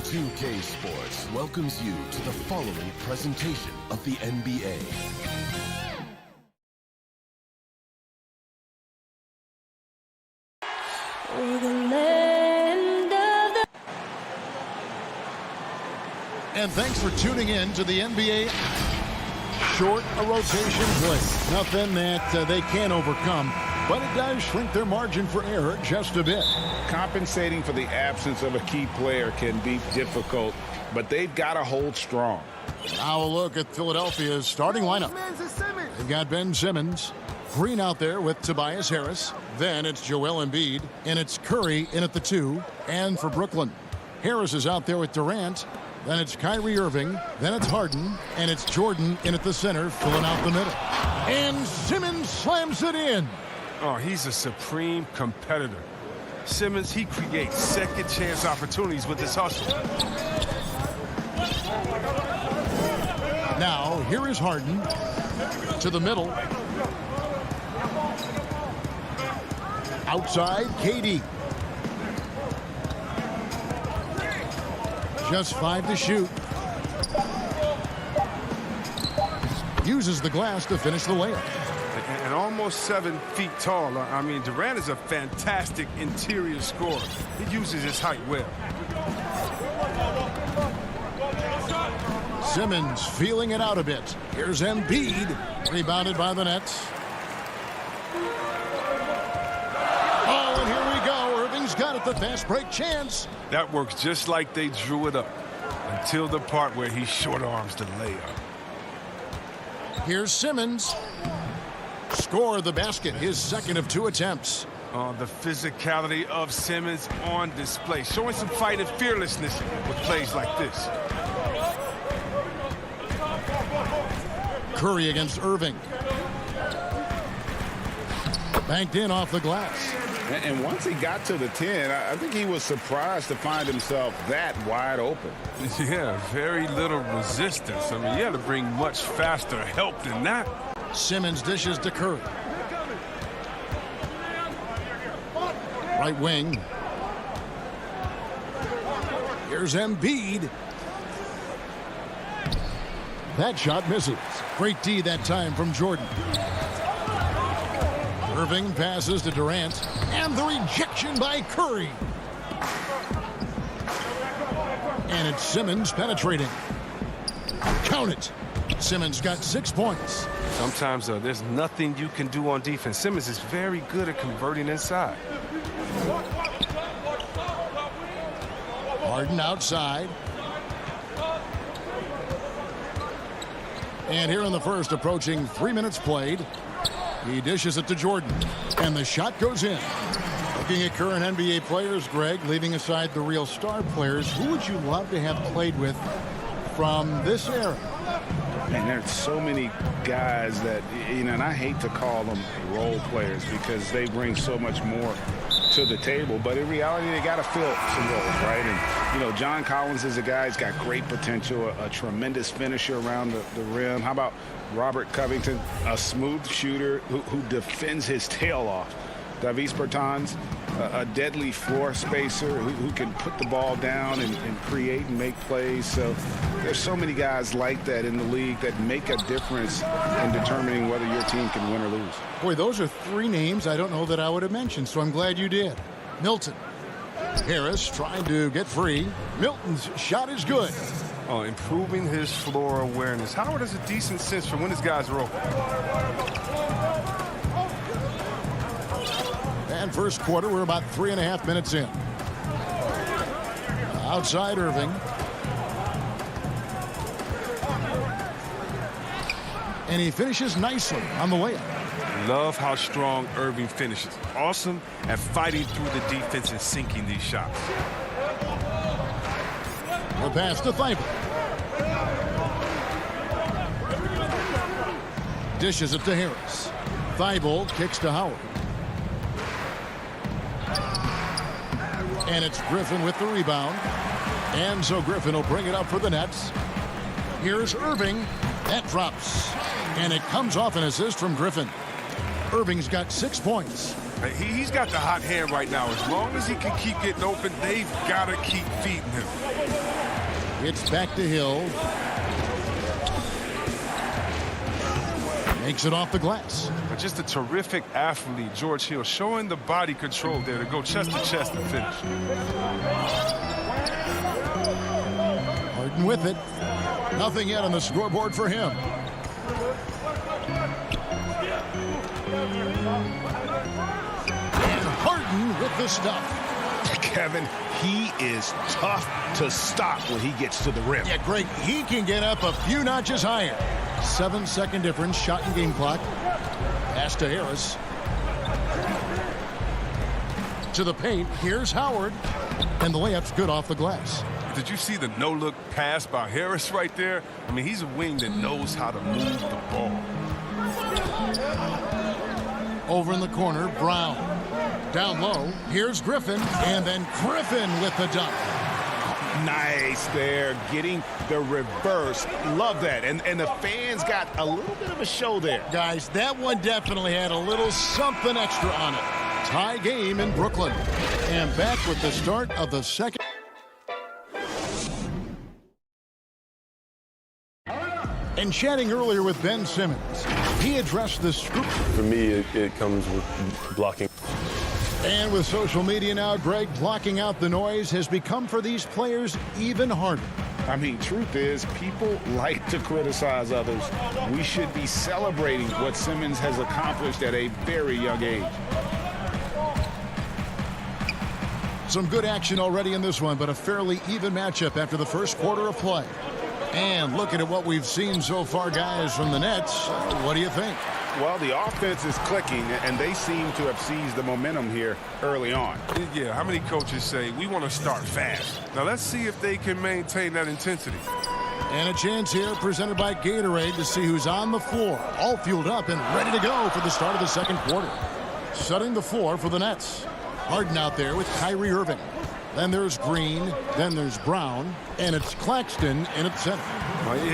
2K Sports welcomes you to the following presentation of the NBA. And thanks for tuning in to the NBA short a rotation play. Nothing that they can't overcome, but it does shrink their margin for error just a bit. Compensating for the absence of a key player can be difficult, but they've got to hold strong. Now a look at Philadelphia's starting lineup. They've got Ben Simmons, Green out there with Tobias Harris. Then it's Joel Embiid, and it's Curry in at the 2. And for Brooklyn, Harris is out there with Durant. Then it's Kyrie Irving. Then it's Harden. And it's Jordan in at the center, filling out the middle. And Simmons slams it in. Oh, he's a supreme competitor. Simmons, he creates second chance opportunities with his hustle. Now, here is Harden to the middle. Outside, KD. Just 5 to shoot. Uses the glass to finish the layup. And almost 7 feet tall. I mean, Durant is a fantastic interior scorer. He uses his height well. Simmons feeling it out a bit. Here's Embiid. Rebounded by the Nets. Oh, and here we go. Irving's got it. The fast break chance. That works just like they drew it up. Until the part where he short arms the layup. Here's Simmons. Score the basket. His second of 2 attempts. The physicality of Simmons on display. Showing some fight and fearlessness with plays like this. Curry against Irving. Banked in off the glass. And once he got to the 10, I think he was surprised to find himself that wide open. Yeah, very little resistance. I mean, you had to bring much faster help than that. Simmons dishes to Curry. Right wing. Here's Embiid. That shot misses. Great D that time from Jordan. Irving passes to Durant. And the rejection by Curry. And it's Simmons penetrating. Count it. Simmons got 6 points. Sometimes there's nothing you can do on defense. Simmons is very good at converting inside. Harden outside. And here in the first, approaching 3 minutes played, he dishes it to Jordan. And the shot goes in. Looking at current NBA players, Greg, leaving aside the real star players, who would you love to have played with from this era? And there's so many guys that, you know, and I hate to call them role players because they bring so much more to the table. But in reality, they got to fill some roles, right? And, you know, John Collins is a guy who's got great potential, a tremendous finisher around the rim. How about Robert Covington, a smooth shooter who defends his tail off? Davis Bertans, a deadly floor spacer who can put the ball down and create and make plays. So there's so many guys like that in the league that make a difference in determining whether your team can win or lose. Boy, those are 3 names I don't know that I would have mentioned, so I'm glad you did. Milton. Harris trying to get free. Milton's shot is good. Oh, improving his floor awareness. Howard has a decent sense for when his guys are open. And first quarter, we're about 3.5 minutes in. Outside Irving. And he finishes nicely on the layup. Love how strong Irving finishes. Awesome at fighting through the defense and sinking these shots. The pass to Thibault. Dishes it to Harris. Thibault kicks to Howard. And it's Griffin with the rebound. And so Griffin will bring it up for the Nets. Here's Irving. That drops. And it comes off an assist from Griffin. Irving's got 6 points. He's got the hot hand right now. As long as he can keep getting open, they've got to keep feeding him. It's back to Hill. Makes it off the glass. But just a terrific athlete, George Hill, showing the body control there to go chest to chest and finish. Harden with it. Nothing yet on the scoreboard for him. And Harden with the stuff. Kevin, he is tough to stop when he gets to the rim. Yeah, Greg, he can get up a few notches higher. 7-second difference, shot and game clock. Pass to Harris. To the paint, here's Howard. And the layup's good off the glass. Did you see the no-look pass by Harris right there? I mean, he's a wing that knows how to move the ball. Over in the corner, Brown. Down low, here's Griffin, and then Griffin with the dunk. Nice there, getting the reverse. Love that. And the fans got a little bit of a show there. Guys, that one definitely had a little something extra on it. Tie game in Brooklyn. And back with the start of the second. And chatting earlier with Ben Simmons, he addressed the scoop. For me, it comes with blocking. And with social media now, Greg, blocking out the noise has become for these players even harder. I mean, truth is, people like to criticize others. We should be celebrating what Simmons has accomplished at a very young age. Some good action already in this one, but a fairly even matchup after the first quarter of play. And looking at what we've seen so far, guys, from the Nets, what do you think? Well, the offense is clicking, and they seem to have seized the momentum here early on. Yeah, how many coaches say, we want to start fast? Now, let's see if they can maintain that intensity. And a chance here presented by Gatorade to see who's on the floor. All fueled up and ready to go for the start of the second quarter. Setting the floor for the Nets. Harden out there with Kyrie Irving. Then there's Green, then there's Brown, and it's Claxton in at center.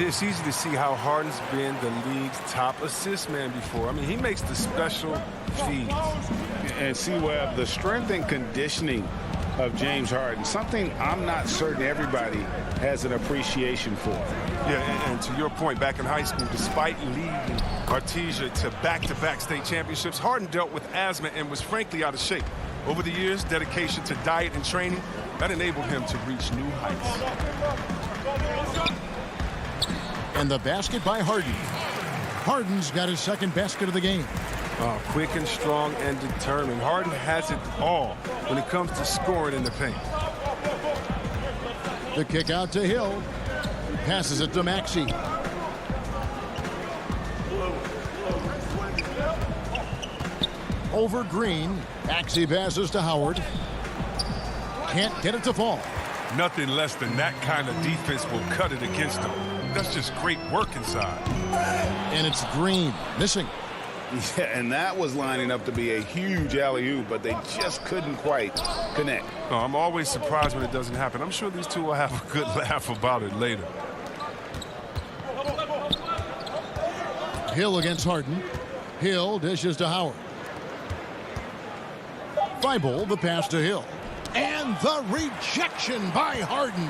It's easy to see how Harden's been the league's top assist man before. I mean, he makes the special feeds. And see, Webb, the strength and conditioning of James Harden, something I'm not certain everybody has an appreciation for. Yeah, and to your point, back in high school, despite leading Artesia to back-to-back state championships, Harden dealt with asthma and was frankly out of shape. Over the years, dedication to diet and training, that enabled him to reach new heights. And the basket by Harden. Harden's got his second basket of the game. Oh, quick and strong and determined. Harden has it all when it comes to scoring in the paint. The kick out to Hill. Passes it to Maxey. Over Green. Maxey passes to Howard. Can't get it to fall. Nothing less than that kind of defense will cut it against them. That's just great work inside. And it's Green missing. Yeah, and that was lining up to be a huge alley-oop, but they just couldn't quite connect. No, I'm always surprised when it doesn't happen. I'm sure these two will have a good laugh about it later. Hill against Harden. Hill dishes to Howard. Thibault, the pass to Hill. And the rejection by Harden.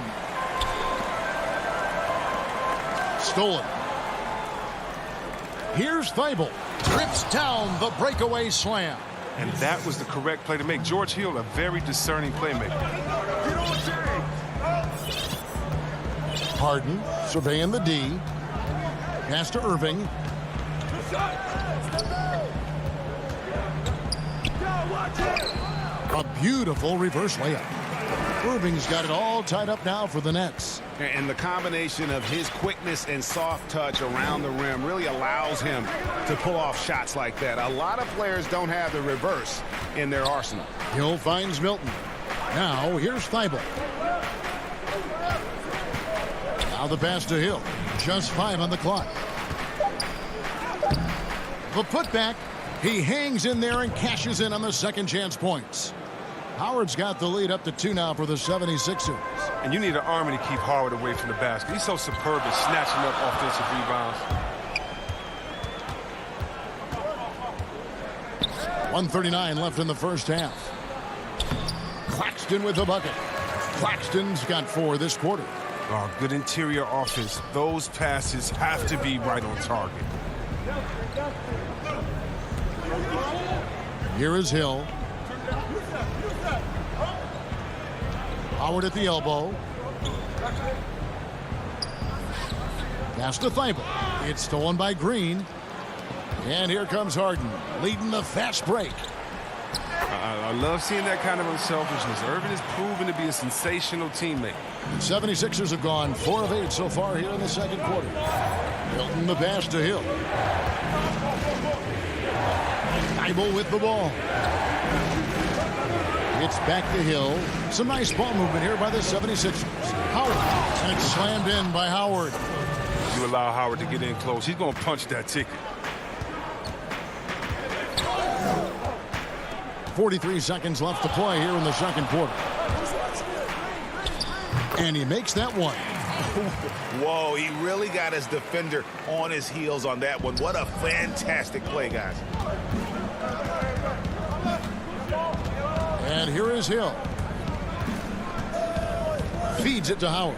Stolen. Here's Thibault. Trips down the breakaway slam. And that was the correct play to make. George Hill, a very discerning playmaker. Harden surveying the D. Pass to Irving. A beautiful reverse layup. Irving's got it all tied up now for the Nets. And the combination of his quickness and soft touch around the rim really allows him to pull off shots like that. A lot of players don't have the reverse in their arsenal. Hill finds Milton. Now here's Thibault. Now the pass to Hill. Just 5 on the clock. The putback. He hangs in there and cashes in on the second chance points. Howard's got the lead up to 2 now for the 76ers. And you need an army to keep Howard away from the basket. He's so superb at snatching up offensive rebounds. 1:39 left in the first half. Claxton with the bucket. Claxton's got 4 this quarter. Oh, good interior offense. Those passes have to be right on target. Here is Hill. Howard at the elbow. Pass to Thibault. It's stolen by Green. And here comes Harden, leading the fast break. I love seeing that kind of unselfishness. Irvin is proven to be a sensational teammate. 76ers have gone 4 of 8 so far here in the second quarter. Hilton the pass to Hill. Thibault with the ball. It's back to Hill. Some nice ball movement here by the 76ers. Howard. And it's slammed in by Howard. You allow Howard to get in close, he's going to punch that ticket. 43 seconds left to play here in the second quarter. And he makes that one. Whoa, he really got his defender on his heels on that one. What a fantastic play, guys. And here is Hill. Feeds it to Howard.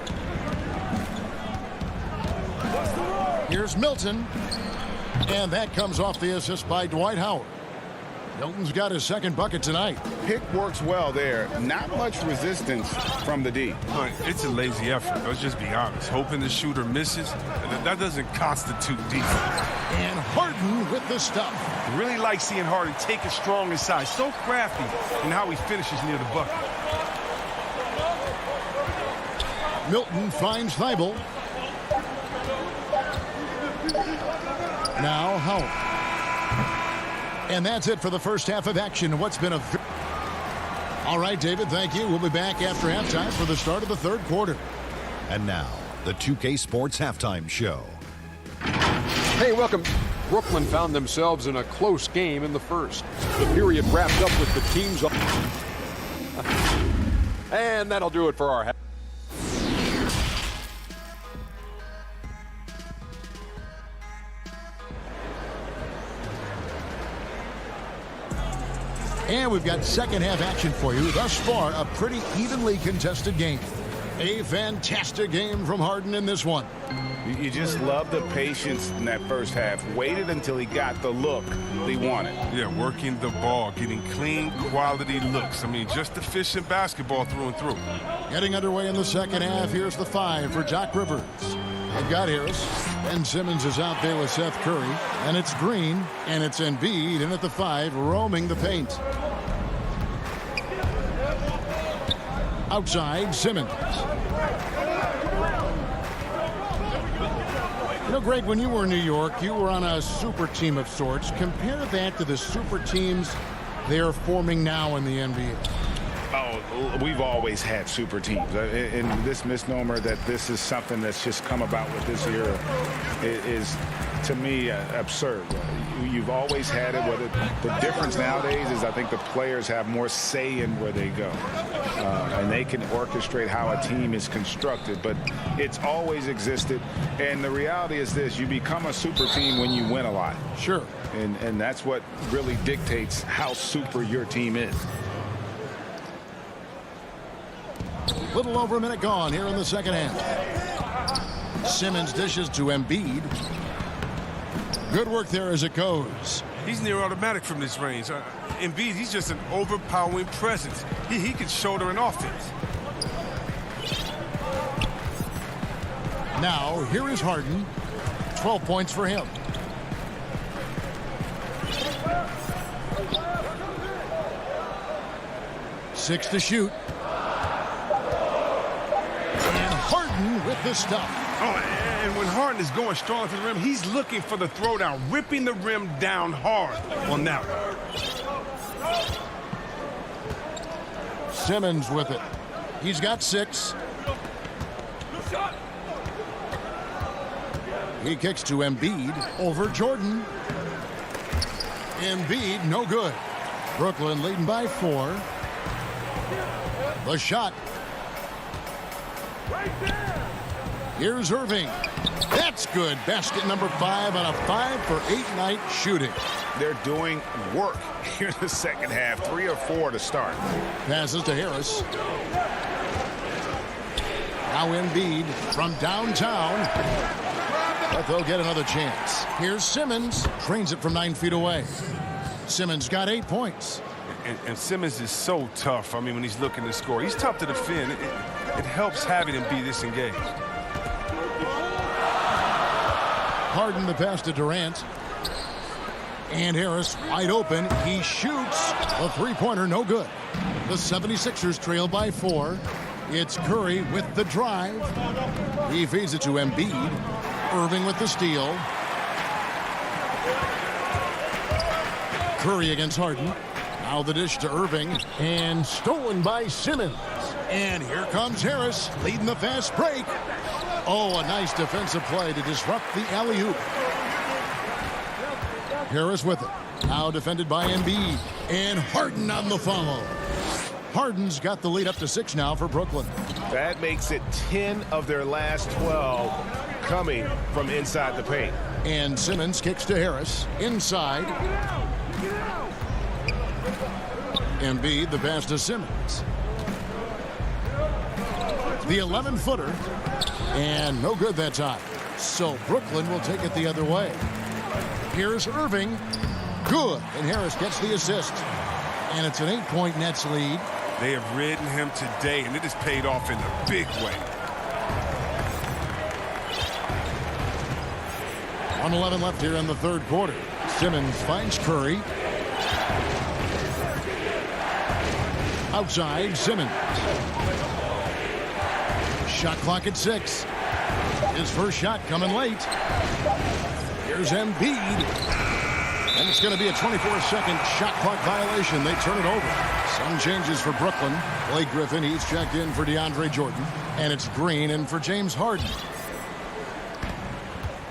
Here's Milton. And that comes off the assist by Dwight Howard. Milton's got his second bucket tonight. Pick works well there. Not much resistance from the D. It's a lazy effort. Let's just be honest. Hoping the shooter misses, that doesn't constitute defense. And Harden with the stuff. Really like seeing Harden take it strong inside. So crafty in how he finishes near the bucket. Milton finds Thibault. Now Howard. And that's it for the first half of action. What's been a... All right, David, thank you. We'll be back after halftime for the start of the third quarter. And now, the 2K Sports Halftime Show. Hey, welcome. Brooklyn found themselves in a close game in the first. The period wrapped up with the teams... And that'll do it for our... And we've got second half action for you. Thus far, a pretty evenly contested game. A fantastic game from Harden in this one. You just love the patience in that first half. Waited until he got the look he wanted. Yeah, working the ball, getting clean, quality looks. I mean, just efficient basketball through and through. Getting underway in the second half. Here's the 5 for Doc Rivers. They've got Harris. Ben Simmons is out there with Seth Curry. And it's Green. And it's Embiid in at the 5, roaming the paint. Outside, Simmons. You know, Greg, when you were in New York, you were on a super team of sorts. Compare that to the super teams they are forming now in the NBA. Oh, we've always had super teams. And this misnomer that this is something that's just come about with this era is, to me, absurd. You've always had it. Whether the difference nowadays is I think the players have more say in where they go. And they can orchestrate how a team is constructed. But it's always existed. And the reality is this. You become a super team when you win a lot. Sure. And that's what really dictates how super your team is. Little over a minute gone here in the second half. Simmons dishes to Embiid. Good work there as it goes. He's near automatic from this range. Embiid, he's just an overpowering presence. He can shoulder an offense. Now, here is Harden. 12 points for him. Six to shoot. And Harden with the stuff. Oh, and when Harden is going strong to the rim, he's looking for the throwdown, ripping the rim down hard on that one. Simmons with it. He's got 6. He kicks to Embiid over Jordan. Embiid, no good. Brooklyn leading by 4. The shot. Here's Irving. That's good. Basket number 5 on a 5-for-8 night shooting. They're doing work here in the second half. 3 or 4 to start. Passes to Harris. Now Embiid from downtown. But they'll get another chance. Here's Simmons. Trains it from 9 feet away. Simmons got 8 points. And Simmons is so tough. I mean, when he's looking to score, he's tough to defend. It helps having him be this engaged. Harden the pass to Durant. And Harris wide open. He shoots. A three-pointer, no good. The 76ers trail by 4. It's Curry with the drive. He feeds it to Embiid. Irving with the steal. Curry against Harden. Now the dish to Irving. And stolen by Simmons. And here comes Harris leading the fast break. Oh, a nice defensive play to disrupt the alley-oop. Harris with it. Now defended by Embiid. And Harden on the follow. Harden's got the lead up to 6 now for Brooklyn. That makes it 10 of their last 12 coming from inside the paint. And Simmons kicks to Harris. Inside. Embiid, the pass to Simmons. The 11-footer. And no good that time. So Brooklyn will take it the other way. Here's Irving. Good. And Harris gets the assist. And it's an 8-point Nets lead. They have ridden him today, and it has paid off in a big way. 1:11 left here in the third quarter. Simmons finds Curry. Outside, Simmons. Shot clock at 6. His first shot coming late. Here's Embiid. And it's going to be a 24-second shot clock violation. They turn it over. Some changes for Brooklyn. Blake Griffin, he's checked in for DeAndre Jordan. And it's Green in for James Harden.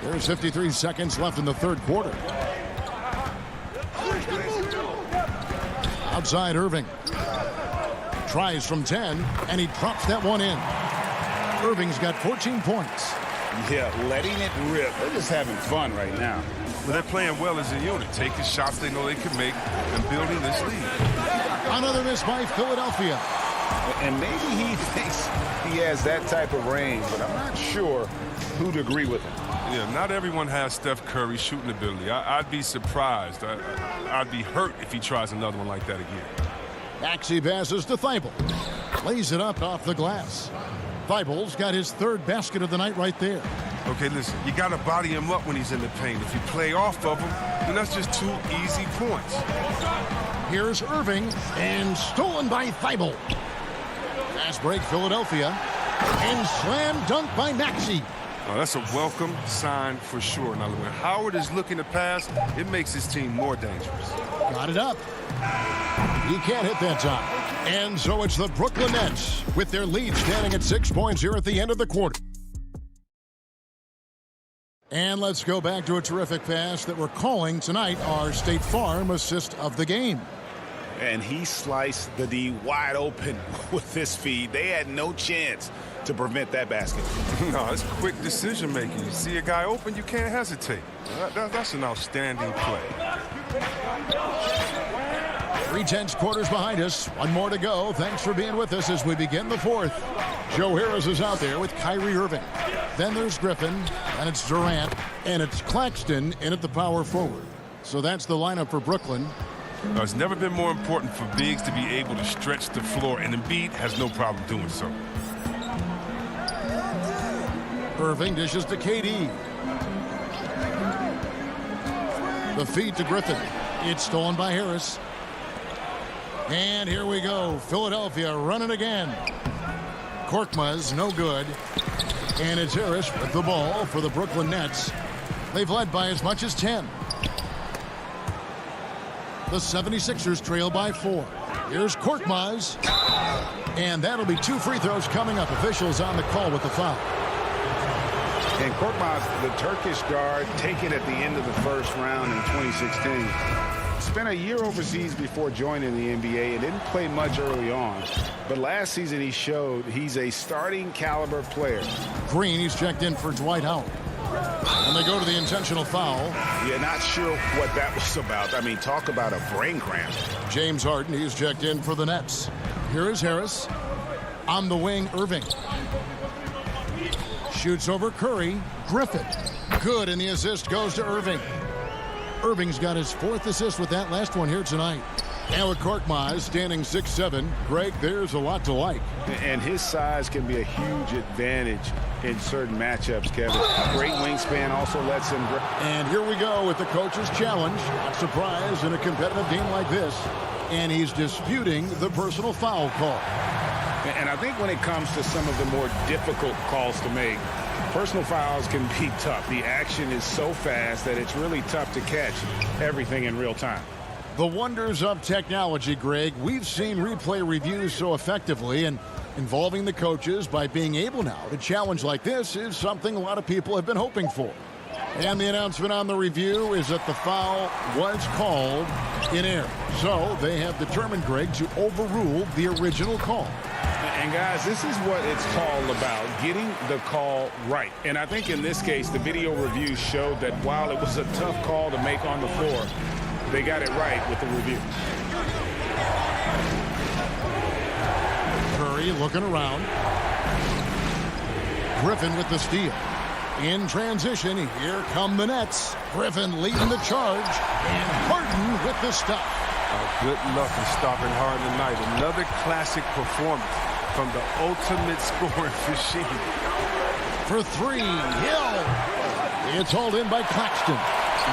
There's 53 seconds left in the third quarter. Outside Irving. Tries from 10, and he drops that one in. Irving's got 14 points. Yeah, letting it rip. They're just having fun right now. Well, they're playing well as a unit, taking shots they know they can make and building this lead. Another miss by Philadelphia. And maybe he thinks he has that type of range, but I'm not sure who'd agree with him. Yeah, not everyone has Steph Curry's shooting ability. I'd be surprised. I'd be hurt if he tries another one like that again. Maxey passes to Thibault. Lays it up off the glass. Thibault's got his third basket of the night right there. Okay, listen, you got to body him up when he's in the paint. If you play off of him, then that's just 2 easy points. Here's Irving, and stolen by Thibault. Fast break, Philadelphia. And slam dunk by Maxey. Oh, that's a welcome sign for sure. Now, when Howard is looking to pass, it makes his team more dangerous. Got it up. He can't hit that time. And so it's the Brooklyn Nets with their lead standing at 6 points here at the end of the quarter. And let's go back to a terrific pass that we're calling tonight our State Farm assist of the game. And he sliced the D wide open with this feed. They had no chance to prevent that basket. No, it's quick decision making. You see a guy open, you can't hesitate. That's an outstanding play. 3/10 quarters behind us. One more to go. Thanks for being with us as we begin the fourth. Joe Harris is out there with Kyrie Irving. Then there's Griffin, and it's Durant, and it's Claxton in at the power forward. So that's the lineup for Brooklyn. It's never been more important for bigs to be able to stretch the floor, and Embiid has no problem doing so. Irving dishes to KD. The feed to Griffin. It's stolen by Harris. And here we go. Philadelphia running again. Korkmaz, no good. And it's Harris with the ball for the Brooklyn Nets. They've led by as much as 10. The 76ers trail by 4. Here's Korkmaz. And that'll be 2 free throws coming up. Officials on the call with the foul. And Korkmaz, the Turkish guard, taken at the end of the first round in 2016. Spent a year overseas before joining the NBA and didn't play much early on. But last season he showed he's a starting caliber player. Green, he's checked in for Dwight Howard. And they go to the intentional foul. Yeah, not sure what that was about. I mean, talk about a brain cramp. James Harden, he's checked in for the Nets. Here is Harris. On the wing, Irving. Shoots over Curry. Griffin. Good, and the assist goes to Irving. Irving's got his 4th assist with that last one here tonight. And with Korkmaz standing 6'7", Greg, there's a lot to like. And his size can be a huge advantage in certain matchups, Kevin. Great wingspan also lets him... And here we go with the coach's challenge. Not surprised in a competitive game like this. And he's disputing the personal foul call. And I think when it comes to some of the more difficult calls to make, personal fouls can be tough. The action is so fast that it's really tough to catch everything in real time. The wonders of technology, Greg. We've seen replay reviews so effectively, and involving the coaches by being able now to challenge like this is something a lot of people have been hoping for. And the announcement on the review is that the foul was called in error. So they have determined, Greg, to overrule the original call. And guys, this is what it's all about, getting the call right. And I think in this case, the video review showed that while it was a tough call to make on the floor, they got it right with the review. Curry looking around. Griffin with the steal. In transition, here come the Nets. Griffin leading the charge. And Harden with the stop. Good luck in stopping Harden tonight. Another classic performance from the ultimate scoring machine. For 3, Hill. It's hauled in by Claxton.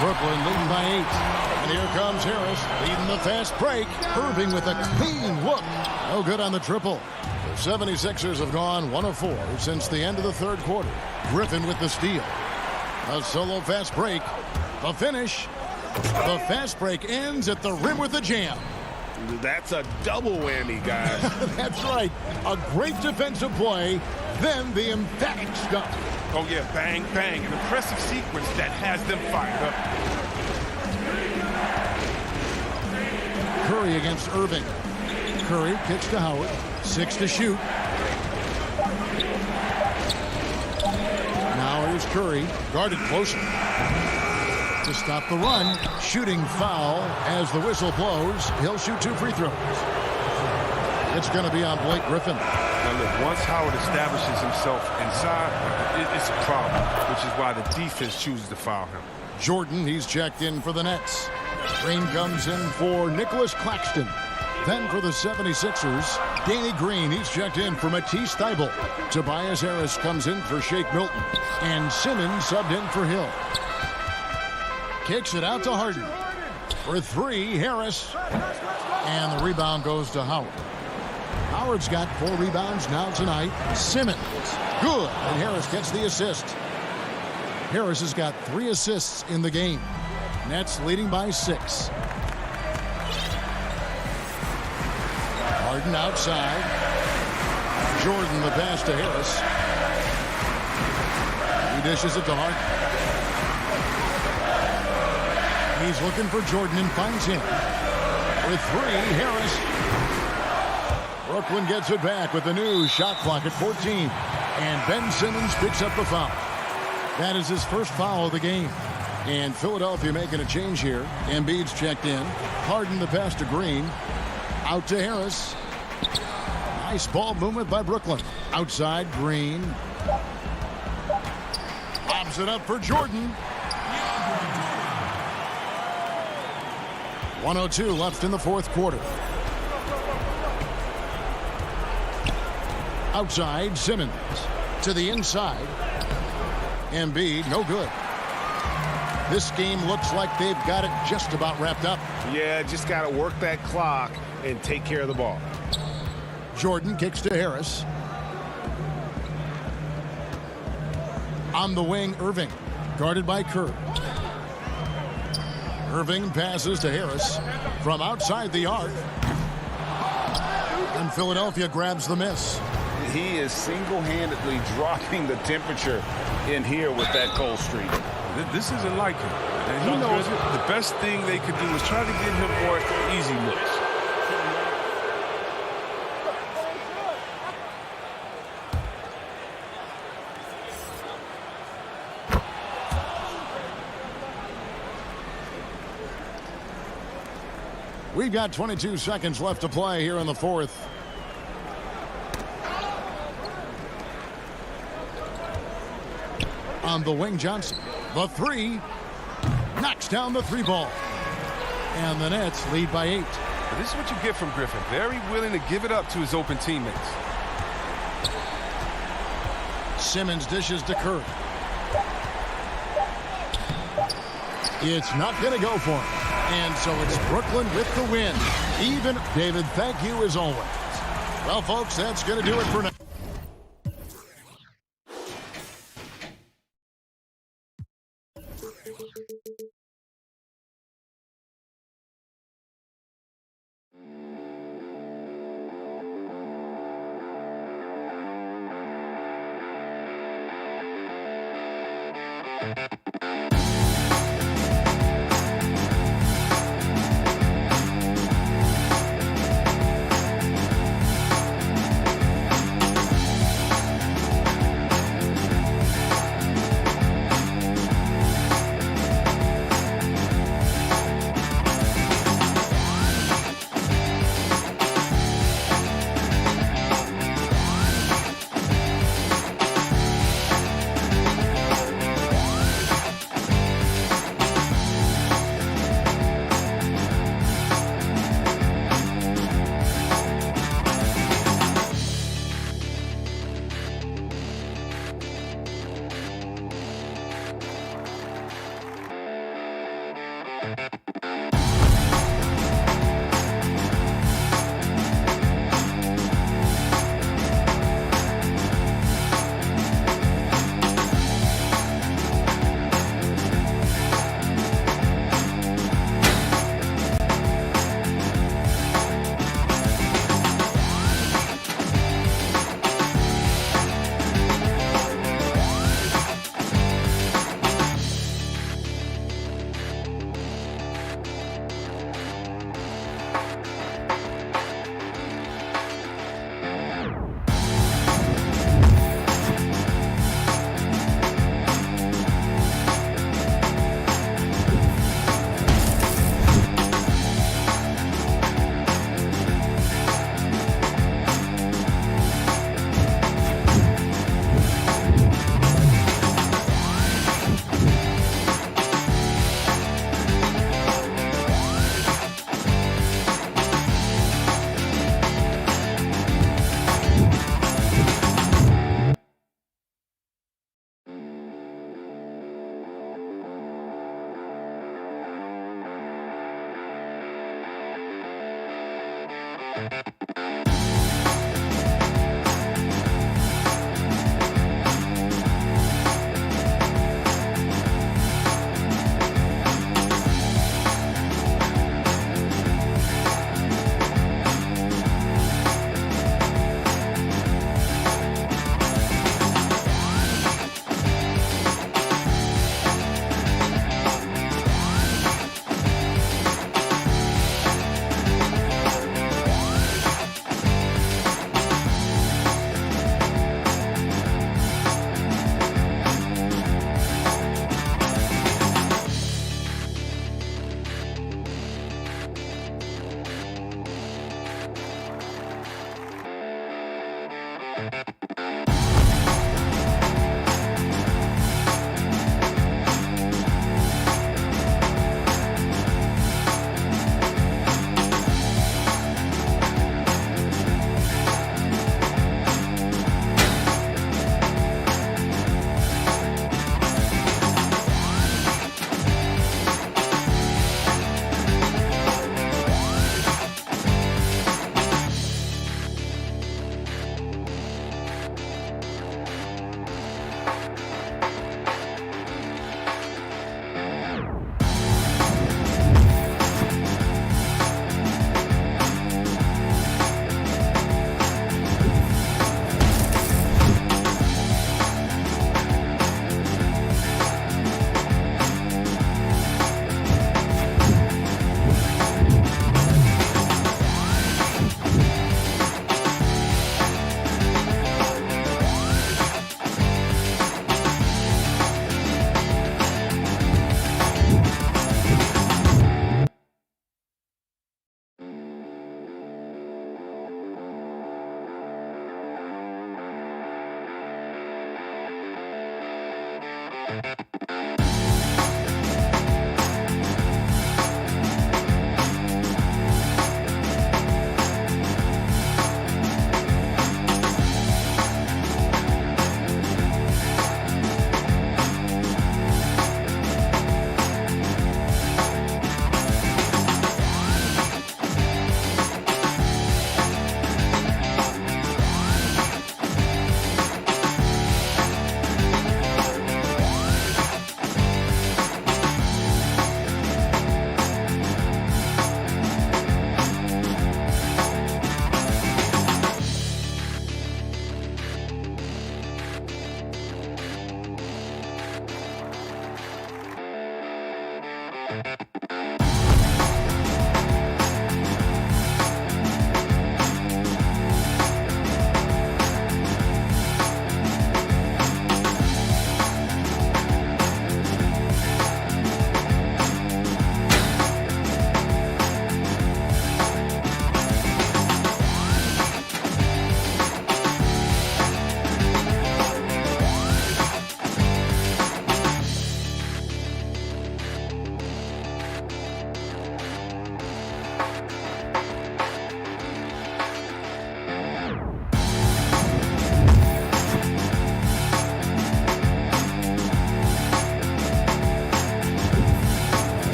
Brooklyn leading by 8. And here comes Harris leading the fast break. Irving with a clean look. No good on the triple. The 76ers have gone 1 of 4 since the end of the 3rd quarter. Griffin with the steal. A solo fast break. The finish. The fast break ends at the rim with a jam. That's a double whammy, guys. That's right. A great defensive play, then the emphatic stuff. Oh, yeah, bang, bang. An impressive sequence that has them fired up. Curry against Irving. Curry kicks to Howard. 6 to shoot. Now here's Curry, guarded closer. To stop the run, shooting foul as the whistle blows. He'll shoot 2 free throws. It's going to be on Blake Griffin. Now look, once Howard establishes himself inside, it's a problem, which is why the defense chooses to foul him. Jordan, he's checked in for the Nets. Green comes in for Nicholas Claxton. Then for the 76ers, Danny Green, he's checked in for Matisse Thybulle. Tobias Harris comes in for Shake Milton. And Simmons subbed in for Hill. Kicks it out to Harden. For 3, Harris. And the rebound goes to Howard. Howard's got 4 rebounds now tonight. Simmons. Good. And Harris gets the assist. Harris has got 3 assists in the game. Nets leading by 6. Harden outside. Jordan the pass to Harris. He dishes it to Harden. He's looking for Jordan and finds him. With 3, Harris. Brooklyn gets it back with the new shot clock at 14. And Ben Simmons picks up the foul. That is his first foul of the game. And Philadelphia making a change here. Embiid's checked in. Harden the pass to Green. Out to Harris. Nice ball movement by Brooklyn. Outside, Green. Lobs it up for Jordan. 1:02 left in the 4th quarter. Outside, Simmons. To the inside. Embiid, no good. This game looks like they've got it just about wrapped up. Yeah, just got to work that clock and take care of the ball. Jordan kicks to Harris. On the wing, Irving. Guarded by Kerr. Irving passes to Harris from outside the arc. And Philadelphia grabs the miss. He is single-handedly dropping the temperature in here with that cold streak. This isn't like him. And he knows it. The best thing they could do is try to get him more easy looks. We've got 22 seconds left to play here in the fourth. On the wing, Johnson. The three. Knocks down the three ball. And the Nets lead by 8. But this is what you get from Griffin. Very willing to give it up to his open teammates. Simmons dishes to Curry. It's not going to go for him. And so it's Brooklyn with the win. Even. David, thank you as always. Well, folks, that's going to do it for now.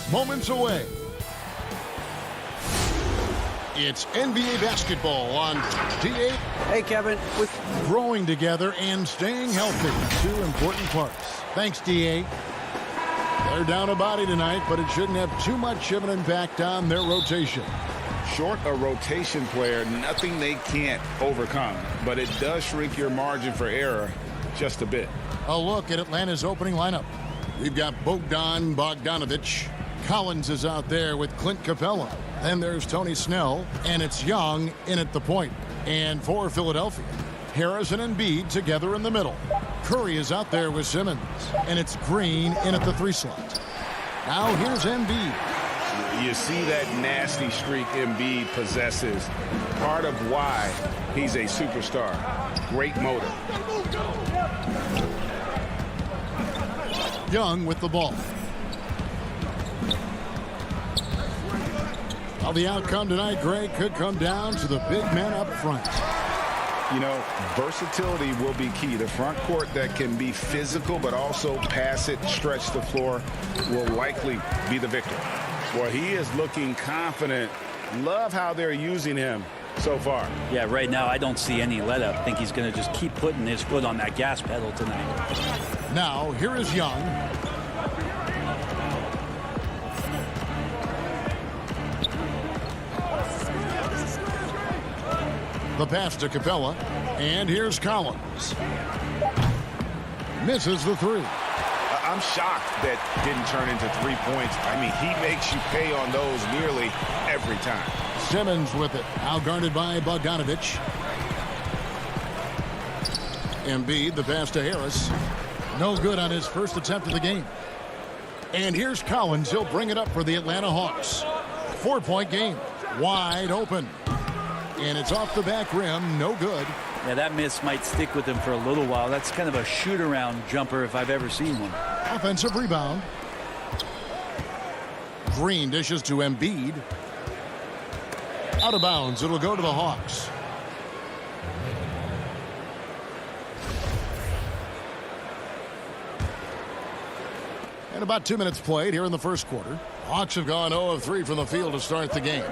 Moments away. It's NBA basketball on D8. Hey, Kevin. With growing together and staying healthy, two important parts. Thanks, D8. They're down a body tonight, but it shouldn't have too much of an impact on their rotation. Short a rotation player, nothing they can't overcome, but it does shrink your margin for error just a bit. A look at Atlanta's opening lineup. We've got Bogdanovich. Collins is out there with Clint Capella. Then there's Tony Snell, and it's Young in at the point. And for Philadelphia, Harris and Embiid together in the middle. Curry is out there with Simmons, and it's Green in at the 3 slot. Now here's Embiid. You see that nasty streak Embiid possesses. Part of why he's a superstar. Great motor. Young with the ball. Well, the outcome tonight, Greg, could come down to the big men up front. You know, versatility will be key. The front court that can be physical but also pass it, stretch the floor, will likely be the victor. Well, he is looking confident. Love how they're using him so far. Yeah, right now I don't see any let up. I think he's going to just keep putting his foot on that gas pedal tonight. Now, here is Young. The pass to Capella, and here's Collins. Misses the 3. I'm shocked that didn't turn into 3 points. I mean, he makes you pay on those nearly every time. Simmons with it, now guarded by Bogdanovich. Embiid, the pass to Harris. No good on his first attempt of the game. And here's Collins. He'll bring it up for the Atlanta Hawks. 4-point game, wide open. And it's off the back rim, no good. Yeah, that miss might stick with him for a little while. That's kind of a shoot-around jumper if I've ever seen one. Offensive rebound. Green dishes to Embiid. Out of bounds, it'll go to the Hawks. And about 2 minutes played here in the first quarter. Hawks have gone 0 of 3 from the field to start the game.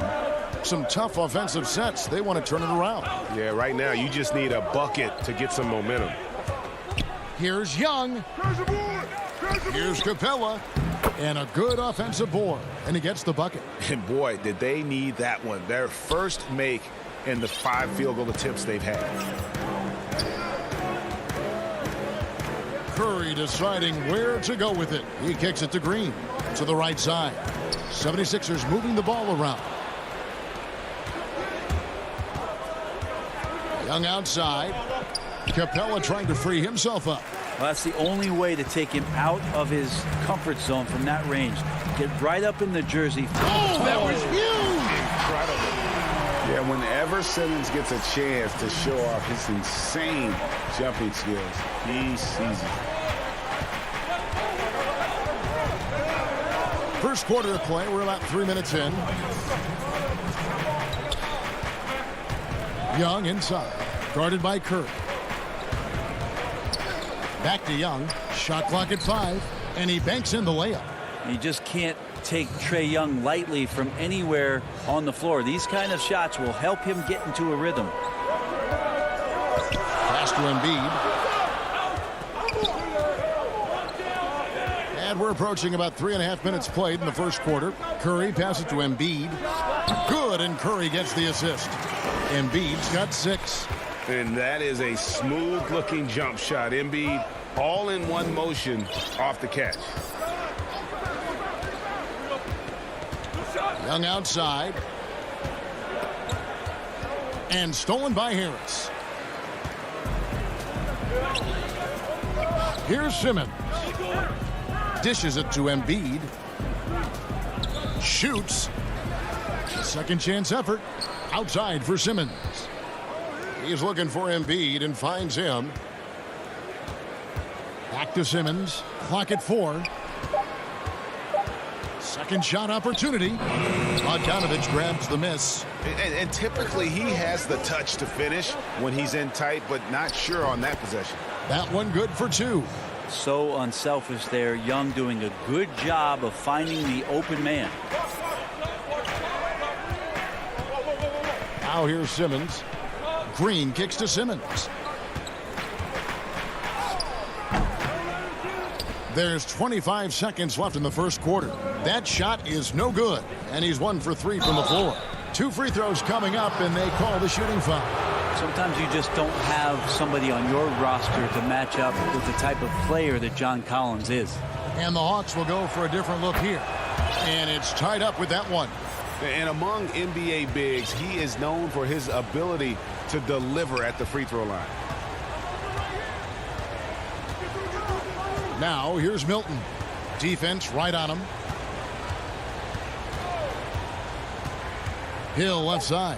Some tough offensive sets. They want to turn it around. Yeah, right now you just need a bucket to get some momentum. Here's Young. Here's Capella. And a good offensive board. And he gets the bucket. And boy, did they need that one. Their first make in the 5 field goal attempts they've had. Curry deciding where to go with it. He kicks it to Green to the right side. 76ers moving the ball around. Young outside. Capella trying to free himself up. Well, that's the only way to take him out of his comfort zone from that range. Get right up in the jersey. Oh, that was huge! Incredible. Yeah, whenever Simmons gets a chance to show off his insane jumping skills, he sees it. First quarter of play. We're about 3 minutes in. Young inside. Guarded by Curry. Back to Young. Shot clock at 5. And he banks in the layup. You just can't take Trae Young lightly from anywhere on the floor. These kind of shots will help him get into a rhythm. Pass to Embiid. And we're approaching about 3.5 minutes played in the first quarter. Curry passes to Embiid. Good, and Curry gets the assist. Embiid's got 6. And that is a smooth-looking jump shot. Embiid all in one motion off the catch. Young outside. And stolen by Harris. Here's Simmons. Dishes it to Embiid. Shoots. Second chance effort. Outside for Simmons. He's looking for Embiid and finds him. Back to Simmons. Clock at 4. Second shot opportunity. Bogdanovich grabs the miss. And typically he has the touch to finish when he's in tight, but not sure on that possession. That one good for 2. So unselfish there. Young doing a good job of finding the open man. Now here's Simmons. Green kicks to Simmons. There's 25 seconds left in the first quarter. That shot is no good, and he's 1 for 3 from the floor. 2 free throws coming up, and they call the shooting foul. Sometimes you just don't have somebody on your roster to match up with the type of player that John Collins is. And the Hawks will go for a different look here. And it's tied up with that one. And among NBA bigs, he is known for his ability to deliver at the free throw line. Now here's Milton. Defense right on him. Hill left side.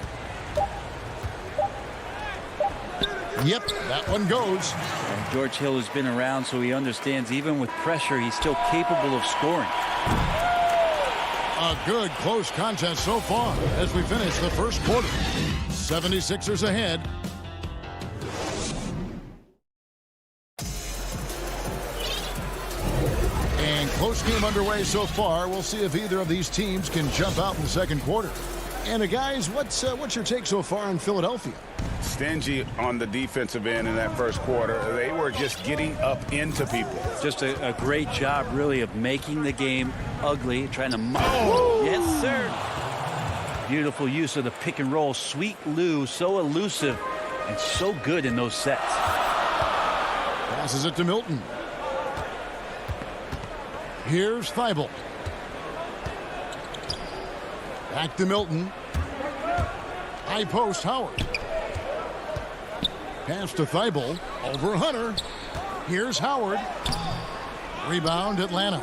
Yep, that one goes. And George Hill has been around, so he understands even with pressure, he's still capable of scoring. A good close contest so far as we finish the first quarter. 76ers ahead. And close game underway so far. We'll see if either of these teams can jump out in the second quarter. And guys, what's your take so far on Philadelphia? Stingy on the defensive end in that first quarter. They were just getting up into people. Just a great job, really, of making the game ugly, trying to... Yes, sir. Beautiful use of the pick and roll. Sweet Lou, so elusive and so good in those sets. Passes it to Milton. Here's Thibault. Back to Milton. High post, Howard. Pass to Thibault. Over Hunter. Here's Howard. Rebound, Atlanta.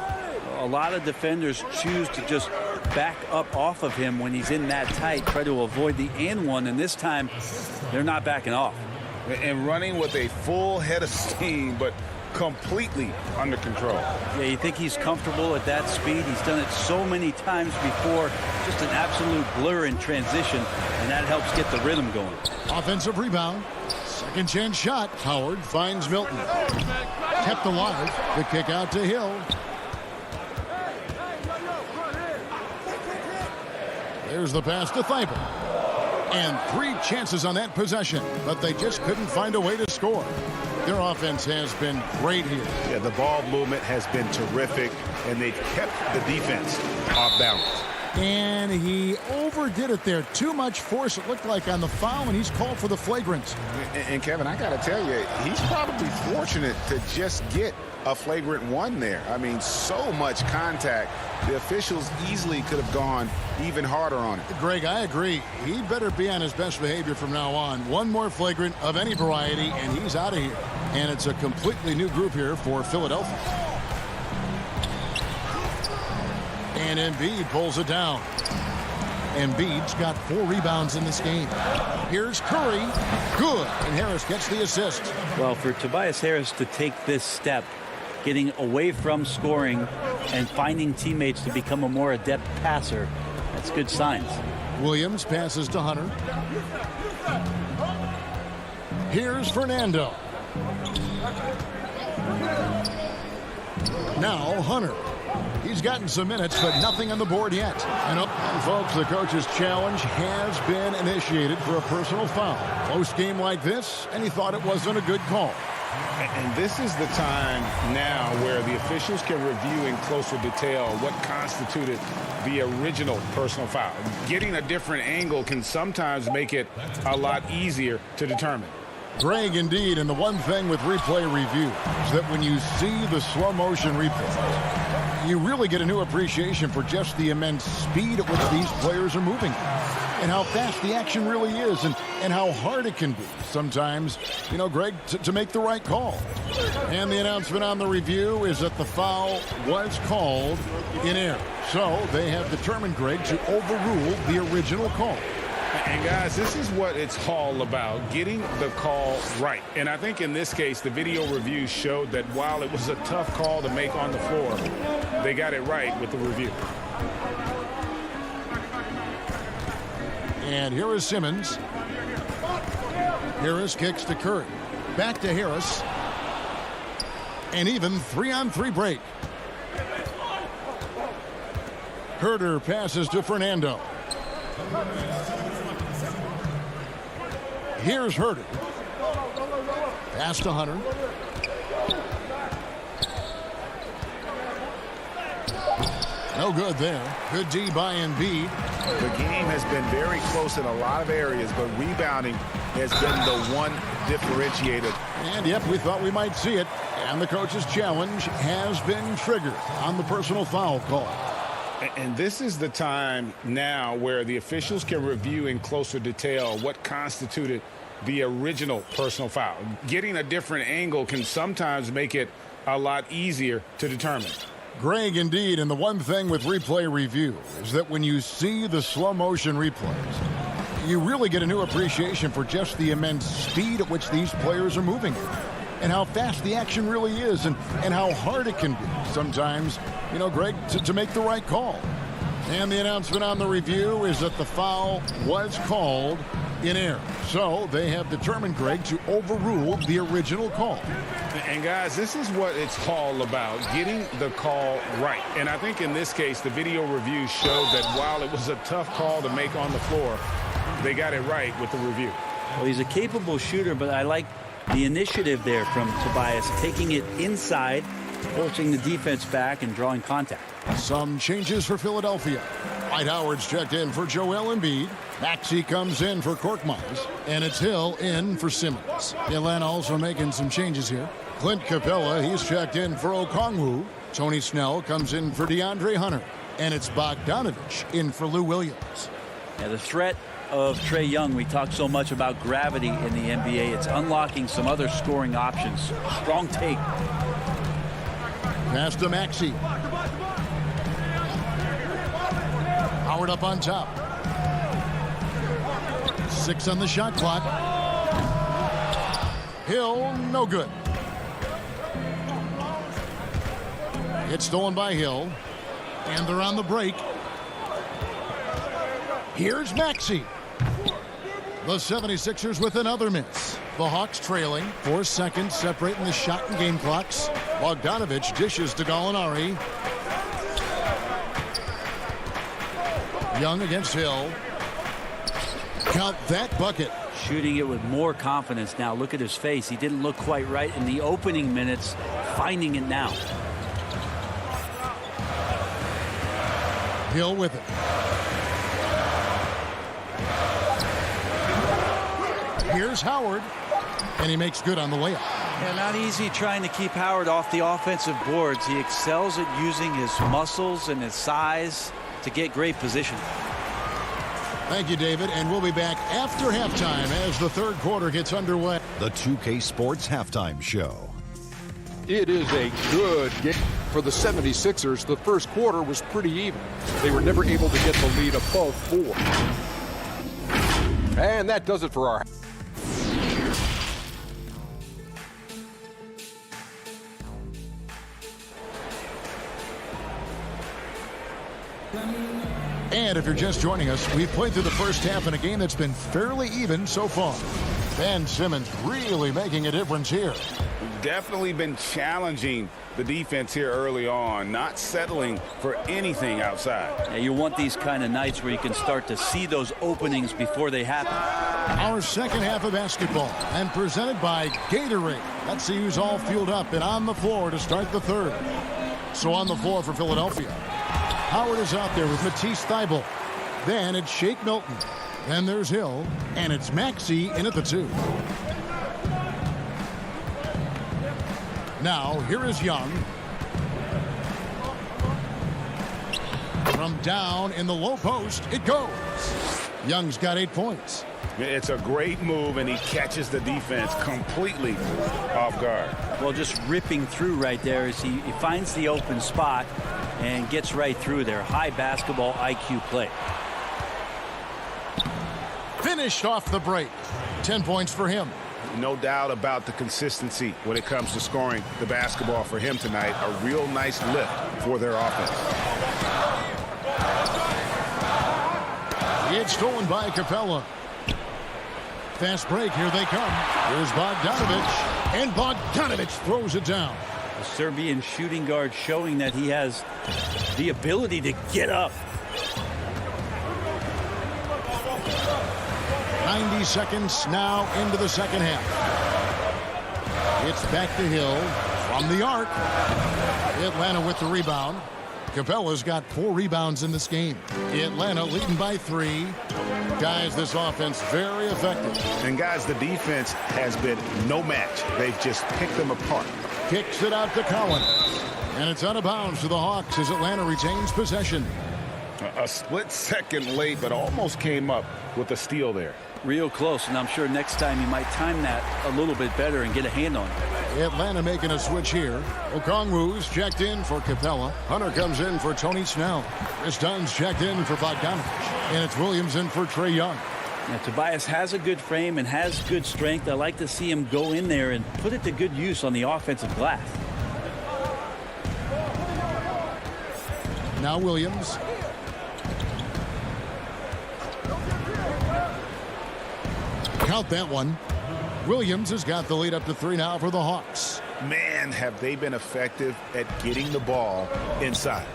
A lot of defenders choose to just back up off of him when he's in that tight, try to avoid the and one, and this time they're not backing off. And running with a full head of steam, but completely under control. Yeah, you think he's comfortable at that speed. He's done it so many times before. Just an absolute blur in transition, and that helps get the rhythm going. Offensive rebound. Second chance shot. Howard finds Milton. Kept alive. The kick out to Hill. There's the pass to Thibault. And 3 chances on that possession, but they just couldn't find a way to score. Their offense has been great here. Yeah, the ball movement has been terrific, and they've kept the defense off balance. And he overdid it there. Too much force, it looked like, on the foul, and he's called for the flagrant. And Kevin, I got to tell you, he's probably fortunate to just get a flagrant 1 there. I mean, so much contact. The officials easily could have gone even harder on it. Greg, I agree. He better be on his best behavior from now on. One more flagrant of any variety, and he's out of here. And it's a completely new group here for Philadelphia. And Embiid pulls it down. Embiid's got 4 rebounds in this game. Here's Curry. Good. And Harris gets the assist. Well, for Tobias Harris to take this step, getting away from scoring and finding teammates to become a more adept passer, that's good signs. Williams passes to Hunter. Here's Fernando. Now Hunter. He's gotten some minutes, but nothing on the board yet. And folks, the coach's challenge has been initiated for a personal foul. Close game like this, and he thought it wasn't a good call. And this is the time now where the officials can review in closer detail what constituted the original personal foul. Getting a different angle can sometimes make it a lot easier to determine. Greg, indeed, and the one thing with replay review is that when you see the slow motion replays, you really get a new appreciation for just the immense speed at which these players are moving and how fast the action really is and how hard it can be sometimes, you know, Greg, to make the right call. And the announcement on the review is that the foul was called in error. So they have determined, Greg, to overrule the original call. And guys, this is what it's all about, getting the call right. And I think in this case, the video review showed that while it was a tough call to make on the floor, they got it right with the review. And here is Simmons. Harris kicks to Curry. Back to Harris. An even 3-on-3 break. Herter passes to Fernando. Here's Herter. Pass to Hunter. No good there. Good D by Embiid. The game has been very close in a lot of areas, but rebounding has been the one differentiator. And yep, we thought we might see it. And the coach's challenge has been triggered on the personal foul call. And this is the time now where the officials can review in closer detail what constituted the original personal foul. Getting a different angle can sometimes make it a lot easier to determine. Greg, indeed, and the one thing with replay review is that when you see the slow motion replays, you really get a new appreciation for just the immense speed at which these players are moving and how fast the action really is and how hard it can be sometimes, you know, Greg, to make the right call. And the announcement on the review is that the foul was called in error. So they have determined, Greg, to overrule the original call. And guys, this is what it's all about, getting the call right. And I think in this case, the video review showed that while it was a tough call to make on the floor, they got it right with the review. Well, he's a capable shooter, but I like the initiative there from Tobias, taking it inside, forcing the defense back and drawing contact. Some changes for Philadelphia. Dwight Howard's checked in for Joel Embiid. Maxey comes in for Korkmaz. And it's Hill in for Simmons. Atlanta also making some changes here. Clint Capella, he's checked in for Okongwu. Tony Snell comes in for DeAndre Hunter. And it's Bogdanovich in for Lou Williams. Yeah, the threat of Trae Young, we talk so much about gravity in the NBA. It's unlocking some other scoring options. Strong take. Pass to Maxey. Howard up on top. 6 on the shot clock. Hill, no good. It's stolen by Hill. And they're on the break. Here's Maxey. The 76ers with another miss. The Hawks trailing. 4 seconds separating the shot and game clocks. Bogdanovich dishes to Gallinari. Young against Hill. Count that bucket. Shooting it with more confidence now. Look at his face. He didn't look quite right in the opening minutes. Finding it now. Hill with it. Here's Howard. And he makes good on the layup. Yeah, not easy trying to keep Howard off the offensive boards. He excels at using his muscles and his size to get great position. Thank you, David, and we'll be back after halftime as the third quarter gets underway. The 2K Sports Halftime Show. It is a good game for the 76ers. The first quarter was pretty even. They were never able to get the lead above 4. And that does it for our... And if you're just joining us, we've played through the first half in a game that's been fairly even so far. Ben Simmons really making a difference here. Definitely been challenging the defense here early on, not settling for anything outside. Yeah, you want these kind of nights where you can start to see those openings before they happen. Our second half of basketball and presented by Gatorade. Let's see who's all fueled up and on the floor to start the third. So on the floor for Philadelphia, Howard is out there with Matisse Thybulle. Then it's Shake Milton. Then there's Hill. And it's Maxey in at the 2. Now, here is Young. From down in the low post, it goes. Young's got 8 points. It's a great move, and he catches the defense completely off guard. Well, just ripping through right there as he finds the open spot and gets right through there. High basketball IQ play. Finished off the break. 10 points for him. No doubt about the consistency when it comes to scoring the basketball for him tonight. A real nice lift for their offense. It's stolen by Capella. Fast break, here they come. Here's Bogdanovic, and Bogdanovic throws it down. The Serbian shooting guard showing that he has the ability to get up. 90 seconds now into the second half. It's back to Hill from the arc. Atlanta with the rebound. Capella's got 4 rebounds in this game. Atlanta leading by 3. Guys, this offense very effective. And guys, the defense has been no match. They've just picked them apart. Kicks it out to Collins. And it's out of bounds to the Hawks as Atlanta retains possession. A split second late, but almost came up with a steal there. Real close, and I'm sure next time he might time that a little bit better and get a hand on it. Atlanta making a switch here. Okongwu's checked in for Capella. Hunter comes in for Tony Snell. Chris Dunn's checked in for Bogdanovic. And it's Williams in for Trae Young. Now, Tobias has a good frame and has good strength. I like to see him go in there and put it to good use on the offensive glass. Now Williams. Count that one. Williams has got the lead up to 3 now for the Hawks. Man, have they been effective at getting the ball inside.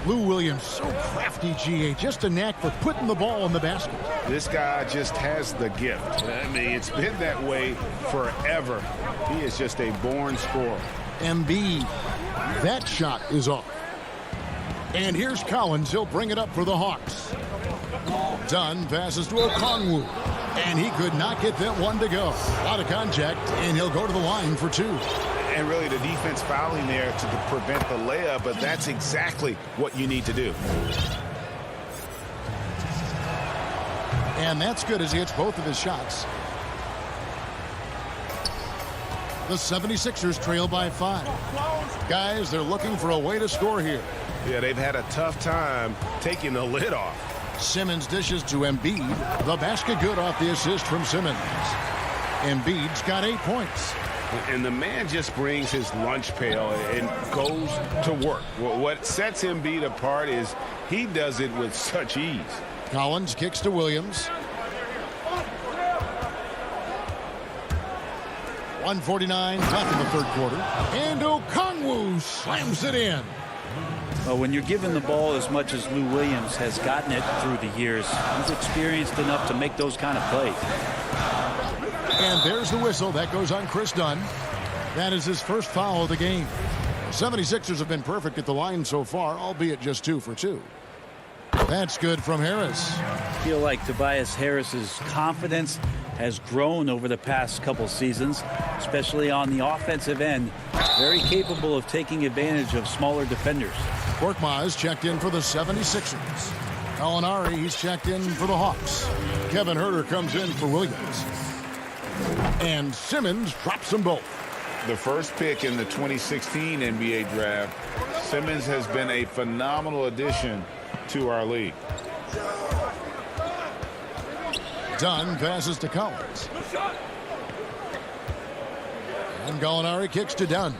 Lou Williams, so crafty, GA. Just a knack for putting the ball in the basket. This guy just has the gift. I mean, it's been that way forever. He is just a born scorer. Embiid. That shot is off. And here's Collins. He'll bring it up for the Hawks. Dunn passes to Okongwu. And he could not get that one to go. Out of contact, and he'll go to the line for 2. And really the defense fouling there to prevent the layup, but that's exactly what you need to do. And that's good as he hits both of his shots. The 76ers trail by 5. Guys, they're looking for a way to score here. Yeah, they've had a tough time taking the lid off. Simmons dishes to Embiid. The basket good off the assist from Simmons. Embiid's got 8 points. And the man just brings his lunch pail and goes to work. What sets Embiid apart is he does it with such ease. Collins kicks to Williams. 1:49 left in the third quarter. And Okongwu slams it in. Well, when you're given the ball as much as Lou Williams has gotten it through the years, he's experienced enough to make those kind of plays. And there's the whistle. That goes on Chris Dunn. That is his first foul of the game. The 76ers have been perfect at the line so far, albeit just 2 for 2. That's good from Harris. I feel like Tobias Harris's confidence has grown over the past couple seasons, especially on the offensive end. Very capable of taking advantage of smaller defenders. Korkmaz checked in for the 76ers. Gallinari, he's checked in for the Hawks. Kevin Huerter comes in for Williams. And Simmons drops them both. The first pick in the 2016 NBA draft, Simmons has been a phenomenal addition to our league. Dunn passes to Collins. And Gallinari kicks to Dunn.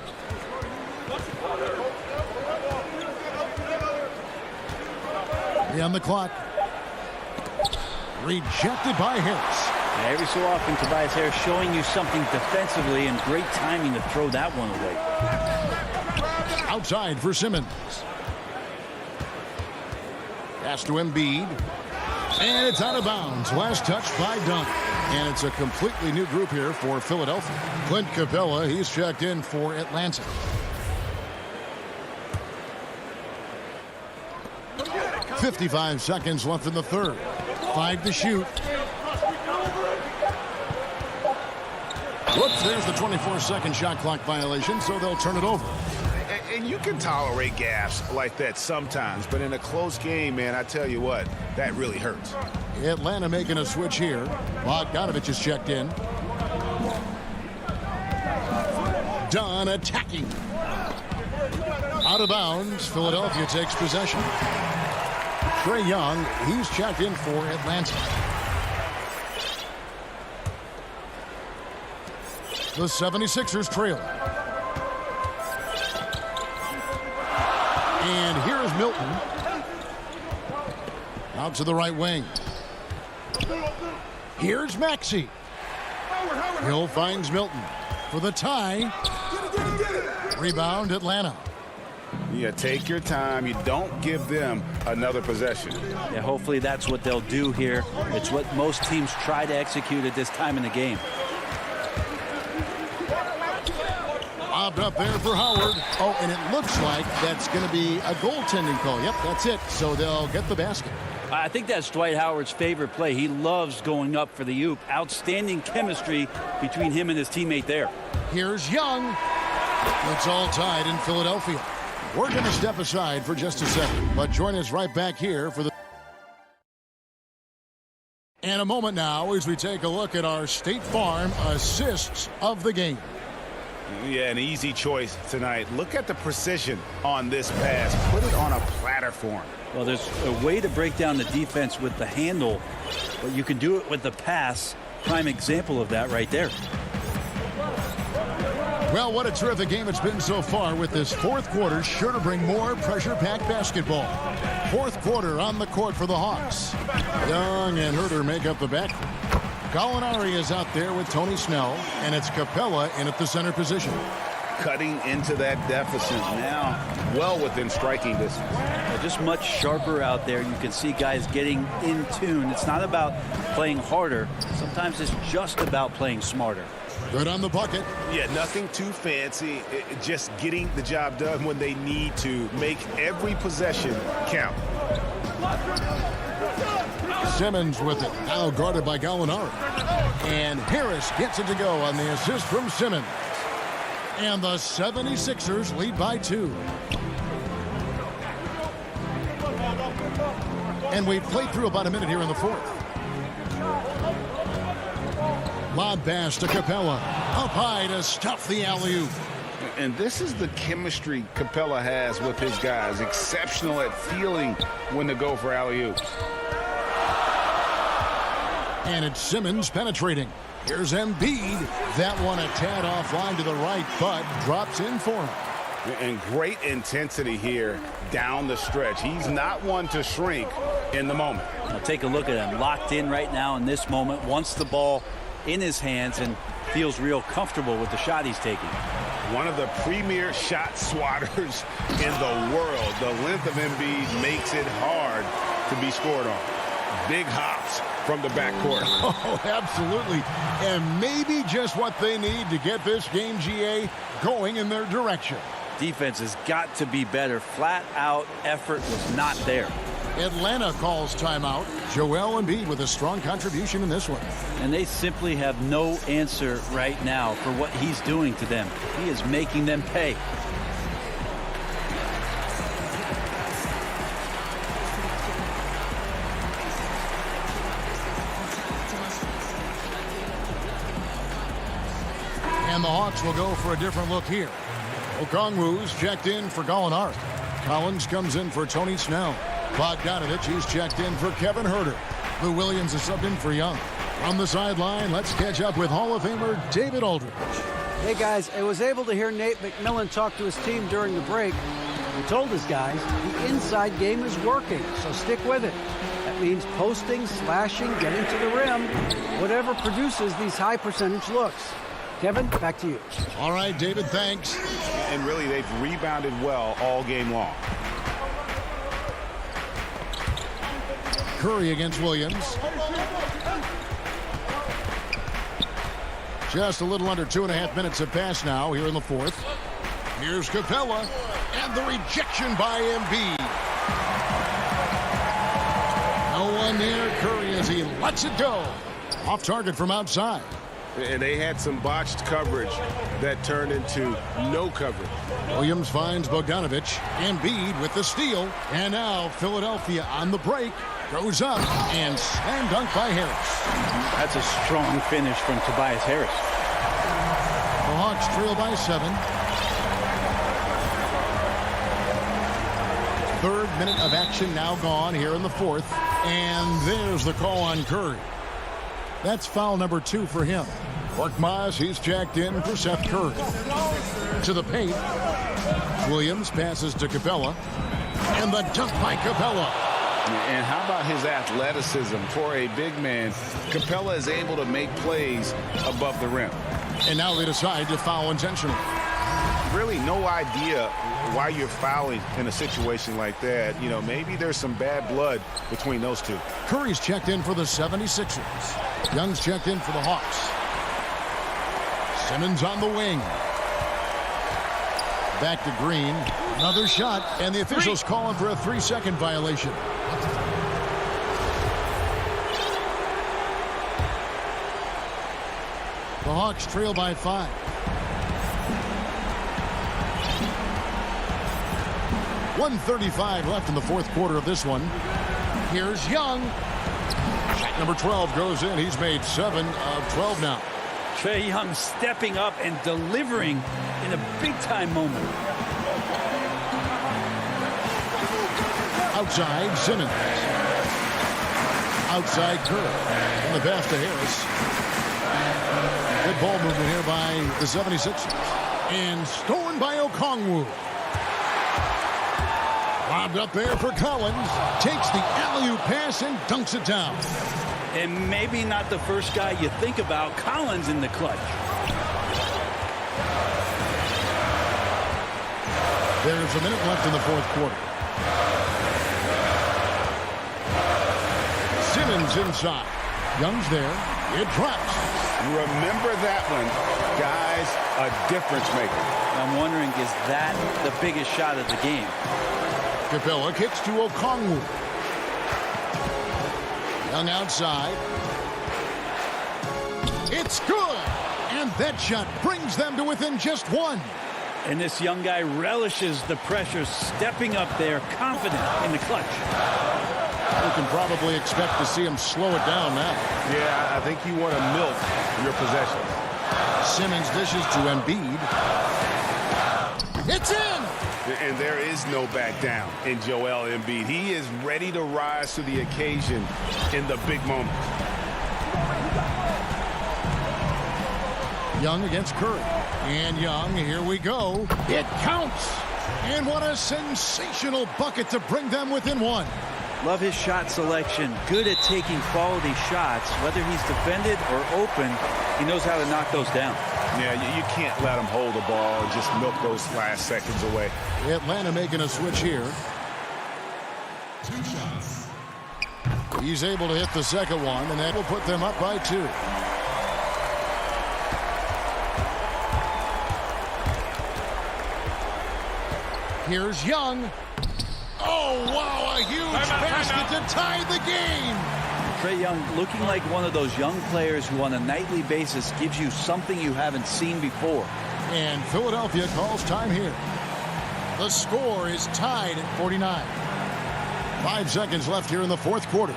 On the clock. Rejected by Harris. Every so often, Tobias Harris showing you something defensively, and great timing to throw that one away. Outside for Simmons. Pass to Embiid. And it's out of bounds. Last touch by Dunn. And it's a completely new group here for Philadelphia. Clint Capella, he's checked in for Atlanta. .55 seconds left in the third. 5 to shoot. Whoops, there's the 24-second shot clock violation, so they'll turn it over. And you can tolerate gaffes like that sometimes, but in a close game, man, I tell you what, that really hurts. Atlanta making a switch here. Bogdanovich is checked in. Dunn attacking. Out of bounds, Philadelphia takes possession. Trae Young, he's checked in for Atlanta. The 76ers trail. And here's Milton. Out to the right wing. Here's Maxey. Hill finds Milton for the tie. Rebound Atlanta. Yeah, take your time. You don't give them another possession. Yeah, hopefully that's what they'll do here. It's what most teams try to execute at this time in the game. Lobbed up there for Howard. Oh, and it looks like that's going to be a goaltending call. Yep, that's it. So they'll get the basket. I think that's Dwight Howard's favorite play. He loves going up for the oop. Outstanding chemistry between him and his teammate there. Here's Young. It's all tied in Philadelphia. We're going to step aside for just a second, but join us right back here for the... In a moment now as we take a look at our State Farm assists of the game. Yeah, an easy choice tonight. Look at the precision on this pass. Put it on a platter for him. Well, there's a way to break down the defense with the handle, but you can do it with the pass. Prime example of that right there. Well, what a terrific game it's been so far, with this fourth quarter sure to bring more pressure-packed basketball. Fourth quarter on the court for the Hawks. Young and Herter make up the backcourt. Gallinari is out there with Tony Snell, and it's Capella in at the center position. Cutting into that deficit now, well within striking distance. Just much sharper out there. You can see guys getting in tune. It's not about playing harder. Sometimes it's just about playing smarter. Good on the bucket. Yeah, nothing too fancy. Just getting the job done when they need to. Make every possession count. Simmons with it. Now guarded by Gallinari. And Harris gets it to go on the assist from Simmons. And the 76ers lead by 2. And we've played through about a minute here in the fourth. Lob pass to Capella. Up high to stuff the alley-oop. And this is the chemistry Capella has with his guys. Exceptional at feeling when to go for alley-oops. And it's Simmons penetrating. Here's Embiid. That one a tad offline to the right, but drops in for him. And great intensity here down the stretch. He's not one to shrink in the moment. Now take a look at him. Locked in right now in this moment. Wants the ball in his hands and feels real comfortable with the shot he's taking. One of the premier shot swatters in the world. The length of Embiid makes it hard to be scored on. Big hops from the backcourt. Oh, absolutely. And maybe just what they need to get this game, GA, going in their direction. Defense has got to be better. Flat out effort was not there. Atlanta calls timeout. Joel Embiid with a strong contribution in this one. And they simply have no answer right now for what he's doing to them. He is making them pay. And the Hawks will go for a different look here. Okongwu's checked in for Gallinari. Collins comes in for Tony Snell. Bogdanovich, he's checked in for Kevin Herter. Lou Williams is subbed in for Young. On the sideline, let's catch up with Hall of Famer David Aldridge. Hey, guys, I was able to hear Nate McMillan talk to his team during the break. He told his guys the inside game is working, so stick with it. That means posting, slashing, getting to the rim, whatever produces these high percentage looks. Kevin, back to you. All right, David, thanks. And really, they've rebounded well all game long. Curry against Williams. Just a little under 2.5 minutes have passed now here in the fourth. Here's Capella, and the rejection by Embiid. No one near Curry as he lets it go. Off target from outside. And they had some botched coverage that turned into no coverage. Williams finds Bogdanovich. Embiid with the steal. And now Philadelphia on the break. Goes up and slam dunk by Harris. That's a strong finish from Tobias Harris. The Hawks trail by 7. Third minute of action now gone here in the fourth. And there's the call on Curry. That's foul number 2 for him. Korkmaz, he's checked in for Seth Curry. To the paint. Williams passes to Capella. And the dunk by Capella. And how about his athleticism for a big man? Capella is able to make plays above the rim. And now they decide to foul intentionally. Really no idea why you're fouling in a situation like that. You know, maybe there's some bad blood between those two. Curry's checked in for the 76ers. Young's checked in for the Hawks. Simmons on the wing. Back to Green. Another shot, and the officials calling for a 3-second violation. The Hawks trail by 5. .135 left in the fourth quarter of this one. Here's Young. Shot number 12 goes in. He's made 7 of 12 now. Trae Young stepping up and delivering in a big-time moment. Outside, Simmons. Outside, Curry. And the pass to Harris. Good ball movement here by the 76ers. And stolen by Okongwu. Lobbed up there for Collins. Takes the alley-oop pass and dunks it down. And maybe not the first guy you think about. Collins in the clutch. There's a minute left in the fourth quarter. Simmons inside. Young's there. It drops. Remember that one. Guys, a difference maker. I'm wondering, is that the biggest shot of the game? Capella kicks to Okongwu. Young outside. It's good. And that shot brings them to within just 1. And this young guy relishes the pressure, stepping up there, confident in the clutch. You can probably expect to see him slow it down now. Yeah, I think you want to milk your possession. Simmons dishes to Embiid. It's in! And there is no back down in Joel Embiid. He is ready to rise to the occasion in the big moments. Young against Curry. And Young, here we go. It counts! And what a sensational bucket to bring them within 1. Love his shot selection. Good at taking quality shots. Whether he's defended or open, he knows how to knock those down. Yeah, you can't let him hold the ball and just milk those last seconds away. Atlanta making a switch here. He's able to hit the second one, and that will put them up by 2. Here's Young. Oh, wow, a huge basket to tie the game. Trae Young looking like one of those young players who on a nightly basis gives you something you haven't seen before. And Philadelphia calls time here. The score is tied at 49. 5 seconds left here in the fourth quarter.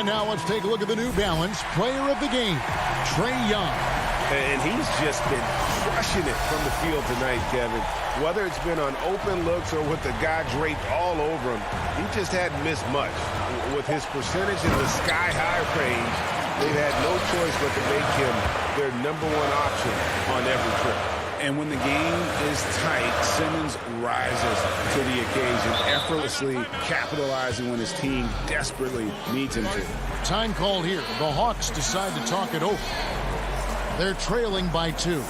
And now let's take a look at the New Balance player of the game, Trae Young. And he's just been crushing it from the field tonight, Kevin. Whether it's been on open looks or with the guy draped all over him, he just hadn't missed much. With his percentage in the sky-high range, they've had no choice but to make him their #1 option on every trip. And when the game is tight, Simmons rises to the occasion, effortlessly capitalizing when his team desperately needs him to. Time called here. The Hawks decide to talk it over. They're trailing by 2.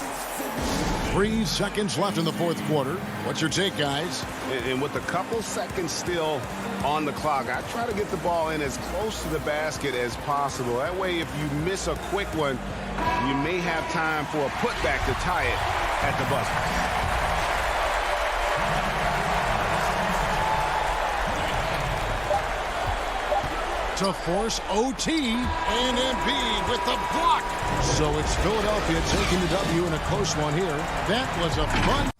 3 seconds left in the fourth quarter. What's your take, guys? And with a couple seconds still on the clock, I try to get the ball in as close to the basket as possible. That way, if you miss a quick one, you may have time for a putback to tie it at the buzzer. To force OT, and Embiid with the block. So it's Philadelphia taking the W in a close one here. That was a fun.